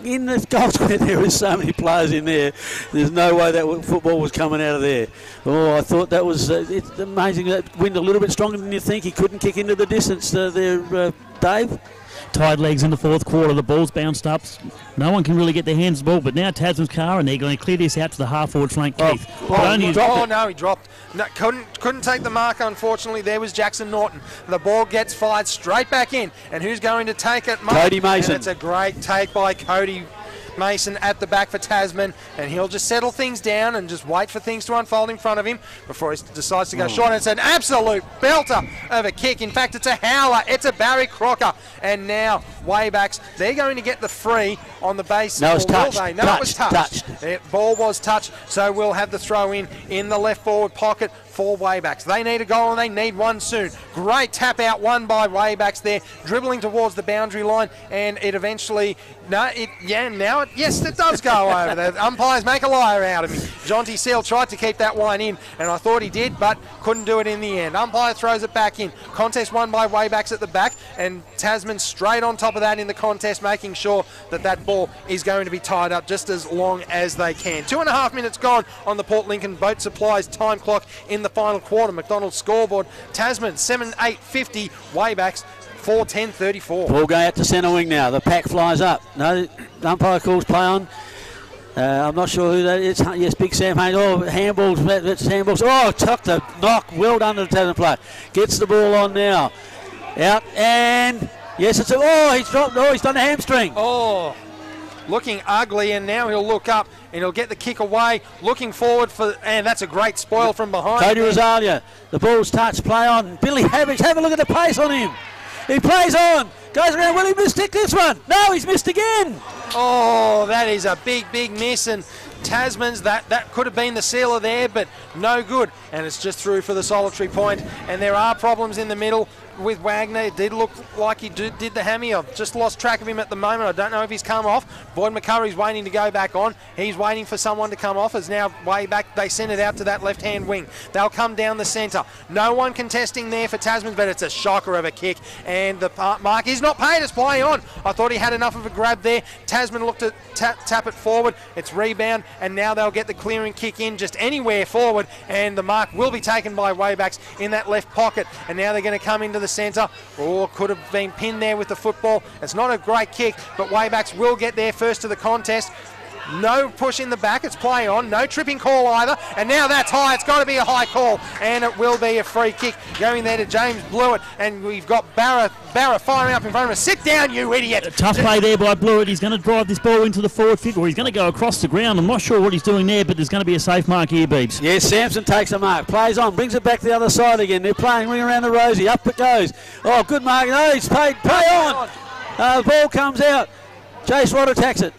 in the goal square. There is so many players in there. There's no way that football was coming out of there. Oh, I thought that was it's amazing. That wind a little bit stronger than you think. He couldn't kick into the distance there, Dave. Tied legs in the fourth quarter. The ball's bounced up. No one can really get their hands on the ball, but now Tasman's car, and they're going to clear this out to the half-forward flank, Keith. No, he dropped. No, couldn't take the mark, unfortunately. There was Jackson Norton. The ball gets fired straight back in, and who's going to take it? Cody Mason. And it's a great take by Cody Mason at the back for Tasman, and he'll just settle things down and just wait for things to unfold in front of him before he decides to go short. And it's an absolute belter of a kick. In fact, it's a howler. It's a Barry Crocker. And now Waybacks, they're going to get the free on the base. No, it was touched. No, it was touched. The ball was touched, so we'll have the throw in the left forward pocket for Waybacks. They need a goal, and they need one soon. Great tap out one by Waybacks there, dribbling towards the boundary line, and it eventually, yes, it does go over. The umpires make a liar out of me. Jonty Seal tried to keep that one in, and I thought he did, but couldn't do it in the end. Umpire throws it back in. Contest won by Waybacks at the back, and Tasman straight on top of that in the contest, making sure that that ball is going to be tied up just as long as they can. 2.5 minutes gone on the Port Lincoln Boat Supplies time clock in the final quarter. McDonald's scoreboard, Tasman 7-8-50, Waybacks 4-10-34. Ball going out to centre wing now. The pack flies up. No, umpire calls play on. I'm not sure who that is. Yes, Big Sam Haynes. Oh, handballs. That's handballs. Oh, tucked the knock. Well done to the Tasman player. Gets the ball on now. Out and yes, it's he's dropped. Oh, he's done a hamstring. Oh, looking ugly, and now he'll look up and he'll get the kick away, looking forward and that's a great spoil from behind. Cody Rosalia, the ball's touched, play on. Billy Havage, have a look at the pace on him. He plays on, goes around. Will he mistick this one? No, he's missed again. Oh, that is a big, big miss, and Tasman's, that could have been the sealer there, but no good, and it's just through for the solitary point. And there are problems in the middle with Wagner. It did look like he did the hammy. I've just lost track of him at the moment. I don't know if he's come off. Boyd McCurry's waiting to go back on. He's waiting for someone to come off. As now Wayback, they send it out to that left-hand wing. They'll come down the centre. No one contesting there for Tasman, but it's a shocker of a kick, and the mark is not paid. It's play on. I thought he had enough of a grab there. Tasman looked to tap it forward. It's rebound, and now they'll get the clearing kick in just anywhere forward, and the mark will be taken by Waybacks in that left pocket, and now they're going to come into the centre. Or could have been pinned there with the football. It's not a great kick, but Waybacks will get there first to the contest. No push in the back, it's play on, no tripping call either, and now that's high. It's got to be a high call, and it will be a free kick going there to James Blewett, and we've got Barra firing up in front of us. Sit down, you idiot. Tough play there by Blewett. He's going to drive this ball into the forward 50, or he's going to go across the ground. I'm not sure what he's doing there, but there's going to be a safe mark here, Beebs. Yes, Sampson takes a mark, plays on, brings it back to the other side again. They're playing ring around the rosy, up it goes. Oh, good mark. No, he's paid, play on. The ball comes out. Jace Rod attacks it.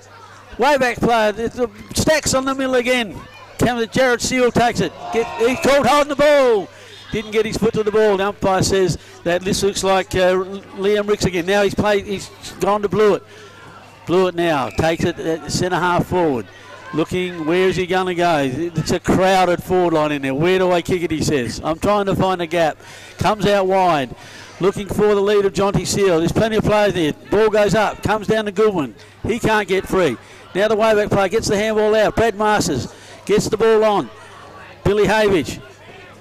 Wayback player, the stacks on the middle again. Jared Seal takes it. He's called holding the ball. Didn't get his foot to the ball. The umpire says that this looks like Liam Ricks again. Now he's gone to Blewett. Blewett now takes it at centre half forward. Looking, where is he going to go? It's a crowded forward line in there. Where do I kick it, he says. I'm trying to find a gap. Comes out wide. Looking for the lead of Jonty Seal. There's plenty of players there. Ball goes up. Comes down to Goodwin. He can't get free. Now the Wayback player gets the handball out. Brad Masters gets the ball on. Billy Havage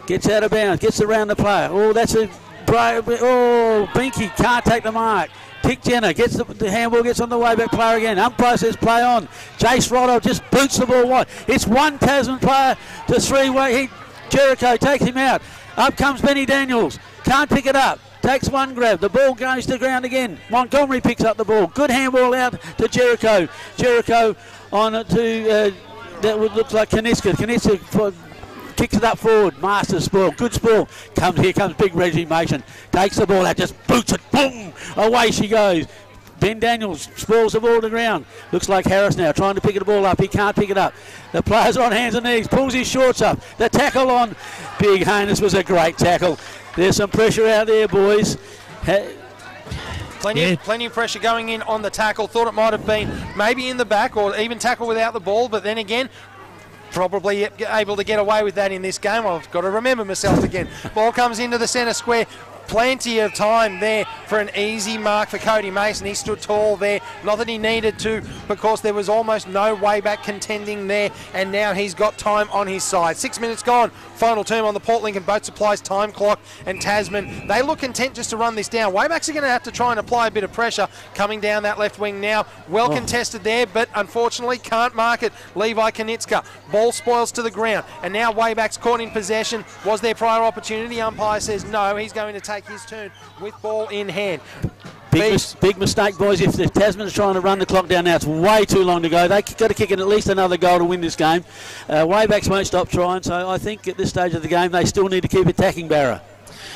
gets out of bounds. Gets around the player. Oh, that's a... Oh, Binky can't take the mark. Tick Jenner gets the handball, gets on the Wayback player again. Umpire says play on. Jace Rotto just boots the ball wide. It's one Tasman player to three-way. Jericho takes him out. Up comes Benny Daniels. Can't pick it up. Takes one grab. The ball goes to the ground again. Montgomery picks up the ball. Good handball out to Jericho. Jericho on it to, that would look like Kaniska. Kaniska kicks it up forward. Masters spoil. Good spoil. Here comes big Reggie Mason. Takes the ball out. Just boots it. Boom. Away she goes. Ben Daniels spoils the ball to the ground. Looks like Harris now trying to pick the ball up. He can't pick it up. The player's on hands and knees. Pulls his shorts up. The tackle on Big Haynes was a great tackle. There's some pressure out there, boys. Plenty of pressure going in on the tackle. Thought it might have been maybe in the back or even tackle without the ball, but then again, probably able to get away with that in this game. I've got to remember myself again. Ball comes into the centre square. Plenty of time there for an easy mark for Cody Mason. He stood tall there. Not that he needed to, because there was almost no Wayback contending there, and now he's got time on his side. 6 minutes gone. Final term on the Port Lincoln Boat Supplies time clock, and Tasman, they look content just to run this down. Waybacks are going to have to try and apply a bit of pressure coming down that left wing now. Well contested there, but unfortunately can't mark it. Levi Konitska. Ball spoils to the ground, and now Waybacks caught in possession. Was there prior opportunity? Umpire says no. He's going to take his turn with ball in hand. Big mistake, boys. If the Tasman's trying to run the clock down now, it's way too long to go. They've got to kick in at least another goal to win this game. Waybacks won't stop trying, so I think at this stage of the game they still need to keep attacking Barra.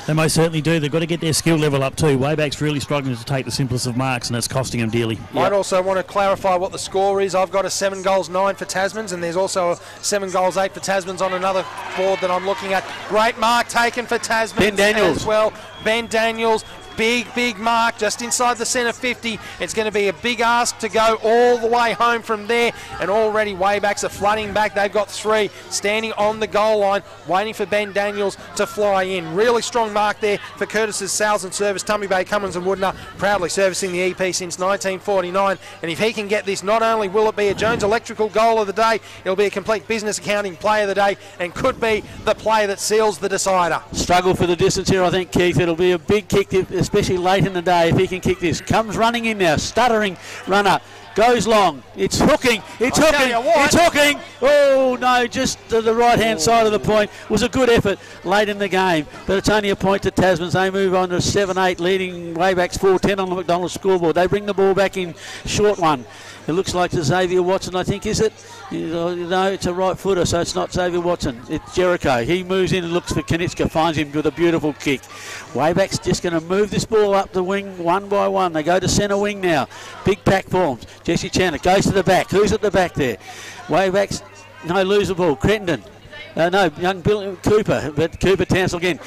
They most certainly do. They've got to get their skill level up too. Wayback's really struggling to take the simplest of marks, and it's costing them dearly. Might also want to clarify what the score is. I've got a 7 goals 9 for Tasmans, and there's also a 7 goals 8 for Tasmans on another board that I'm looking at. Great mark taken for Tasmans. Ben Daniels as well. Ben Daniels. Big mark just inside the centre 50. It's going to be a big ask to go all the way home from there, and already Waybacks are flooding back. They've got 3 standing on the goal line waiting for Ben Daniels to fly in. Really strong mark there for Curtis's Sales and Service. Tumby Bay, Cummins and Woodner proudly servicing the EP since 1949, and if he can get this, not only will it be a Jones Electrical goal of the day, it'll be a complete business accounting play of the day, and could be the play that seals the decider. Struggle for the distance here, I think, Keith. It'll be a big kick, especially late in the day, if he can kick this. Comes running in now, stuttering runner, goes long. It's hooking. It's hooking. Oh no, just to the right hand side of the point. Was a good effort late in the game, but it's only a point to Tasmans. They move on to 7-8, leading Waybacks 4-10 on the McDonald's scoreboard. They bring the ball back in, short one. It looks like to Xavier Watson, I think, is it? No, it's a right footer, so it's not Xavier Watson. It's Jericho. He moves in and looks for Konitska, finds him with a beautiful kick. Wayback's just going to move this ball up the wing one by one. They go to centre wing now. Big pack forms. Jesse Chandler goes to the back. Who's at the back there? Waybacks, no, lose the ball. Crittenden. No, young Bill Cooper, but Cooper Tansel again.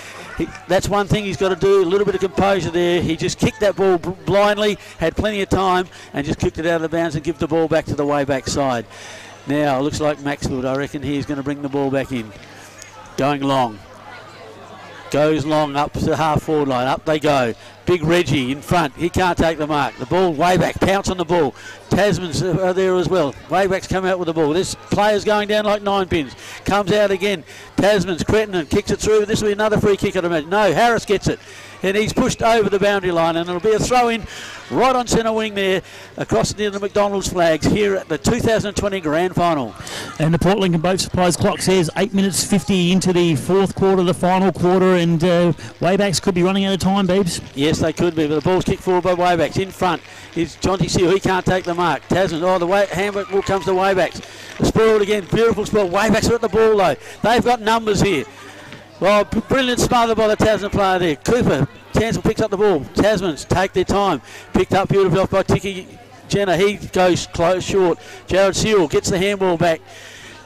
That's one thing he's got to do, a little bit of composure there. He just kicked that ball blindly, had plenty of time, and just kicked it out of the bounds and give the ball back to the Wayback side. Now, it looks like Maxfield, I reckon he's going to bring the ball back in. Going long. Goes long up to the half-forward line. Up they go. Big Reggie in front. He can't take the mark. The ball, Wayback, pounce on the ball. Tasman's are there as well. Wayback's come out with the ball. This player's going down like 9 pins. Comes out again. Tasman's Crittenden kicks it through. This will be another free kick, I'd imagine. No, Harris gets it. And he's pushed over the boundary line, and it'll be a throw-in right on centre wing there, across near the McDonald's flags here at the 2020 Grand Final. And the Port Lincoln Boat Supplies clock says 8 minutes 50 into the fourth quarter, the final quarter, and Waybacks could be running out of time, Beebs. Yes, they could be, but the ball's kicked forward by Waybacks. In front is Jonty Seal. He can't take the mark. Tasman, handball comes to Waybacks. The spoiled again, beautiful spoil. Waybacks are at the ball though. They've got numbers here. Well, brilliant smother by the Tasman player there. Cooper, Tansel picks up the ball. Tasmans take their time. Picked up beautifully off by Ticky Jenner, he goes close short. Jared Sewell gets the handball back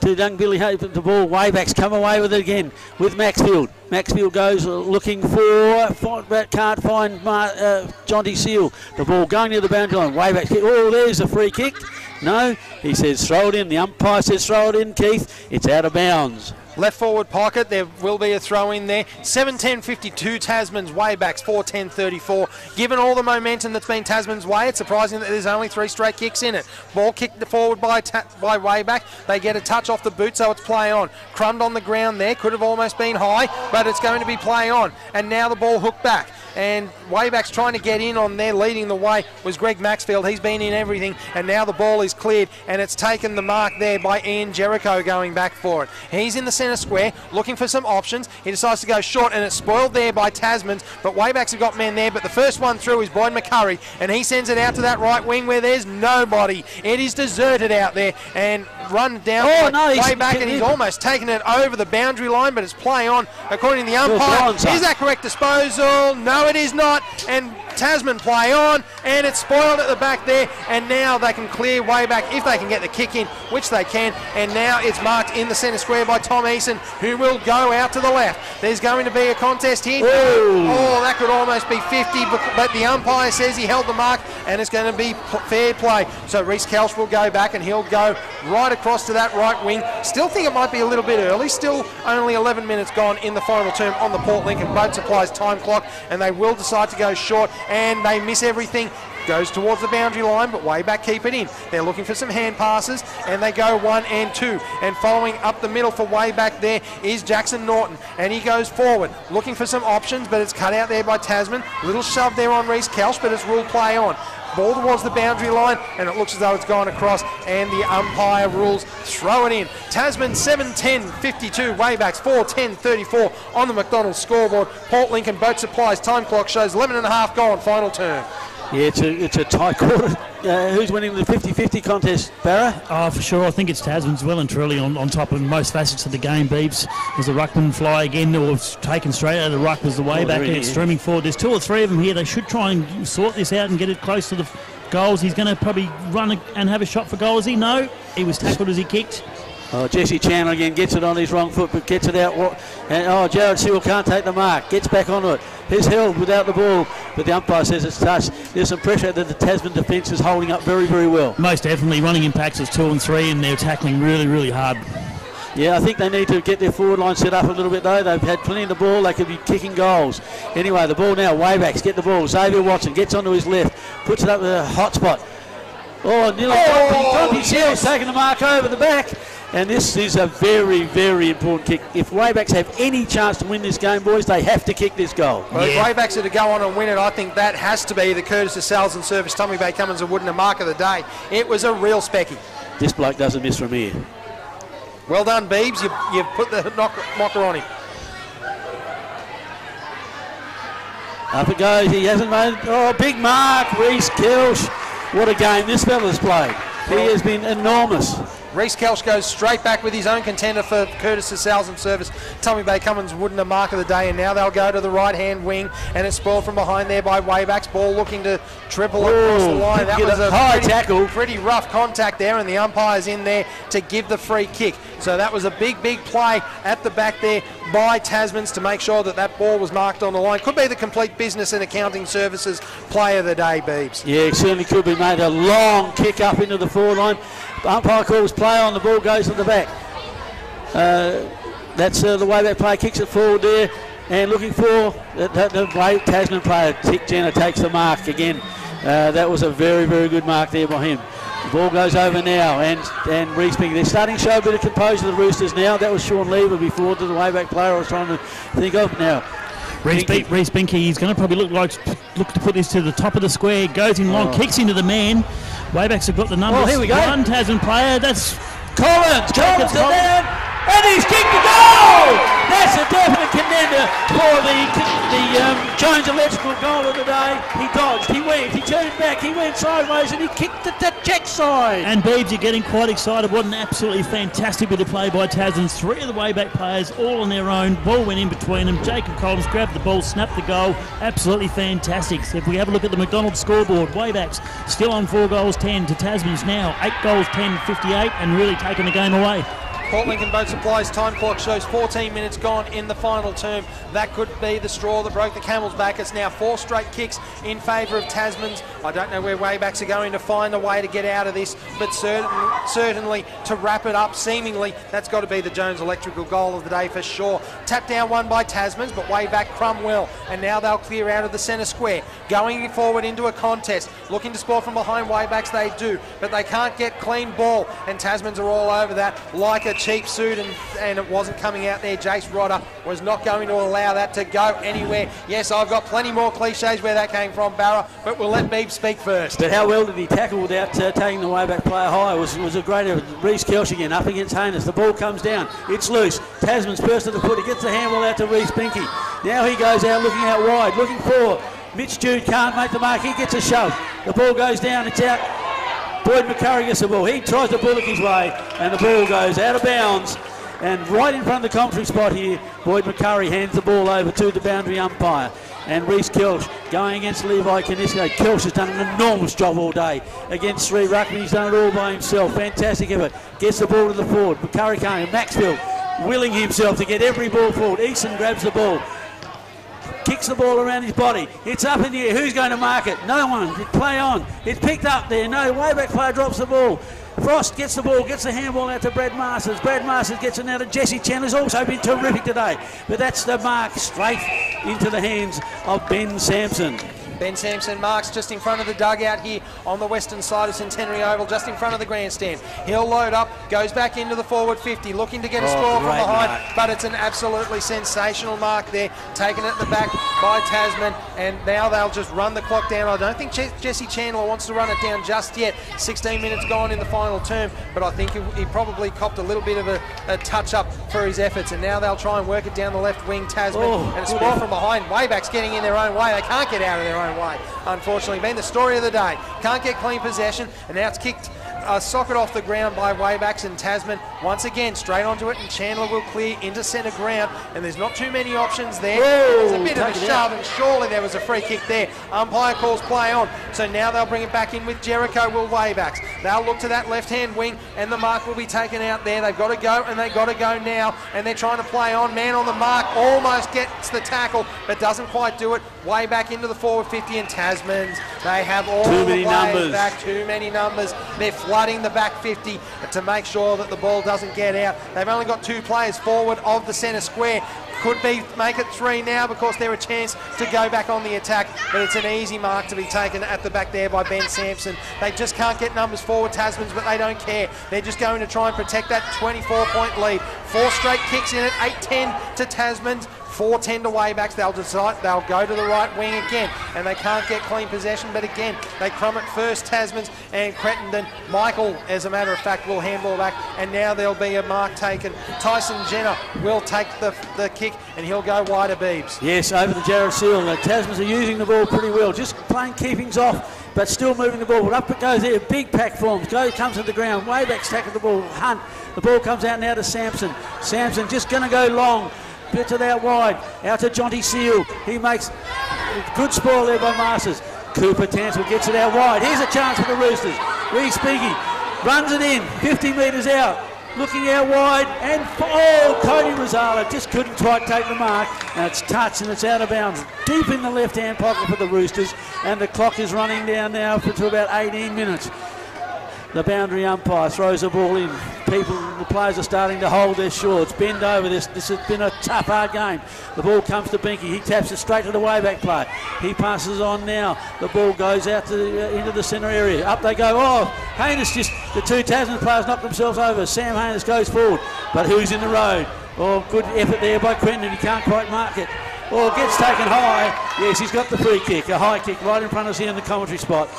to young Billy Hay. The ball, Waybacks come away with it again with Maxfield. Maxfield goes looking but can't find Jonty Seal. The ball going near the boundary line. Waybacks kick. Oh, there's a free kick. No, he says throw it in. The umpire says throw it in, Keith. It's out of bounds. Left forward pocket, there will be a throw in there. 7:10:52 Tasman's Waybacks, 4:10:34. Given all the momentum that's been Tasman's way, it's surprising that there's only 3 straight kicks in it. Ball kicked forward by Wayback. They get a touch off the boot, so it's play on. Crumbed on the ground there, could have almost been high, but it's going to be play on. And now the ball hooked back. And Wayback's trying to get in on there. Leading the way was Greg Maxfield. He's been in everything, and now the ball is cleared, and it's taken the mark there by Ian Jericho going back for it. He's in the centre square looking for some options. He decides to go short, and it's spoiled there by Tasman's, but Waybacks have got men there. But the first one through is Boyd McCurry, and he sends it out to that right wing where there's nobody. It is deserted out there and run down Wayback, and he's almost taken it over the boundary line, but it's play on according to the umpire. Is that correct disposal? No, it is not. And Tasman play on, and it's spoiled at the back there, and now they can clear Wayback if they can get the kick in, which they can, and now it's marked in the centre square by Tom Eason, who will go out to the left. There's going to be a contest here. Oh, that could almost be 50, but the umpire says he held the mark, and it's going to be fair play. So Reece Kelch will go back, and he'll go right across to that right wing. Still think it might be a little bit early. Still only 11 minutes gone in the final term on the Port Lincoln Boat Supplies time clock, and they will decide to go short, and they miss everything. Goes towards the boundary line, but Wayback keep it in. They're looking for some hand passes, and they go 1 and 2. And following up the middle for Wayback there is Jackson Norton, and he goes forward, looking for some options, but it's cut out there by Tasman. Little shove there on Reece Kelch, but it's ruled play on. Ball towards the boundary line, and it looks as though it's gone across, and the umpire rules throw it in. Tasman 7:10:52, Waybacks 4:10:34 on the McDonald's scoreboard. Port Lincoln Boat Supplies time clock shows 11 and a half gone, final term. Yeah, it's a tight quarter. Who's winning the 50-50 contest, Barra? Oh, for sure. I think it's Tasman's well and truly on top of most facets of the game, Beebs. As the ruckman fly again, or taken straight out of the ruck was the Wayback, and it's streaming forward. There's 2 or 3 of them here. They should try and sort this out and get it close to the goals. He's going to probably run and have a shot for goal. Is he? No. He was tackled as he kicked. Oh, Jesse Chandler again gets it on his wrong foot, but gets it out. And Jared Sewell can't take the mark. Gets back onto it. He's held without the ball, but the umpire says it's touched. There's some pressure that the Tasman defence is holding up very, very well. Most definitely. Running impacts is 2 and 3, and they're tackling really, really hard. Yeah, I think they need to get their forward line set up a little bit though. They've had plenty of the ball. They could be kicking goals. Anyway, the ball now. Waybacks get the ball. Xavier Watson gets onto his left. Puts it up with a hot spot. Oh, nearly Jonty Seal's taking the mark over the back. And this is a very, very important kick. If Waybacks have any chance to win this game, boys, they have to kick this goal. Well, if Waybacks are to go on and win it, I think that has to be the Curtis of Sales and Service Tommy Bay Cummins and Wooden mark of the day. It was a real specky. This bloke doesn't miss from here. Well done, Beebs. You've put the knocker on him. Up it goes. He hasn't made... Oh, big mark. Reece Kelch. What a game this fella's played. He has been enormous. Reece Kelch goes straight back with his own contender for Curtis of Sales and Service. Tommy Bay Cummins Wooden mark of the day, and now they'll go to the right-hand wing, and it's spoiled from behind there by Waybacks. Ball looking to triple across the line. That was a high tackle. Pretty rough contact there, and the umpire's in there to give the free kick. So that was a big, big play at the back there by Tasman's to make sure that that ball was marked on the line. Could be the complete business and accounting services play of the day, Beebs. Yeah, it certainly could be. Made a long kick up into the forward line. Umpire calls play on, the ball goes to the back. That's the Wayback player kicks it forward there, and looking for the Tasman player, Tick Jenner, takes the mark again. That was a very, very good mark there by him. The ball goes over now, and Reece Binky. They're starting to show a bit of composure, the Roosters now. That was Sean Lever before to the Wayback player I was trying to think of now. Reece Binky, he's going to probably look to put this to the top of the square. Goes in long, kicks into the man. Waybacks have got the numbers. Oh, here we go. One Tasman player. That's Collins down, and he's kicked the goal. That's a definite contender for the Jones 11 electrical goal of the day. He dodged, he went, he turned back, he went sideways, and he kicked it to check side. And Beebs, you're getting quite excited. What an absolutely fantastic bit of play by Tasman's. 3 of the Wayback players all on their own. Ball went in between them. Jacob Collins grabbed the ball, snapped the goal. Absolutely fantastic. So if we have a look at the McDonald's scoreboard, Waybacks still on 4 goals 10 to Tasman's now 8 goals 10 58, and really taking the game away. Port Lincoln Boat Supply's time clock shows 14 minutes gone in the final term. That could be the straw that broke the camel's back. It's now 4 straight kicks in favour of Tasman's. I don't know where Waybacks are going to find a way to get out of this, but certainly to wrap it up, seemingly, that's got to be the Jones Electrical goal of the day for sure. Tap down one by Tasman's, but Wayback Cromwell, and now they'll clear out of the centre square. Going forward into a contest, looking to score from behind Waybacks, they do, but they can't get clean ball, and Tasman's are all over that like a cheap suit, and it wasn't coming out there. Jace Rodder was not going to allow that to go anywhere. Yes, I've got plenty more cliches where that came from, Barra, but we'll let Beeb speak first. But how well did he tackle without taking the Wayback player high? Was a great effort. Reece Kelch again up against Haynes. The ball comes down. It's loose. Tasman's first to the foot. He gets the handball out to Reece Binky. Now he goes out looking out wide, looking for Mitch Jude. Can't make the mark. He gets a shove. The ball goes down. It's out. Boyd McCurry gets the ball. He tries to bullock his way, and the ball goes out of bounds. And right in front of the commentary spot here, Boyd McCurry hands the ball over to the boundary umpire. And Reece Kelch going against Levi Kanisko. Kelch has done an enormous job all day against 3 ruckmen. He's done it all by himself. Fantastic effort. Gets the ball to the forward. McCurry can't. Maxwell willing himself to get every ball forward. Easton grabs the ball. Kicks the ball around his body. It's up in the air. Who's going to mark it? No one. Play on. It's picked up there. No, Wayback player drops the ball. Frost gets the ball, gets the handball out to Brad Masters. Brad Masters gets it now to Jesse Chandler's also been terrific today. But that's the mark straight into the hands of Ben Sampson. Ben Sampson marks just in front of the dugout here on the western side of Centenary Oval, just in front of the grandstand. He'll load up, goes back into the forward 50, looking to get a score from behind, but it's an absolutely sensational mark there, taken at the back by Tasman, and now they'll just run the clock down. I don't think Jesse Chandler wants to run it down just yet. 16 minutes gone in the final term, but I think he probably copped a little bit of a touch-up for his efforts, and now they'll try and work it down the left wing, Tasman, and a score from behind. Wayback's getting in their own way. They can't get out of their own way, unfortunately. Been the story of the day. Can't get clean possession, and now it's kicked socket off the ground by Waybacks, and Tasman once again straight onto it, and Chandler will clear into centre ground, and there's not too many options there. There's a bit of a shove, and surely there was a free kick there. Umpire calls play on, so now they'll bring it back in with Jericho. Will Waybacks. They'll look to that left-hand wing, and the mark will be taken out there. They've got to go, and they've got to go now, and they're trying to play on. Man on the mark, almost gets the tackle, but doesn't quite do it. Way back into the forward 50, and Tasman's, they have all the players back. Too many numbers. They're flooding the back 50 to make sure that the ball doesn't get out. They've only got 2 players forward of the centre square. Could be make it 3 now because they're a chance to go back on the attack, but it's an easy mark to be taken at the back there by Ben Sampson. They just can't get numbers forward, Tasman's, but they don't care. They're just going to try and protect that 24-point lead. 4 straight kicks in it, 8-10 to Tasman's. 4-10 to Waybacks. They'll decide they'll go to the right wing again, and they can't get clean possession, but again they crumb it first, Tasman's, and Crittenden. Michael, as a matter of fact, will handball back, and now there'll be a mark taken. Tyson Jenner will take the kick, and he'll go wide of Beebs. Yes, over the Jared Seal. The Tasmans are using the ball pretty well, just playing keepings off, but still moving the ball. But up it goes there, big pack forms, comes to the ground. Waybacks tackle the ball, Hunt. The ball comes out now to Sampson. Sampson just going to go long. Gets it out wide, out to Jonty Seal. He makes a good spoil there by Masters. Cooper Tansel gets it out wide. Here's a chance for the Roosters. Reece Binky runs it in, 50 metres out, looking out wide, and Cody Rosala just couldn't quite take the mark. And it's touched and it's out of bounds, deep in the left-hand pocket for the Roosters, and the clock is running down now to about 18 minutes. The boundary umpire throws the ball in. The players are starting to hold their shorts, bend over. This has been a tough, hard game. The ball comes to Binky. He taps it straight to the Wayback player. He passes on now. The ball goes out into the centre area. Up they go. Haynes the 2 Tasman players knock themselves over. Sam Haynes goes forward, but who's in the road? Good effort there by Quentin. He can't quite mark it. Gets taken high. Yes, he's got the free kick, a high kick right in front of us here in the commentary spot.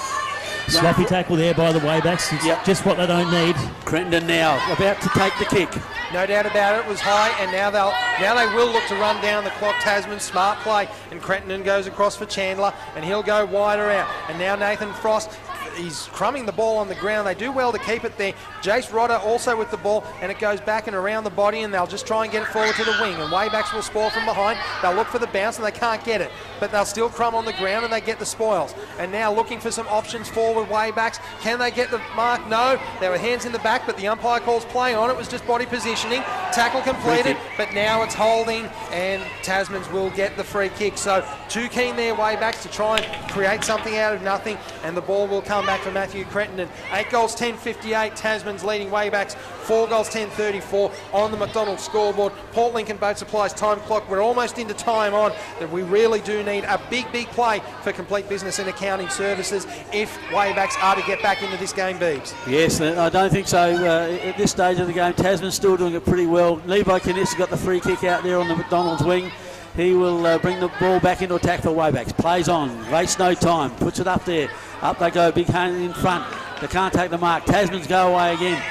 Sloppy tackle there by the Waybacks. It's just what they don't need. Crittenden now about to take the kick. No doubt about it. It was high, and now they will look to run down the clock. Tasman, smart play, and Crittenden goes across for Chandler, and he'll go wider out. And now Nathan Frost, he's crumbing the ball on the ground. They do well to keep it there. Jace Rodder also with the ball, and it goes back and around the body, and they'll just try and get it forward to the wing. And Waybacks will spoil from behind. They'll look for the bounce, and they can't get it. But they'll still crumb on the ground, and they get the spoils. And now looking for some options forward, Waybacks. Can they get the mark? No. There were hands in the back, but the umpire calls play on. It was just body positioning. Tackle completed, but now it's holding, and Tasmans will get the free kick. So too keen there, Waybacks, to try and create something out of nothing, and the ball will come back for Matthew Crittenden. 8 goals, 10-58. Tasman's leading Waybacks. 4 goals, 10-34 on the McDonald scoreboard. Port Lincoln Boat Supplies time clock. We're almost into time on. That we really do need a big play for Complete Business and Accounting Services if Waybacks are to get back into this game, Beebs. Yes, I don't think so. At this stage of the game, Tasman's still doing it pretty well. Levi Kniss got the free kick out there on the McDonald's wing. He will bring the ball back into attack for Waybacks. Plays on, wastes no time, puts it up there. Up they go, big hand in front. They can't take the mark. Tasmans go away again.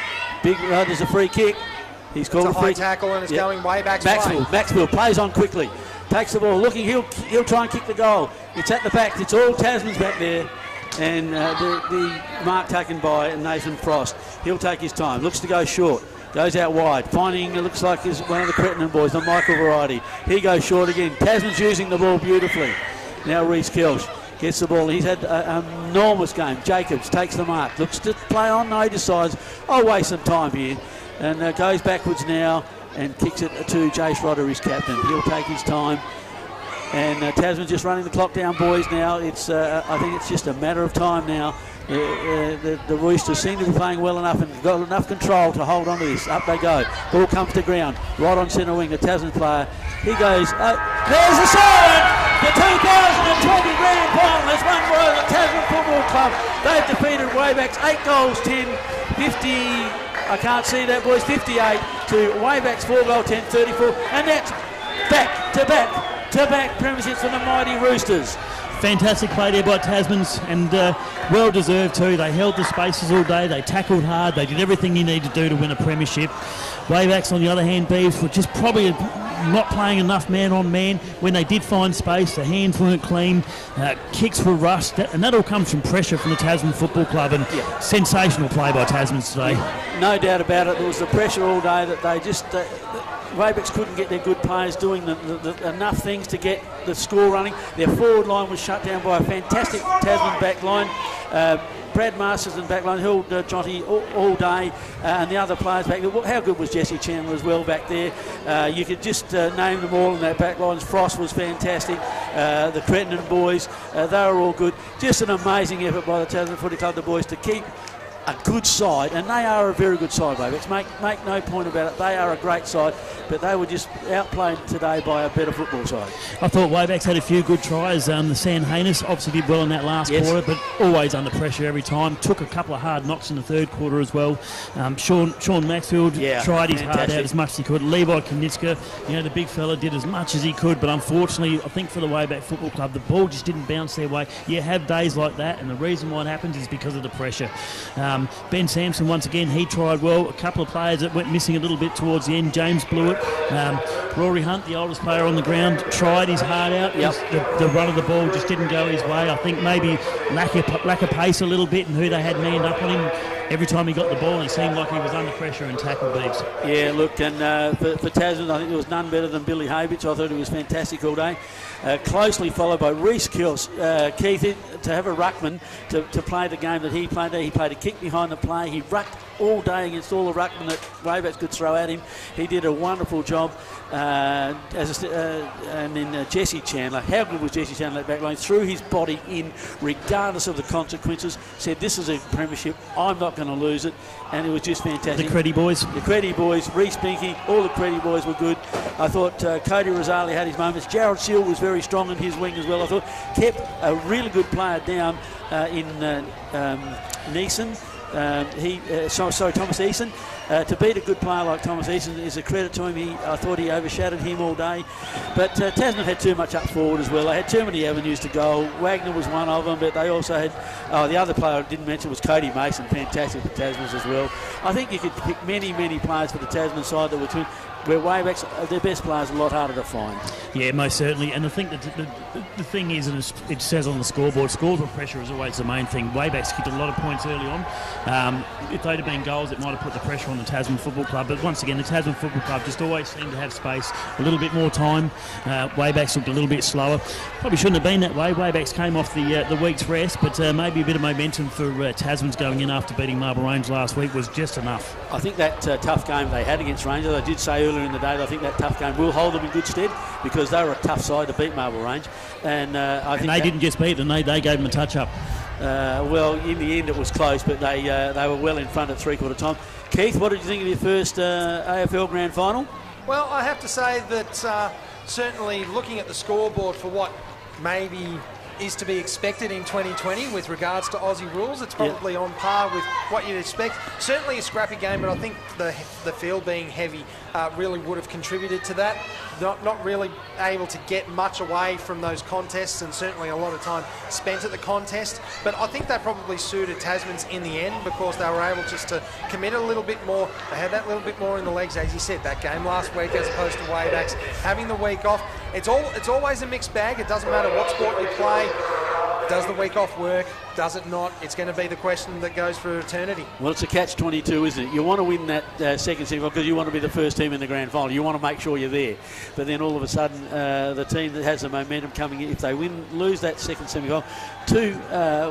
There's a free kick. He's called a free tackle, and it's going Waybacks. Maxwell plays on quickly. Takes the ball, looking, he'll try and kick the goal. It's at the back, it's all Tasmans back there. And the mark taken by Nathan Frost. He'll take his time, looks to go short. Goes out wide, finding, it looks like is one of the Crittenden boys, the Michael variety. He goes short again. Tasman's using the ball beautifully. Now Reece Kelch gets the ball. He's had an enormous game. Jacobs takes the mark, looks to play on, no, he decides, I'll waste some time here. And goes backwards now and kicks it to Jace Rodder, his captain. He'll take his time. And Tasman's just running the clock down, boys, now. It's I think it's just a matter of time now. The Roosters seem to be playing well enough and got enough control to hold on to this. Up they go. Ball comes to ground. Right on centre wing, the Tasman player. He goes, there's the siren! The 2020 grand final is won by the Tasman Football Club. They've defeated Waybacks 8 goals, 10-50. I can't see that, boys. 58 to Waybacks 4 goals, 10-34. And that's back-to-back premierships for the mighty Roosters. Fantastic play there by Tasmans, and well deserved too. They held the spaces all day, they tackled hard, they did everything you need to do to win a premiership. Waybacks, on the other hand, Beavs, were just probably not playing enough man on man. When they did find space, the hands weren't clean, kicks were rushed, and that all comes from pressure from the Tasman Football Club. And sensational play by Tasmans today. No doubt about it. There was the pressure all day that they just Waybacks couldn't get their good players doing enough things to get the score running. Their forward line was shut down by a fantastic Tasman back line. Brad Masters in back line held Jonty all day, and the other players back there. How good was Jesse Chandler as well back there? You could just name them all in that back line. Frost was fantastic. The Crittenden boys, they were all good. Just an amazing effort by the Tasman Footy Club, the boys, to keep a good side, and they are a very good side, Waybacks. Make no point about it. They are a great side, but they were just outplayed today by a better football side. I thought Waybacks had a few good tries. The San Haynes obviously did well in that last quarter, but always under pressure every time. Took a couple of hard knocks in the third quarter as well. Sean Maxfield tried his heart out as much as he could. Levi Kniska, the big fella, did as much as he could, but unfortunately, I think for the Wayback Football Club, the ball just didn't bounce their way. You have days like that, and the reason why it happens is because of the pressure. Ben Sampson, once again, he tried well. A couple of players that went missing a little bit towards the end. James blew it. Rory Hunt, the oldest player on the ground, tried his heart out. The run of the ball just didn't go his way. I think maybe lack of pace a little bit, and who they had manned up on him. Every time he got the ball, he seemed like he was under pressure and tackled Beeves. Yeah, look, and for Tasman, I think there was none better than Billy Habich. I thought he was fantastic all day. Closely followed by Reece Kelch. Keith, to have a ruckman to play the game that he played there. He played a kick behind the play. He rucked all day against all the ruckmen that Waybacks could throw at him. He did a wonderful job. And then Jesse Chandler. How good was Jesse Chandler at back line? Threw his body in regardless of the consequences. Said, this is a premiership. I'm not going to lose it. And it was just fantastic. The Creddy boys. The Creddy boys. Reece Binky. All the Creddy boys were good. I thought Cody Rosali had his moments. Jared Seal was very strong in his wing as well. I thought kept a really good player down in Neeson. Thomas Eason. to beat a good player like Thomas Easton is a credit to him. I thought he overshadowed him all day. But Tasman had too much up forward as well. They had too many avenues to goal. Wagner was one of them, but they also had, the other player I didn't mention was Cody Mason, fantastic for Tasman's as well. I think you could pick many players for the Tasman side that were where Waybacks, their best players, are a lot harder to find. Yeah, most certainly. And I think that the thing is, and it says on the scoreboard, scoreboard pressure is always the main thing. Waybacks kicked a lot of points early on. If they'd have been goals, it might have put the pressure on the Tasman Football Club. But once again, the Tasman Football Club just always seemed to have space, a little bit more time. Waybacks looked a little bit slower. Probably shouldn't have been that way. Waybacks came off the week's rest, but maybe a bit of momentum for Tasman's going in after beating Marble Range last week was just enough. I think that tough game they had against Rangers, I did say earlier in the day that I think that tough game will hold them in good stead because they were a tough side to beat Marble Range. And I think they didn't just beat them, they gave them a touch-up. Well, in the end it was close, but they were well in front at three-quarter time. Keith, what did you think of your first AFL Grand Final? Well, I have to say that certainly looking at the scoreboard for what maybe is to be expected in 2020 with regards to Aussie rules, it's probably on par with what you'd expect. Certainly a scrappy game, but I think the field being heavy really would have contributed to that. Not really able to get much away from those contests, and certainly a lot of time spent at the contest. But I think that probably suited Tasman's in the end because they were able just to commit a little bit more. They had that little bit more in the legs, as you said, that game last week as opposed to Waybacks having the week off. It's always a mixed bag. It doesn't matter what sport you play. Does the week off work? Does it not? It's going to be the question that goes for eternity. Well, it's a catch-22, isn't it? You want to win that second semi-final because you want to be the first team in the grand final. You want to make sure you're there. But then all of a sudden, the team that has the momentum coming in, if they lose that second semi-final,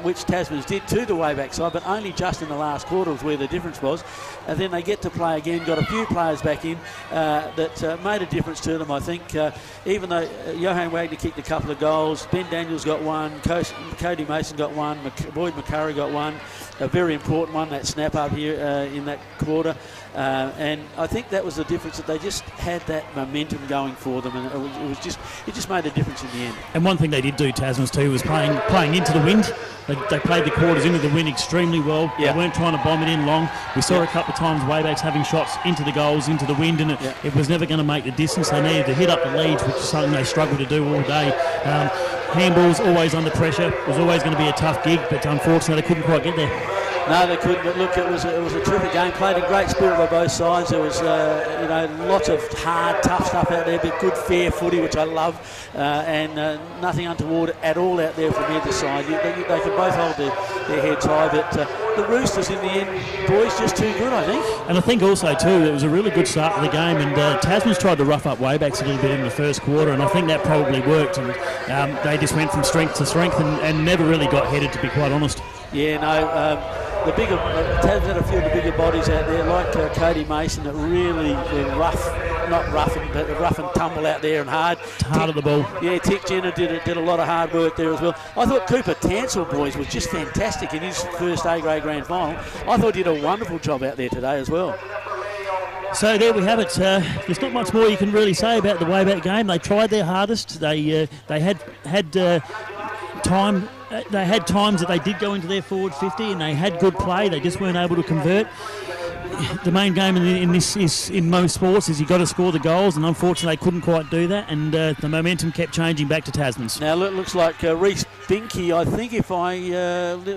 which Tasman's did to the Wayback side, but only just in the last quarter was where the difference was. And then they get to play again, got a few players back in that made a difference to them, I think. Even though Johan Wagner kicked a couple of goals, Ben Daniels got one, Cody Mason got one, Boyd McCurry got one, a very important one, that snap up here in that quarter. And I think that was the difference, that they just had that momentum going for them, and it just made a difference in the end. And one thing they did do, Tasman's too, was playing into the wind. They played the quarters into the wind extremely well. They weren't trying to bomb it in long. We saw a couple of times Waybacks having shots into the goals, into the wind, and it was never going to make the distance. They needed to hit up the leads, which is something they struggled to do all day. Handballs always under pressure. It was always going to be a tough gig, but unfortunately they couldn't quite get there. No, they couldn't. But look, it was a terrific game. Played in great spirit by both sides. There was lots of hard, tough stuff out there, but good, fair footy, which I love, and nothing untoward at all out there from either side. They could both hold their heads high, but the Roosters in the end, boys, just too good, I think. And I think also too, it was a really good start to the game, and Tasman's tried to rough up Waybacks a little bit in the first quarter, and I think that probably worked. And they just went from strength to strength and never really got headed, to be quite honest. Yeah, no. The bigger, Tasman had a few of the bigger bodies out there, like Cody Mason, that really were rough and tumble out there and hard. Hard at the ball. Yeah, Tick Jenner did a lot of hard work there as well. I thought Cooper Tansel, boys, was just fantastic in his first A-grade grand final. I thought he did a wonderful job out there today as well. So there we have it. There's not much more you can really say about the Wayback game. They tried their hardest. They had time. They had times that they did go into their forward 50 and they had good play. They just weren't able to convert. The main game in this is, in most sports, is you've got to score the goals, and unfortunately they couldn't quite do that, and the momentum kept changing back to Tasman's. Now it looks like Reece Binky, I think,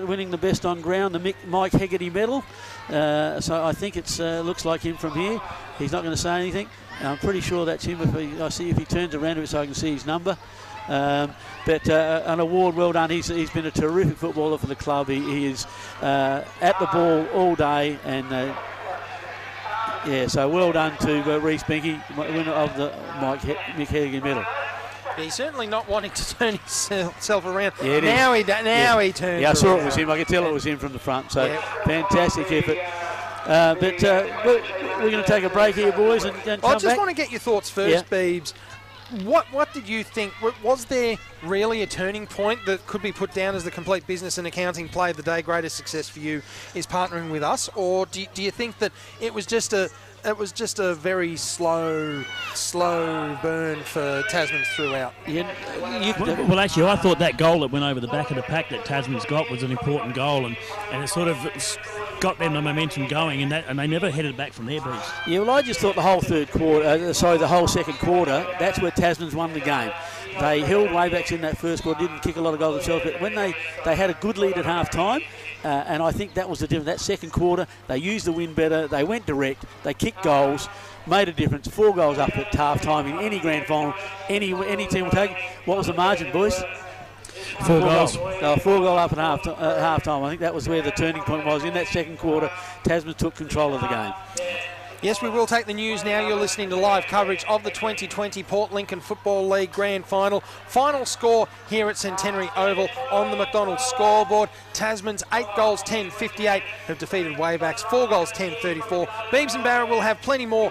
winning the best on ground, the Mike Hegarty medal. So I think it looks like him from here. He's not going to say anything. I'm pretty sure that's him. I see if he turns around to it so I can see his number. But an award well done. He's been a terrific footballer for the club. He is at the ball all day, and so well done to Reece Binky, winner of the Mick Hegarty medal. He's certainly not wanting to turn himself around. Yeah, now he turns. Yeah, I saw around. it was him. I could tell it was him from the front. So fantastic effort. But we're going to take a break here, boys, and come back. I just want to get your thoughts first, Beebs. What did you think? Was there really a turning point that could be put down as the complete business and accounting play of the day? Greatest success for you is partnering with us, or do you think that it was just a very slow burn for Tasman's throughout? Well, actually, I thought that goal that went over the back of the pack that Tasman's got was an important goal, and it sort of got them the momentum going, and they never headed back from there, Beast. Yeah, well, I just thought the whole the whole second quarter, that's where Tasman's won the game. They held Waybacks in that first quarter, didn't kick a lot of goals themselves, but when they had a good lead at half-time, and I think that was the difference. That second quarter, they used the wind better, they went direct, they kicked goals, made a difference. 4 goals up at half-time in any grand final, any team will take. What was the margin, boys? 4 goals. 4 goal up at half-time. I think that was where the turning point was. In that second quarter, Tasman took control of the game. Yes, we will take the news now. You're listening to live coverage of the 2020 Port Lincoln Football League Grand Final. Final score here at Centenary Oval on the McDonald's scoreboard. Tasman's 8 goals, 10-58 have defeated Waybacks, 4 goals, 10-34. Beebs and Barrett will have plenty more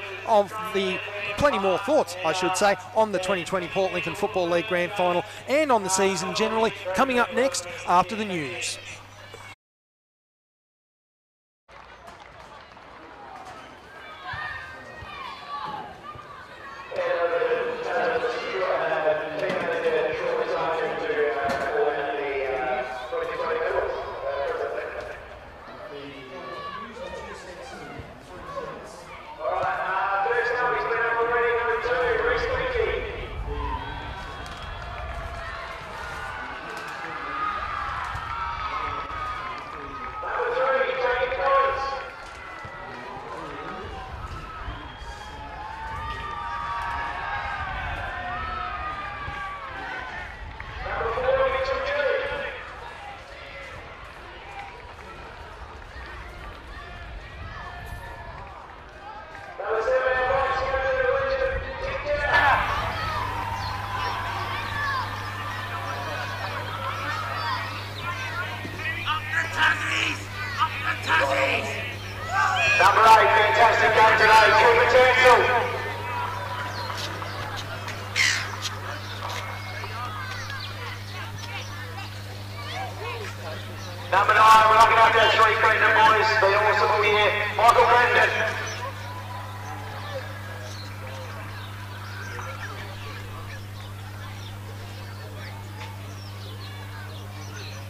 thoughts, I should say, on the 2020 Port Lincoln Football League Grand Final and on the season generally, coming up next after the news. Number 8, fantastic game today, Cooper Tansel. Number 9, we're looking after 3 Brendan boys, the awesome here, Michael Brendan.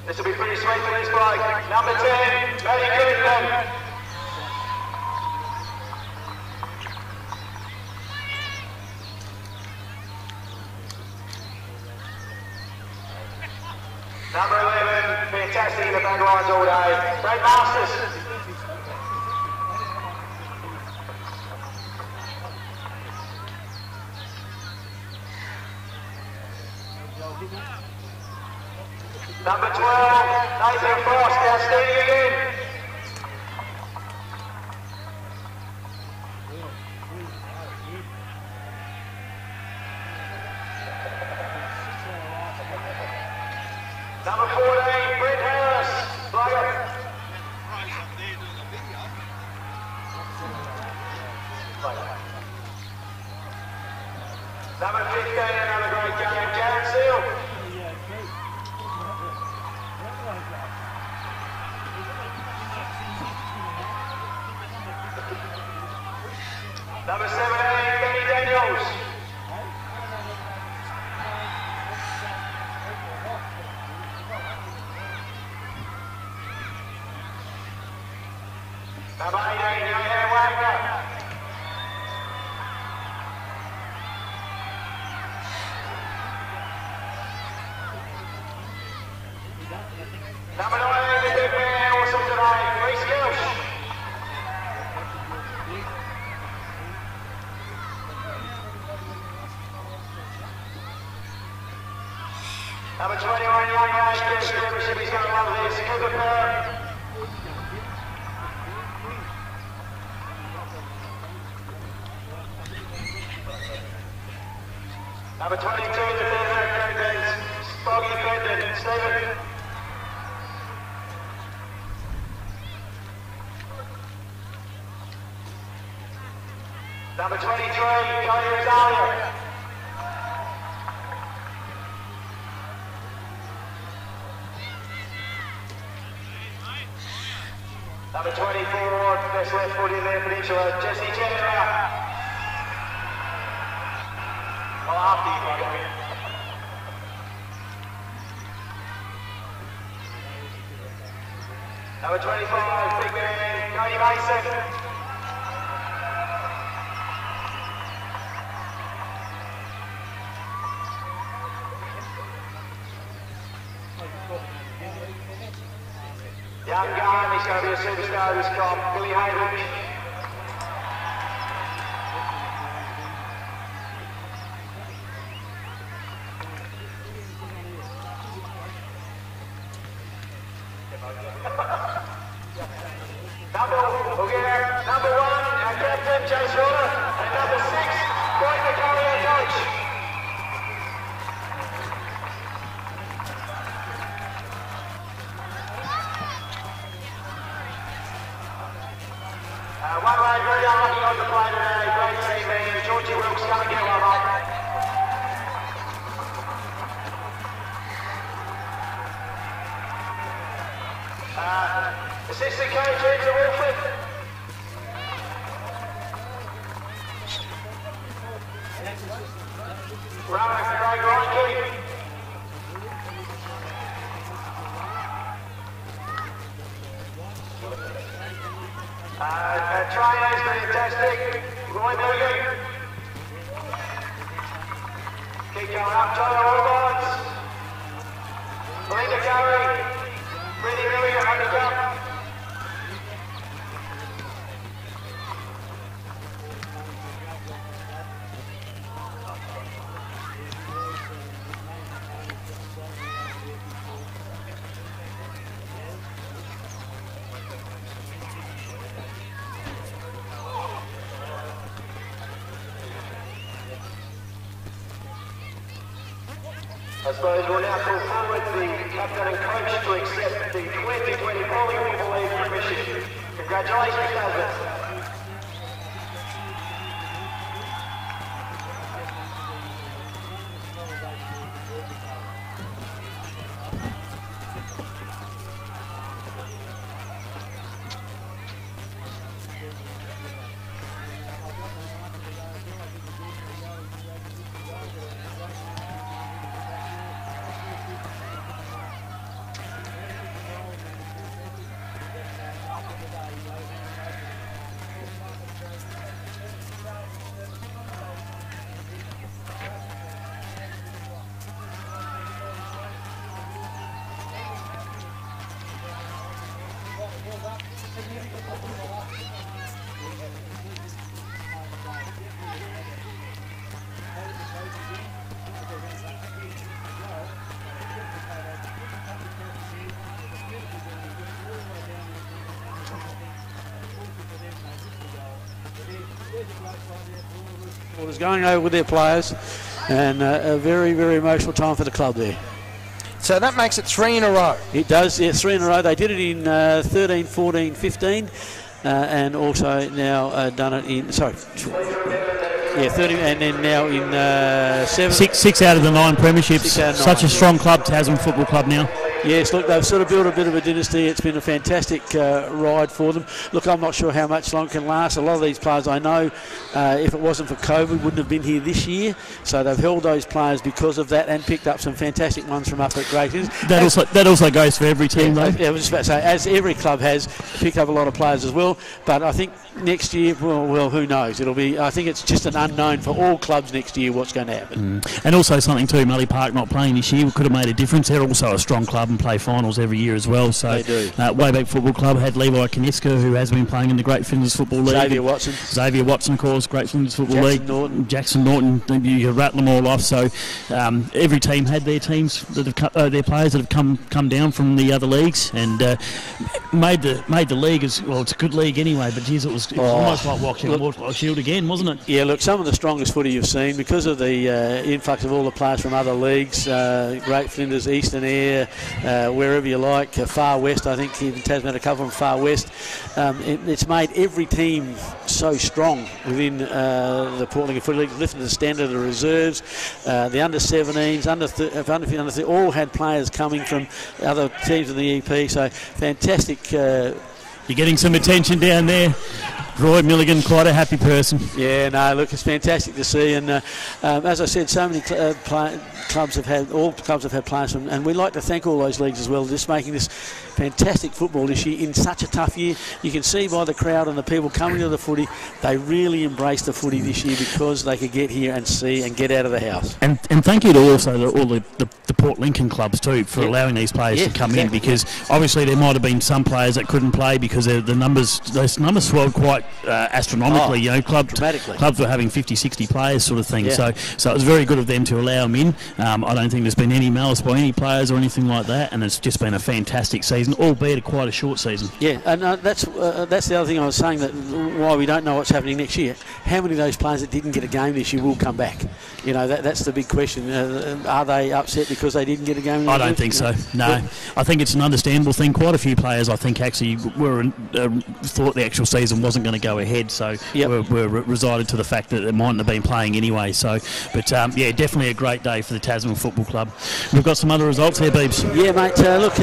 This will be pretty sweet for this break. Number 10, Matty Goodman. Number 11, fantastic in the back lines all day, Brad Masters. Number 12, Nathan Frost, outstanding again. Number 14, Brent Harris, player. Number 15, another great game, Jared Seal. Number 17, Benny Daniels. Number 18, Johan Wagner. Number 9, the big man, awesome today, Reece Gilsh. Number 21, young age, Chris Membership, he's going to love this, Cooper Perry. Number 22, the third character, Spoggy Brendan, Stephen. Number 23, Cody Rosalia. Number 24, best left foot in there, Peninsula, Jesse Chandler. Well, after you go. Number 25, big man, Cody Mason. Young gun, he's going to be a superstar this comp, Billy Haywood. Number 1, our captain, Chase Roller, and number 6, Boyd McCurry, our coach. One way, very unlucky on the play today. Great team there. Georgie Wilkes come and get one up. Assistant coach, Andrew Wilford. Rowan Craig Reinke. Trainers, fantastic. Roy Milligan. Keep going up, Tyler Allbonds. Belinda Curry. Brittany Milligan, handicap. I suppose we'll now call forward the captain and coach to accept the 2020 Football League Premiership. Congratulations, Tasman. Supporters going over with their players, and a very, very emotional time for the club there. So that makes it 3 in a row. It does, yeah, 3 in a row. They did it in 13, 14, 15, and also now done it in, 30, and then now in 7. Six out of the 9 premierships. Such a strong club, Tasman Football Club now. Yes, look, they've sort of built a bit of a dynasty. It's been a fantastic ride for them. Look, I'm not sure how much longer it can last. A lot of these players, I know, if it wasn't for COVID, wouldn't have been here this year. So they've held those players because of that and picked up some fantastic ones from up at Great Hills. That also goes for every team, though. I was just about to say, as every club has, picked up a lot of players as well. But I think next year, well, who knows? I think it's just an unknown for all clubs next year what's going to happen. And also something too, Mully Park not playing this year could have made a difference. They're also a strong club and play finals every year as well. So they do. WAYBACK Football Club had Levi Kaniska, who has been playing in the Great Flinders Football League. Xavier Watson, of course, Great Flinders Football League. Jackson Norton, you could rattle them all off. So every team had their teams that have their players that have come down from the other leagues and made the league as well. It's a good league anyway, but geez, it was almost like Walk Shield again, wasn't it? Yeah, look, some of the strongest footy you've seen because of the influx of all the players from other leagues, Great Flinders, Eastern Air, wherever you like, Far West, I think even Tasman a couple from Far West. It's made every team so strong within the Port Lincoln Footy League, lifting the standard of the reserves. The under-17s, under-15, all had players coming from other teams in the EP, so fantastic. You're getting some attention down there Roy Milligan, quite a happy person. Yeah, no, look, it's fantastic to see, and as I said, so many clubs have had players, and we'd like to thank all those leagues as well, just making this fantastic football this year in such a tough year. You can see by the crowd and the people coming to the footy, they really embraced the footy this year because they could get here and see and get out of the house. And thank you to also all the Port Lincoln clubs too for allowing these players to come in, because obviously there might have been some players that couldn't play because those numbers swelled quite astronomically. Clubs were having 50-60 players sort of thing. So it was very good of them to allow them in. I don't think there's been any malice by any players or anything like that, and it's just been a fantastic season, albeit quite a short season. Yeah, and that's the other thing I was saying, that why we don't know what's happening next year. How many of those players that didn't get a game this year will come back? You know, that's the big question. Are they upset because they didn't get a game? I don't think so. No, I think it's an understandable thing. Quite a few players, I think, actually thought the actual season wasn't going to go ahead, so were resided to the fact that they mightn't have been playing anyway. So, but definitely a great day for the Tasman Football Club. We've got some other results here, Beebs. Yeah, mate.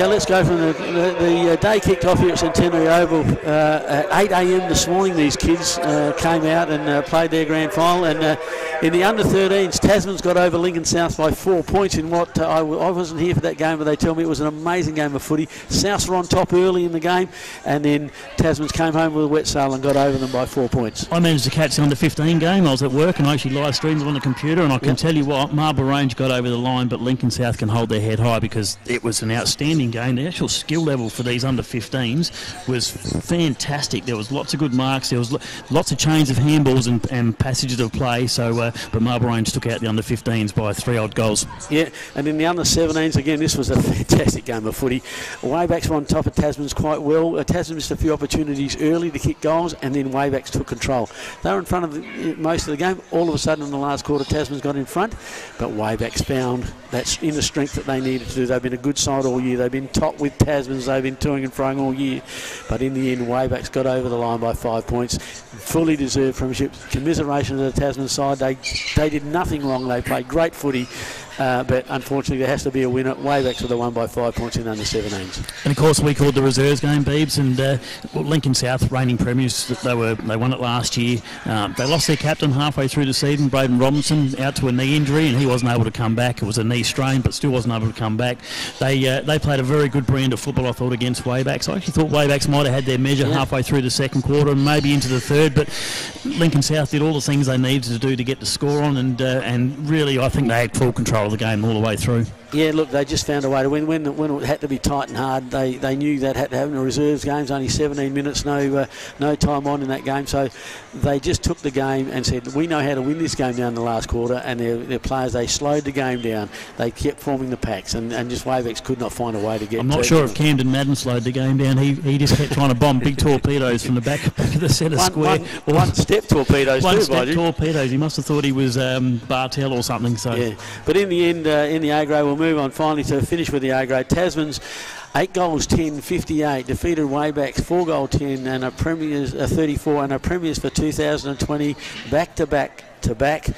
Let's go from the day kicked off here at Centenary Oval at 8 a.m. this morning. These kids came out and played their grand final, and in the under-13s, Tasman's got over Lincoln South by 4 points in what I wasn't here for that game, but they tell me it was an amazing game of footy. Souths were on top early in the game, and then Tasman's came home with a wet sail and got over them by 4 points. I managed to catch the under-15 game. I was at work and I actually live streamed on the computer, and I can tell you what, Marble Range got over the line, but Lincoln South can hold their head high because it was an outstanding game. The actual skill level for these under-15s was fantastic. There was lots of good marks. There was lots of chains of handballs and passages of play. So, but Marble Range took out the under-15s by 3 odd goals. Yeah, and in the under-17s, again, this was a fantastic game of footy. Waybacks were on top of Tasman's quite well. Tasman missed a few opportunities early to kick goals, and then Waybacks took control. They were in front of most of the game. All of a sudden, in the last quarter, Tasman's got in front, but Waybacks found that inner strength that they needed to do. They've been a good side all year. They've been top with Tasman's. They've been toing and froing all year, but in the end, Waybacks got over the line by 5 points. Fully deserved premiership. Commiseration to the Tasman side. They did nothing wrong. They played great footy. But unfortunately there has to be a winner. Waybacks were the one by 5 points in under-17s. And of course we called the reserves game, Beebs, and Lincoln South, reigning premiers, they won it last year. They lost their captain halfway through the season, Braden Robinson, out to a knee injury, and he wasn't able to come back. It was a knee strain, but still wasn't able to come back. They played a very good brand of football, I thought, against Waybacks. I actually thought Waybacks might have had their measure halfway through the second quarter and maybe into the third, but Lincoln South did all the things they needed to do to get the score on, and really I think they had full control of the game all the way through. Yeah, look, they just found a way to win. When it had to be tight and hard, they knew that had to happen. The reserves game's only 17 minutes, no time on in that game. So they just took the game and said, we know how to win this game down the last quarter, and their players, they slowed the game down. They kept forming the packs, and just Waybacks could not find a way to get. I'm not sure if Camden Madden slowed the game down. He just kept trying to bomb big torpedoes from the back of the centre square. One-step torpedoes. One-step torpedoes. He must have thought he was Bartel or something. So. Yeah, but in the end, in the A grade, we'll move on finally to finish with the A grade. Tasman's 8 goals 10 58 defeated Waybacks 4 goal 10 and a Premiers 34 and a Premiers for 2020 back to back.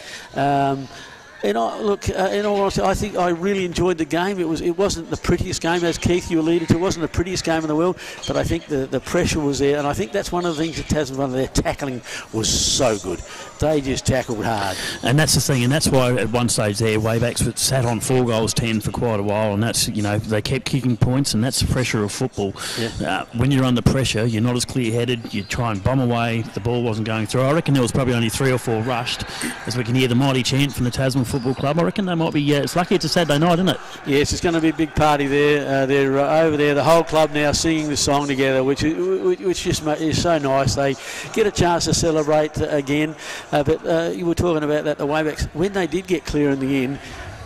In all honesty, I think I really enjoyed the game. It wasn't the prettiest game, as Keith, you alluded to. It wasn't the prettiest game in the world, but I think the pressure was there, and I think that's one of the things that Tasman, their tackling was so good. They just tackled hard. And that's the thing, and that's why at one stage there, Waybacks sat on 4 goals 10 for quite a while, and that's, they kept kicking points, and that's the pressure of football. Yeah. When you're under pressure, you're not as clear-headed. You try and bomb away. The ball wasn't going through. I reckon there was probably only 3 or 4 rushed, as we can hear the mighty chant from the Tasman Football Club. I reckon they might be. It's lucky it's a Saturday night, isn't it? Yes, it's going to be a big party there. They're over there, the whole club now singing the song together, which just is so nice. They get a chance to celebrate again. But you were talking about that, the Waybacks, when they did get clear in the end,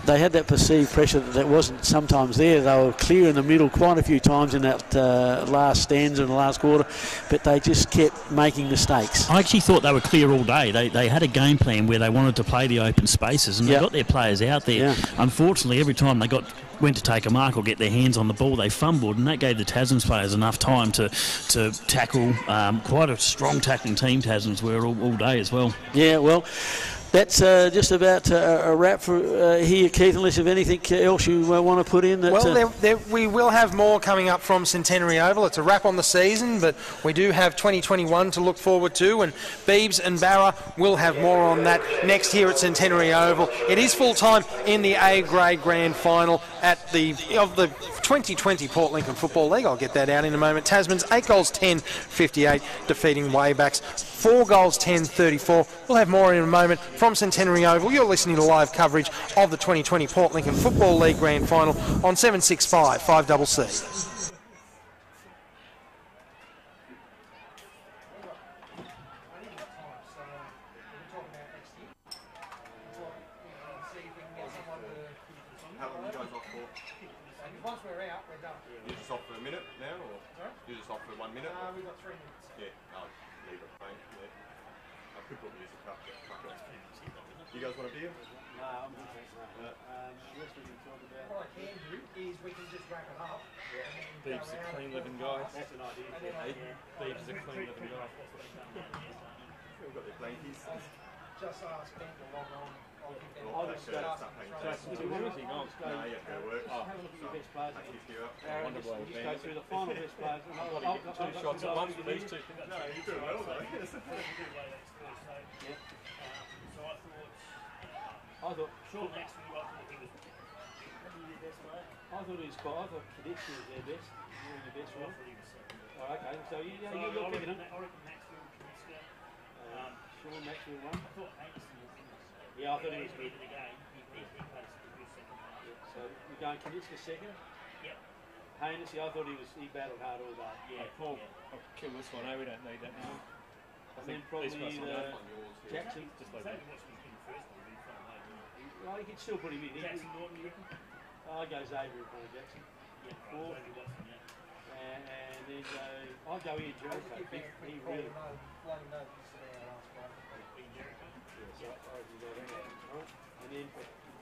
they had that perceived pressure that wasn't sometimes there. They were clear in the middle quite a few times in that last stanza in the last quarter, but they just kept making mistakes. I actually thought they were clear all day. They had a game plan where they wanted to play the open spaces, and they got their players out there. Yeah. Unfortunately, every time they went to take a mark or get their hands on the ball, they fumbled, and that gave the Tasmans players enough time to tackle. Quite a strong tackling team Tasmans were all day as well. Yeah, well, That's just about a wrap for here, Keith, unless you have anything else you want to put in. We will have more coming up from Centenary Oval. It's a wrap on the season, but we do have 2021 to look forward to, and Beebs and Barra will have more on that next year at Centenary Oval. It is full-time in the A-grade grand final of the 2020 Port Lincoln Football League. I'll get that out in a moment. Tasman's 8 goals 10-58, defeating WAYBACK's 4 goals 10-34. We'll have more in a moment from Centenary Oval. You're listening to live coverage of the 2020 Port Lincoln Football League grand final on 765 5CC. Once we're out, we're done. You're just off for a minute now, or? Sorry? You're just off for 1 minute? We've got 3 minutes. Yeah, no, leave it, mate. Yeah. I could put music up, but fuck it. You guys want a beer? No, I'm good, thanks, mate. What we can talk about? What I can do is we can just wrap it up. Yeah. Beeb's a clean living guy. That's an idea. Beeb's a clean living guy. We've got the blankies. Just ask Ben to log on. I'll just go. So what is he going? No, yeah, that works. Have a look at your best players. Just go through the final best players. I've got 2 shots at once for these 2. No, you're doing well, though. I thought Sean Maxwell, I thought he was quite. I thought Cadets was their best. You were the best one. Oh, okay. So you're picking him. Sean Maxwell won. Yeah, I thought he was good. So we're going Kanitska second? Yep. Haynes, I thought he battled hard all day. Yeah. Paul, I'll kill this one, we don't need that now. I think probably Jackson. Just like that. Well, you could still put him in. Jackson Norton, you reckon? I'll go Xavier in front of Jackson. Yeah, 4. And then I'll go Ian Jericho. He really... And then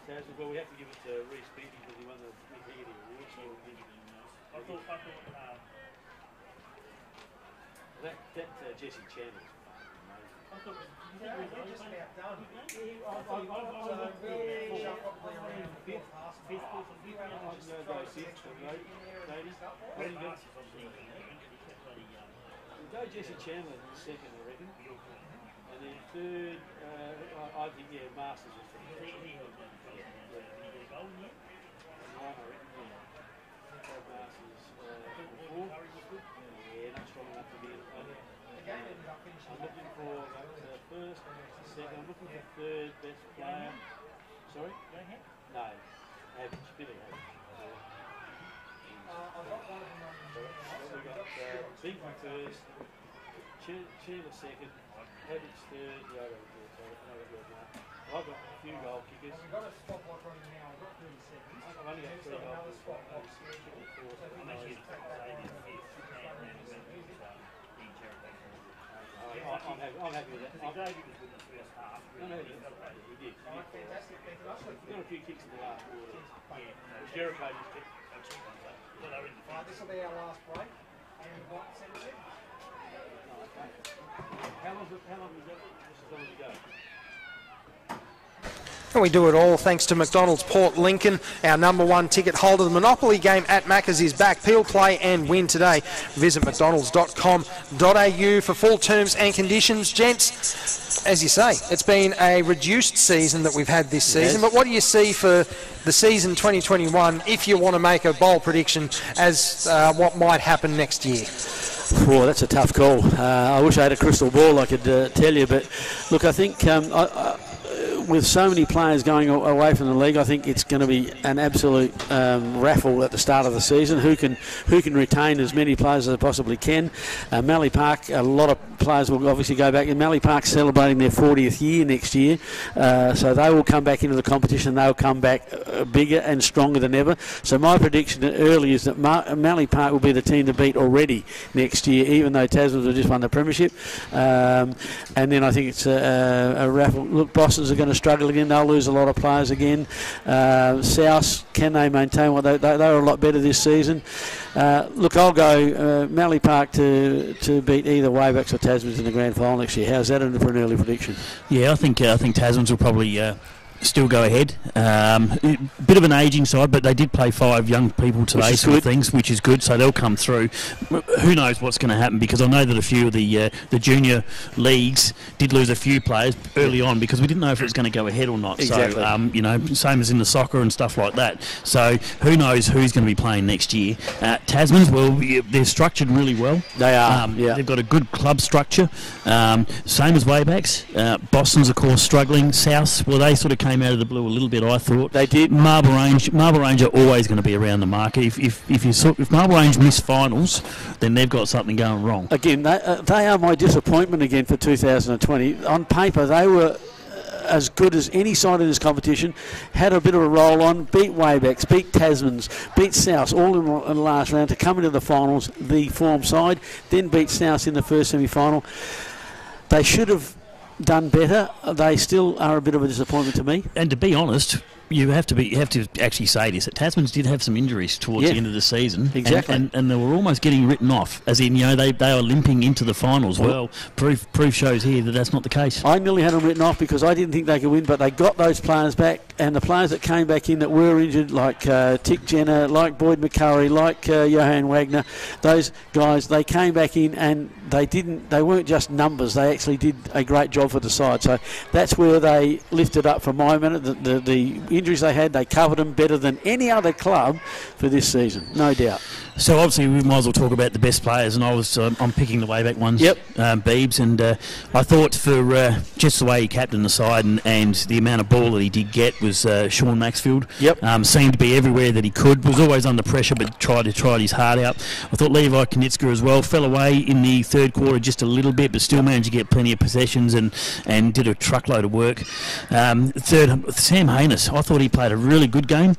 Tasman, well, we have to give it to Reece Beatty because he won the Integrity Award. So I thought that Jesse Chandler's I thought just about done. We'll go Jesse Chandler in second, I reckon. And then third, I think, Masters is from there. Masters, fourth. Yeah, not strong enough to be in front. I'm looking for first, second, I'm looking for third best player. Sorry? No, average, bit of average. I've got one of them on. We've got Binkman first, Chandler second, Average third, I've got a few goal kickers. We've got a spotlight running now, I've got 30 seconds. I've only got 3 goal kickers. I'm actually going to take that in fifth. I'm happy with that. David was good in the first half. No, he did. Fantastic. We've got a few kicks in the last quarter. Yeah. Jericho just kicked. This will be our last break. And we've got 7 seconds. How long is that? Just as long as you go. And we do it all thanks to McDonald's Port Lincoln, our #1 ticket holder. The Monopoly game at Macca's is back. Peel, play and win today. Visit mcdonalds.com.au for full terms and conditions. Gents, as you say, it's been a reduced season that we've had this season, but what do you see for the season 2021 if you want to make a bold prediction as what might happen next year? Oh, that's a tough call. I wish I had a crystal ball I could tell you, but look, I think with so many players going away from the league, I think it's going to be an absolute raffle at the start of the season. Who can retain as many players as they possibly can? Mallee Park, a lot of players will obviously go back. And Mallee Park's celebrating their 40th year next year, so they will come back into the competition. They'll come back bigger and stronger than ever. So my prediction early is that Mallee Park will be the team to beat already next year, even though Tasmans have just won the premiership. And then I think it's a raffle. Look, Boston's are going to struggle again. They'll lose a lot of players again. South, can they maintain what they were a lot better this season? Look, I'll go Mallee Park to beat either Waybacks or Tasmans in the grand final next year. How's that for an early prediction? Yeah, I think Tasmans will probably still go ahead. Bit of an ageing side, but they did play 5 young people today, sort of things, which is good. So they'll come through. Who knows what's going to happen? Because I know that a few of the junior leagues did lose a few players early on because we didn't know if it was going to go ahead or not. Exactly. So same as in the soccer and stuff like that. So who knows who's going to be playing next year? Tasmans, well, they're structured really well. They are. They've got a good club structure. Same as Waybacks. Boston's of course struggling. South, well, they sort of came out of the blue a little bit, I thought. They did. Marble Range are always going to be around the market. If Marble Range miss finals, then they've got something going wrong. Again, they are my disappointment again for 2020. On paper, they were as good as any side in this competition, had a bit of a roll on, beat Waybacks, beat Tasmans, beat South all in the last round to come into the finals, the form side, then beat South in the first semi-final. They should have done better. They still are a bit of a disappointment to me. And to be honest, you have to actually say this, that Tasmans did have some injuries towards the end of the season. Exactly. And they were almost getting written off, as in, they are limping into the finals. Well, proof shows here that that's not the case. I nearly had them written off because I didn't think they could win, but they got those players back, and the players that came back in that were injured, like Tick Jenner, like Boyd McCurry, like Johan Wagner, those guys, they came back in and they weren't just numbers, they actually did a great job for the side. So that's where they lifted up for my minute. The injuries they had, they covered them better than any other club for this season, no doubt. So obviously we might as well talk about the best players, and I'm picking the Wayback ones. Yep. Beebs, and I thought for just the way he captained the side and the amount of ball that he did get was Sean Maxfield. Yep. Seemed to be everywhere that he could. Was always under pressure, but tried his heart out. I thought Levi Knitska as well fell away in the third quarter just a little bit, but still managed to get plenty of possessions and did a truckload of work. Third, Sam Haynes. I thought he played a really good game.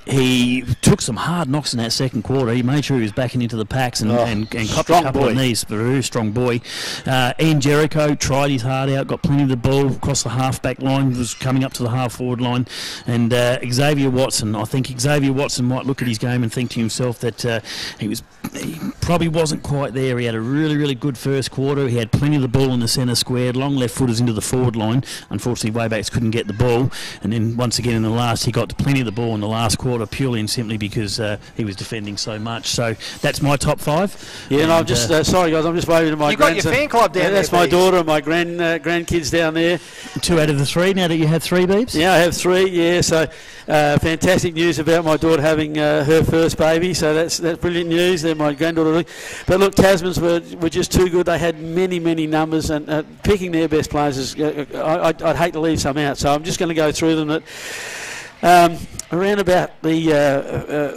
He took some hard knocks in that second quarter. He made sure he was backing into the packs and copped a couple of knees. But a very strong boy. Ian Jericho tried his heart out, got plenty of the ball across the half-back line, was coming up to the half-forward line. And Xavier Watson, I think Xavier Watson might look at his game and think to himself that he probably wasn't quite there. He had a really, really good first quarter. He had plenty of the ball in the centre square, long left footers into the forward line. Unfortunately, Waybacks couldn't get the ball. And then once again in the last, he got plenty of the ball in the last quarter, purely and simply because he was defending so much. So that's my top 5. Yeah, and I'm just sorry guys, I'm just waving to my You've got your fan club down there. That's my daughter and my grandkids down there. 2 out of the 3 now that you have 3, Beebs? Yeah, I have 3. Yeah, so fantastic news about my daughter having her first baby. So that's brilliant news. They're my granddaughter. But look, Tasmans were just too good. They had many numbers, and picking their best players is I'd hate to leave some out. So I'm just going to go through them. Around about the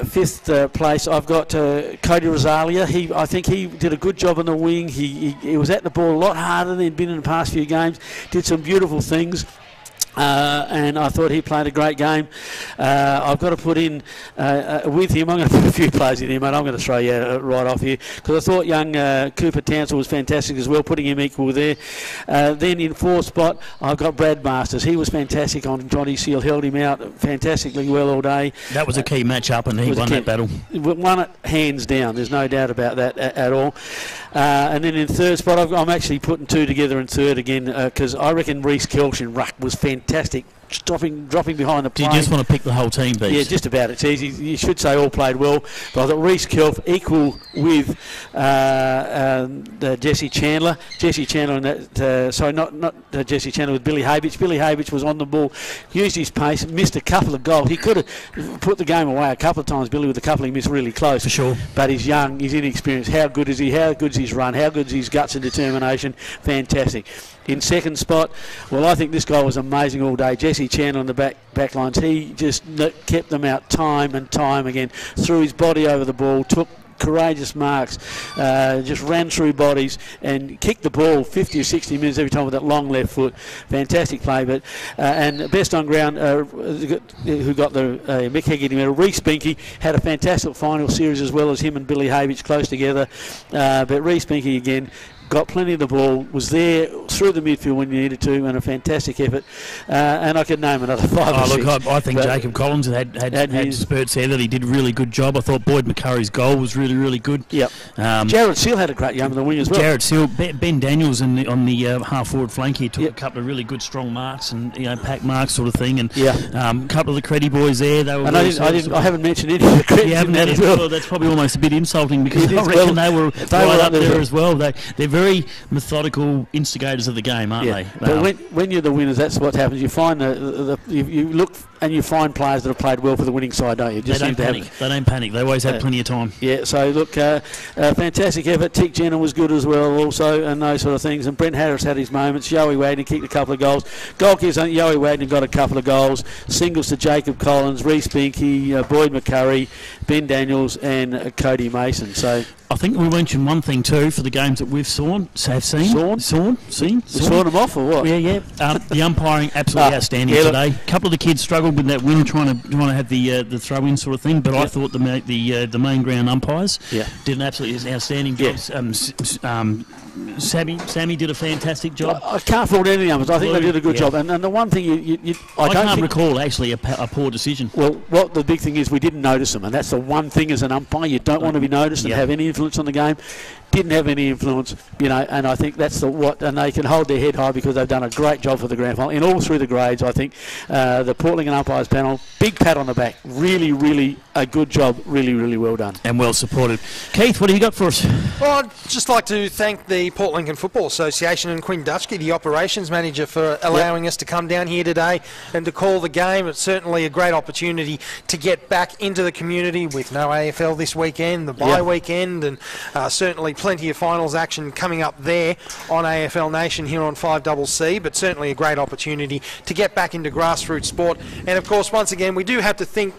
5th place, I've got Cody Rosalia. I think he did a good job on the wing. He was at the ball a lot harder than he'd been in the past few games. Did some beautiful things. And I thought he played a great game. I've got to put in with him. I'm going to put a few players in him, and I'm going to throw you right off here because I thought young Cooper Townsend was fantastic as well, putting him equal there. Then in 4th spot, I've got Brad Masters. He was fantastic on Johnny Seal, held him out fantastically well all day. That was a key match-up, and he won that battle. Won it hands down. There's no doubt about that at all. And then in 3rd spot, I'm actually putting 2 together in 3rd again because I reckon Reece Kelch in ruck was fantastic, dropping behind the plane. Do you just want to pick the whole team, Beats? Yeah, just about. It's easy. You should say all played well. But I thought Reece Kelch equal with Jesse Chandler. Jesse Chandler and that. Sorry, not Jesse Chandler, with Billy Habich. Billy Habich was on the ball, used his pace, missed a couple of goals. He could have put the game away a couple of times. Billy with a couple he missed really close. For sure. But he's young. He's inexperienced. How good is he? How good's his run? How good's his guts and determination? Fantastic. In 2nd spot, well, I think this guy was amazing all day. Jesse Chandler on the back lines. He just kept them out time and time again. Threw his body over the ball, took courageous marks, just ran through bodies and kicked the ball 50 or 60 minutes every time with that long left foot. Fantastic play. But and best on ground, who got the Mick Hegarty medal, Reece Binky had a fantastic final series as well as him and Billy Havich close together. But Reece Binky again, got plenty of the ball, was there through the midfield when you needed to, and a fantastic effort. And I could name another 5 or 6. Look, I think Jacob Collins had spurts there that he did a really good job. I thought Boyd McCurry's goal was really, really good. Yep. Jared Seal had a great game on the wing as well. Jared Seal, Ben Daniels on the half-forward flank here took a couple of really good strong marks and pack marks sort of thing. And a couple of the Creddy boys there. They were. And I haven't mentioned any of the Creddy in that as well. Well, that's probably almost a bit insulting because I reckon they were right up there as well. They're very methodical instigators of the game, aren't they? But when you're the winners, that's what happens. You find you look and you find players that have played well for the winning side, don't you? They don't panic. They always have plenty of time. Yeah. So look, fantastic effort. Tick Jenner was good as well, also, and those sort of things. And Brent Harris had his moments. Yowie Wagner kicked a couple of goals. Goalkeepers, Yowie Wagner got a couple of goals. Singles to Jacob Collins, Reece Binky, Boyd McCurry, Ben Daniels, and Cody Mason. So I think we mentioned one thing too for the games that we've seen. Sawn them off or what? Yeah. The umpiring absolutely outstanding today. A couple of the kids struggled with that win, trying to have the throw-in sort of thing. But I thought the main ground umpires did an absolutely outstanding job. Sammy did a fantastic job. I can't fault any of them. I think they did a good job. And the one thing I can't recall actually a poor decision. Well, what the big thing is, we didn't notice them, and that's the one thing as an umpire. You don't want to be noticed and have any influence on the game. Didn't have any influence, and I think that's and they can hold their head high because they've done a great job for the grand final in all through the grades. I think the Port Lincoln umpires panel, big pat on the back, really, really a good job, really, really well done and well supported. Keith, what do you got for us? Well, I'd just like to thank the Port Lincoln Football Association and Quinn Dutchke, the operations manager, for allowing us to come down here today and to call the game. It's certainly a great opportunity to get back into the community with no AFL this weekend, the bye weekend, and certainly plenty of finals action coming up there on AFL Nation here on 5CC, but certainly a great opportunity to get back into grassroots sport. And of course, once again, we do have to thank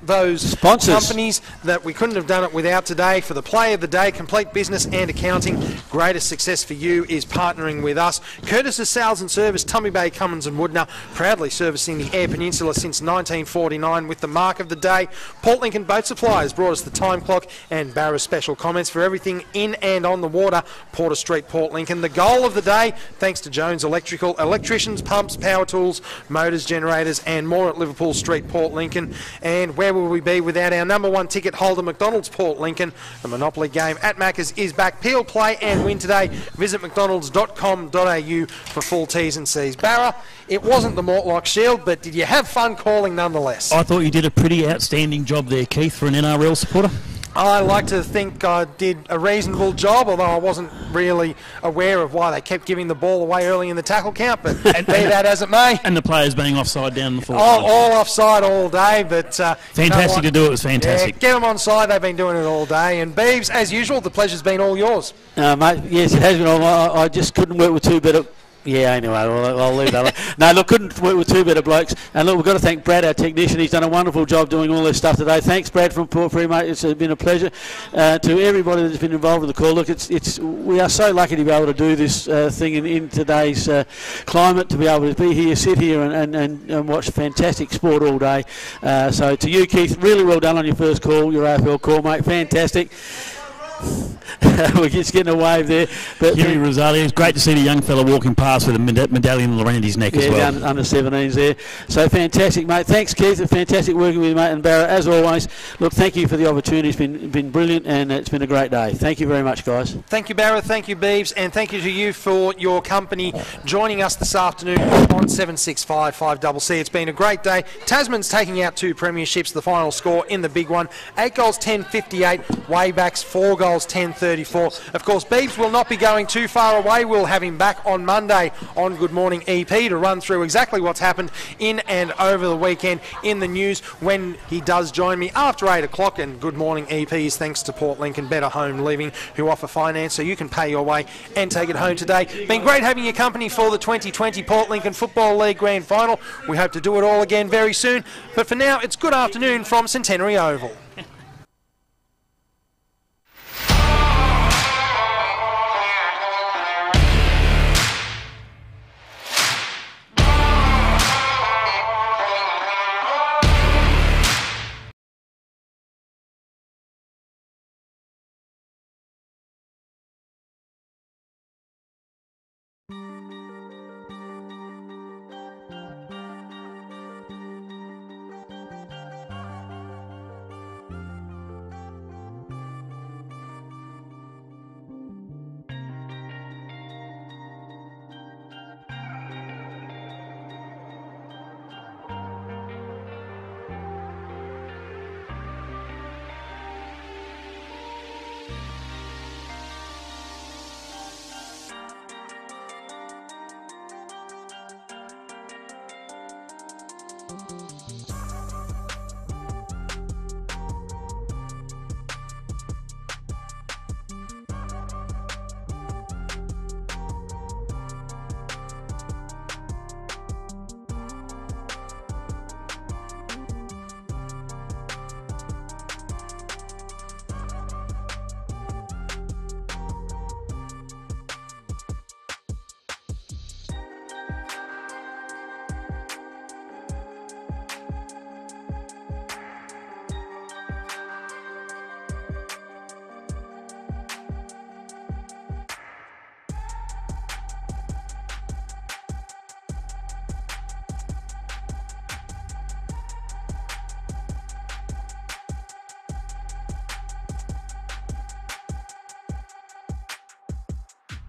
those sponsors, companies that we couldn't have done it without today. For the play of the day, Complete Business and Accounting, greatest success for you is partnering with us. Curtis' Sales and Service, Tumby Bay, Cummins and Woodner, proudly servicing the Eyre Peninsula since 1949 with the mark of the day. Port Lincoln Boat Supply has brought us the time clock, and Barra's special comments for everything in and on the water. Porter Street, Port Lincoln. The goal of the day, thanks to Jones Electrical, electricians, pumps, power tools, motors, generators, and more at Liverpool Street, Port Lincoln. And where will we be without our number one ticket holder, McDonald's Port Lincoln? The Monopoly game at Macca's is back. Peel, play and win today. Visit mcdonalds.com.au for full T's and C's. Barra, it wasn't the Mortlock Shield, but did you have fun calling nonetheless? I thought you did a pretty outstanding job there, Keith, for an NRL supporter. I like to think I did a reasonable job, although I wasn't really aware of why they kept giving the ball away early in the tackle count, but be that as it may. And the players being offside down in the forward. All offside all day, but... fantastic to do it, was fantastic. Yeah, get them onside, they've been doing it all day. And Beebs, as usual, the pleasure's been all yours. Mate, yes, it has been all. I just couldn't work with two better... Yeah, anyway, I'll leave that. No, look, couldn't work with two better blokes. And look, we've got to thank Brad, our technician. He's done a wonderful job doing all this stuff today. Thanks, Brad from Port Free, mate. It's been a pleasure. To everybody that's been involved with the call. Look, we are so lucky to be able to do this thing in today's climate, to be able to be here, sit here and watch fantastic sport all day. So to you, Keith, really well done on your first call, your AFL call, mate. Fantastic. We're just getting a wave there. But Huey Rosalie, it's great to see the young fella walking past with a medallion around his neck as well. Under 17s there. So fantastic, mate. Thanks, Keith. Fantastic working with you, mate. And Barra, as always, look, thank you for the opportunity. It's been brilliant, and it's been a great day. Thank you very much, guys. Thank you, Barra. Thank you, Beebs. And thank you to you for your company joining us this afternoon on 765 5CC. It's been a great day. Tasman's taking out 2 premierships, the final score in the big one. 8 goals, 10-58. WAYBACK's 4 goals, 10-34. Of course, Beebs will not be going too far away. We'll have him back on Monday on Good Morning EP to run through exactly what's happened in and over the weekend in the news when he does join me after 8 o'clock. And Good Morning EP is thanks to Port Lincoln Better Home Living, who offer finance so you can pay your way and take it home today. Been great having your company for the 2020 Port Lincoln Football League Grand Final. We hope to do it all again very soon. But for now, it's good afternoon from Centenary Oval.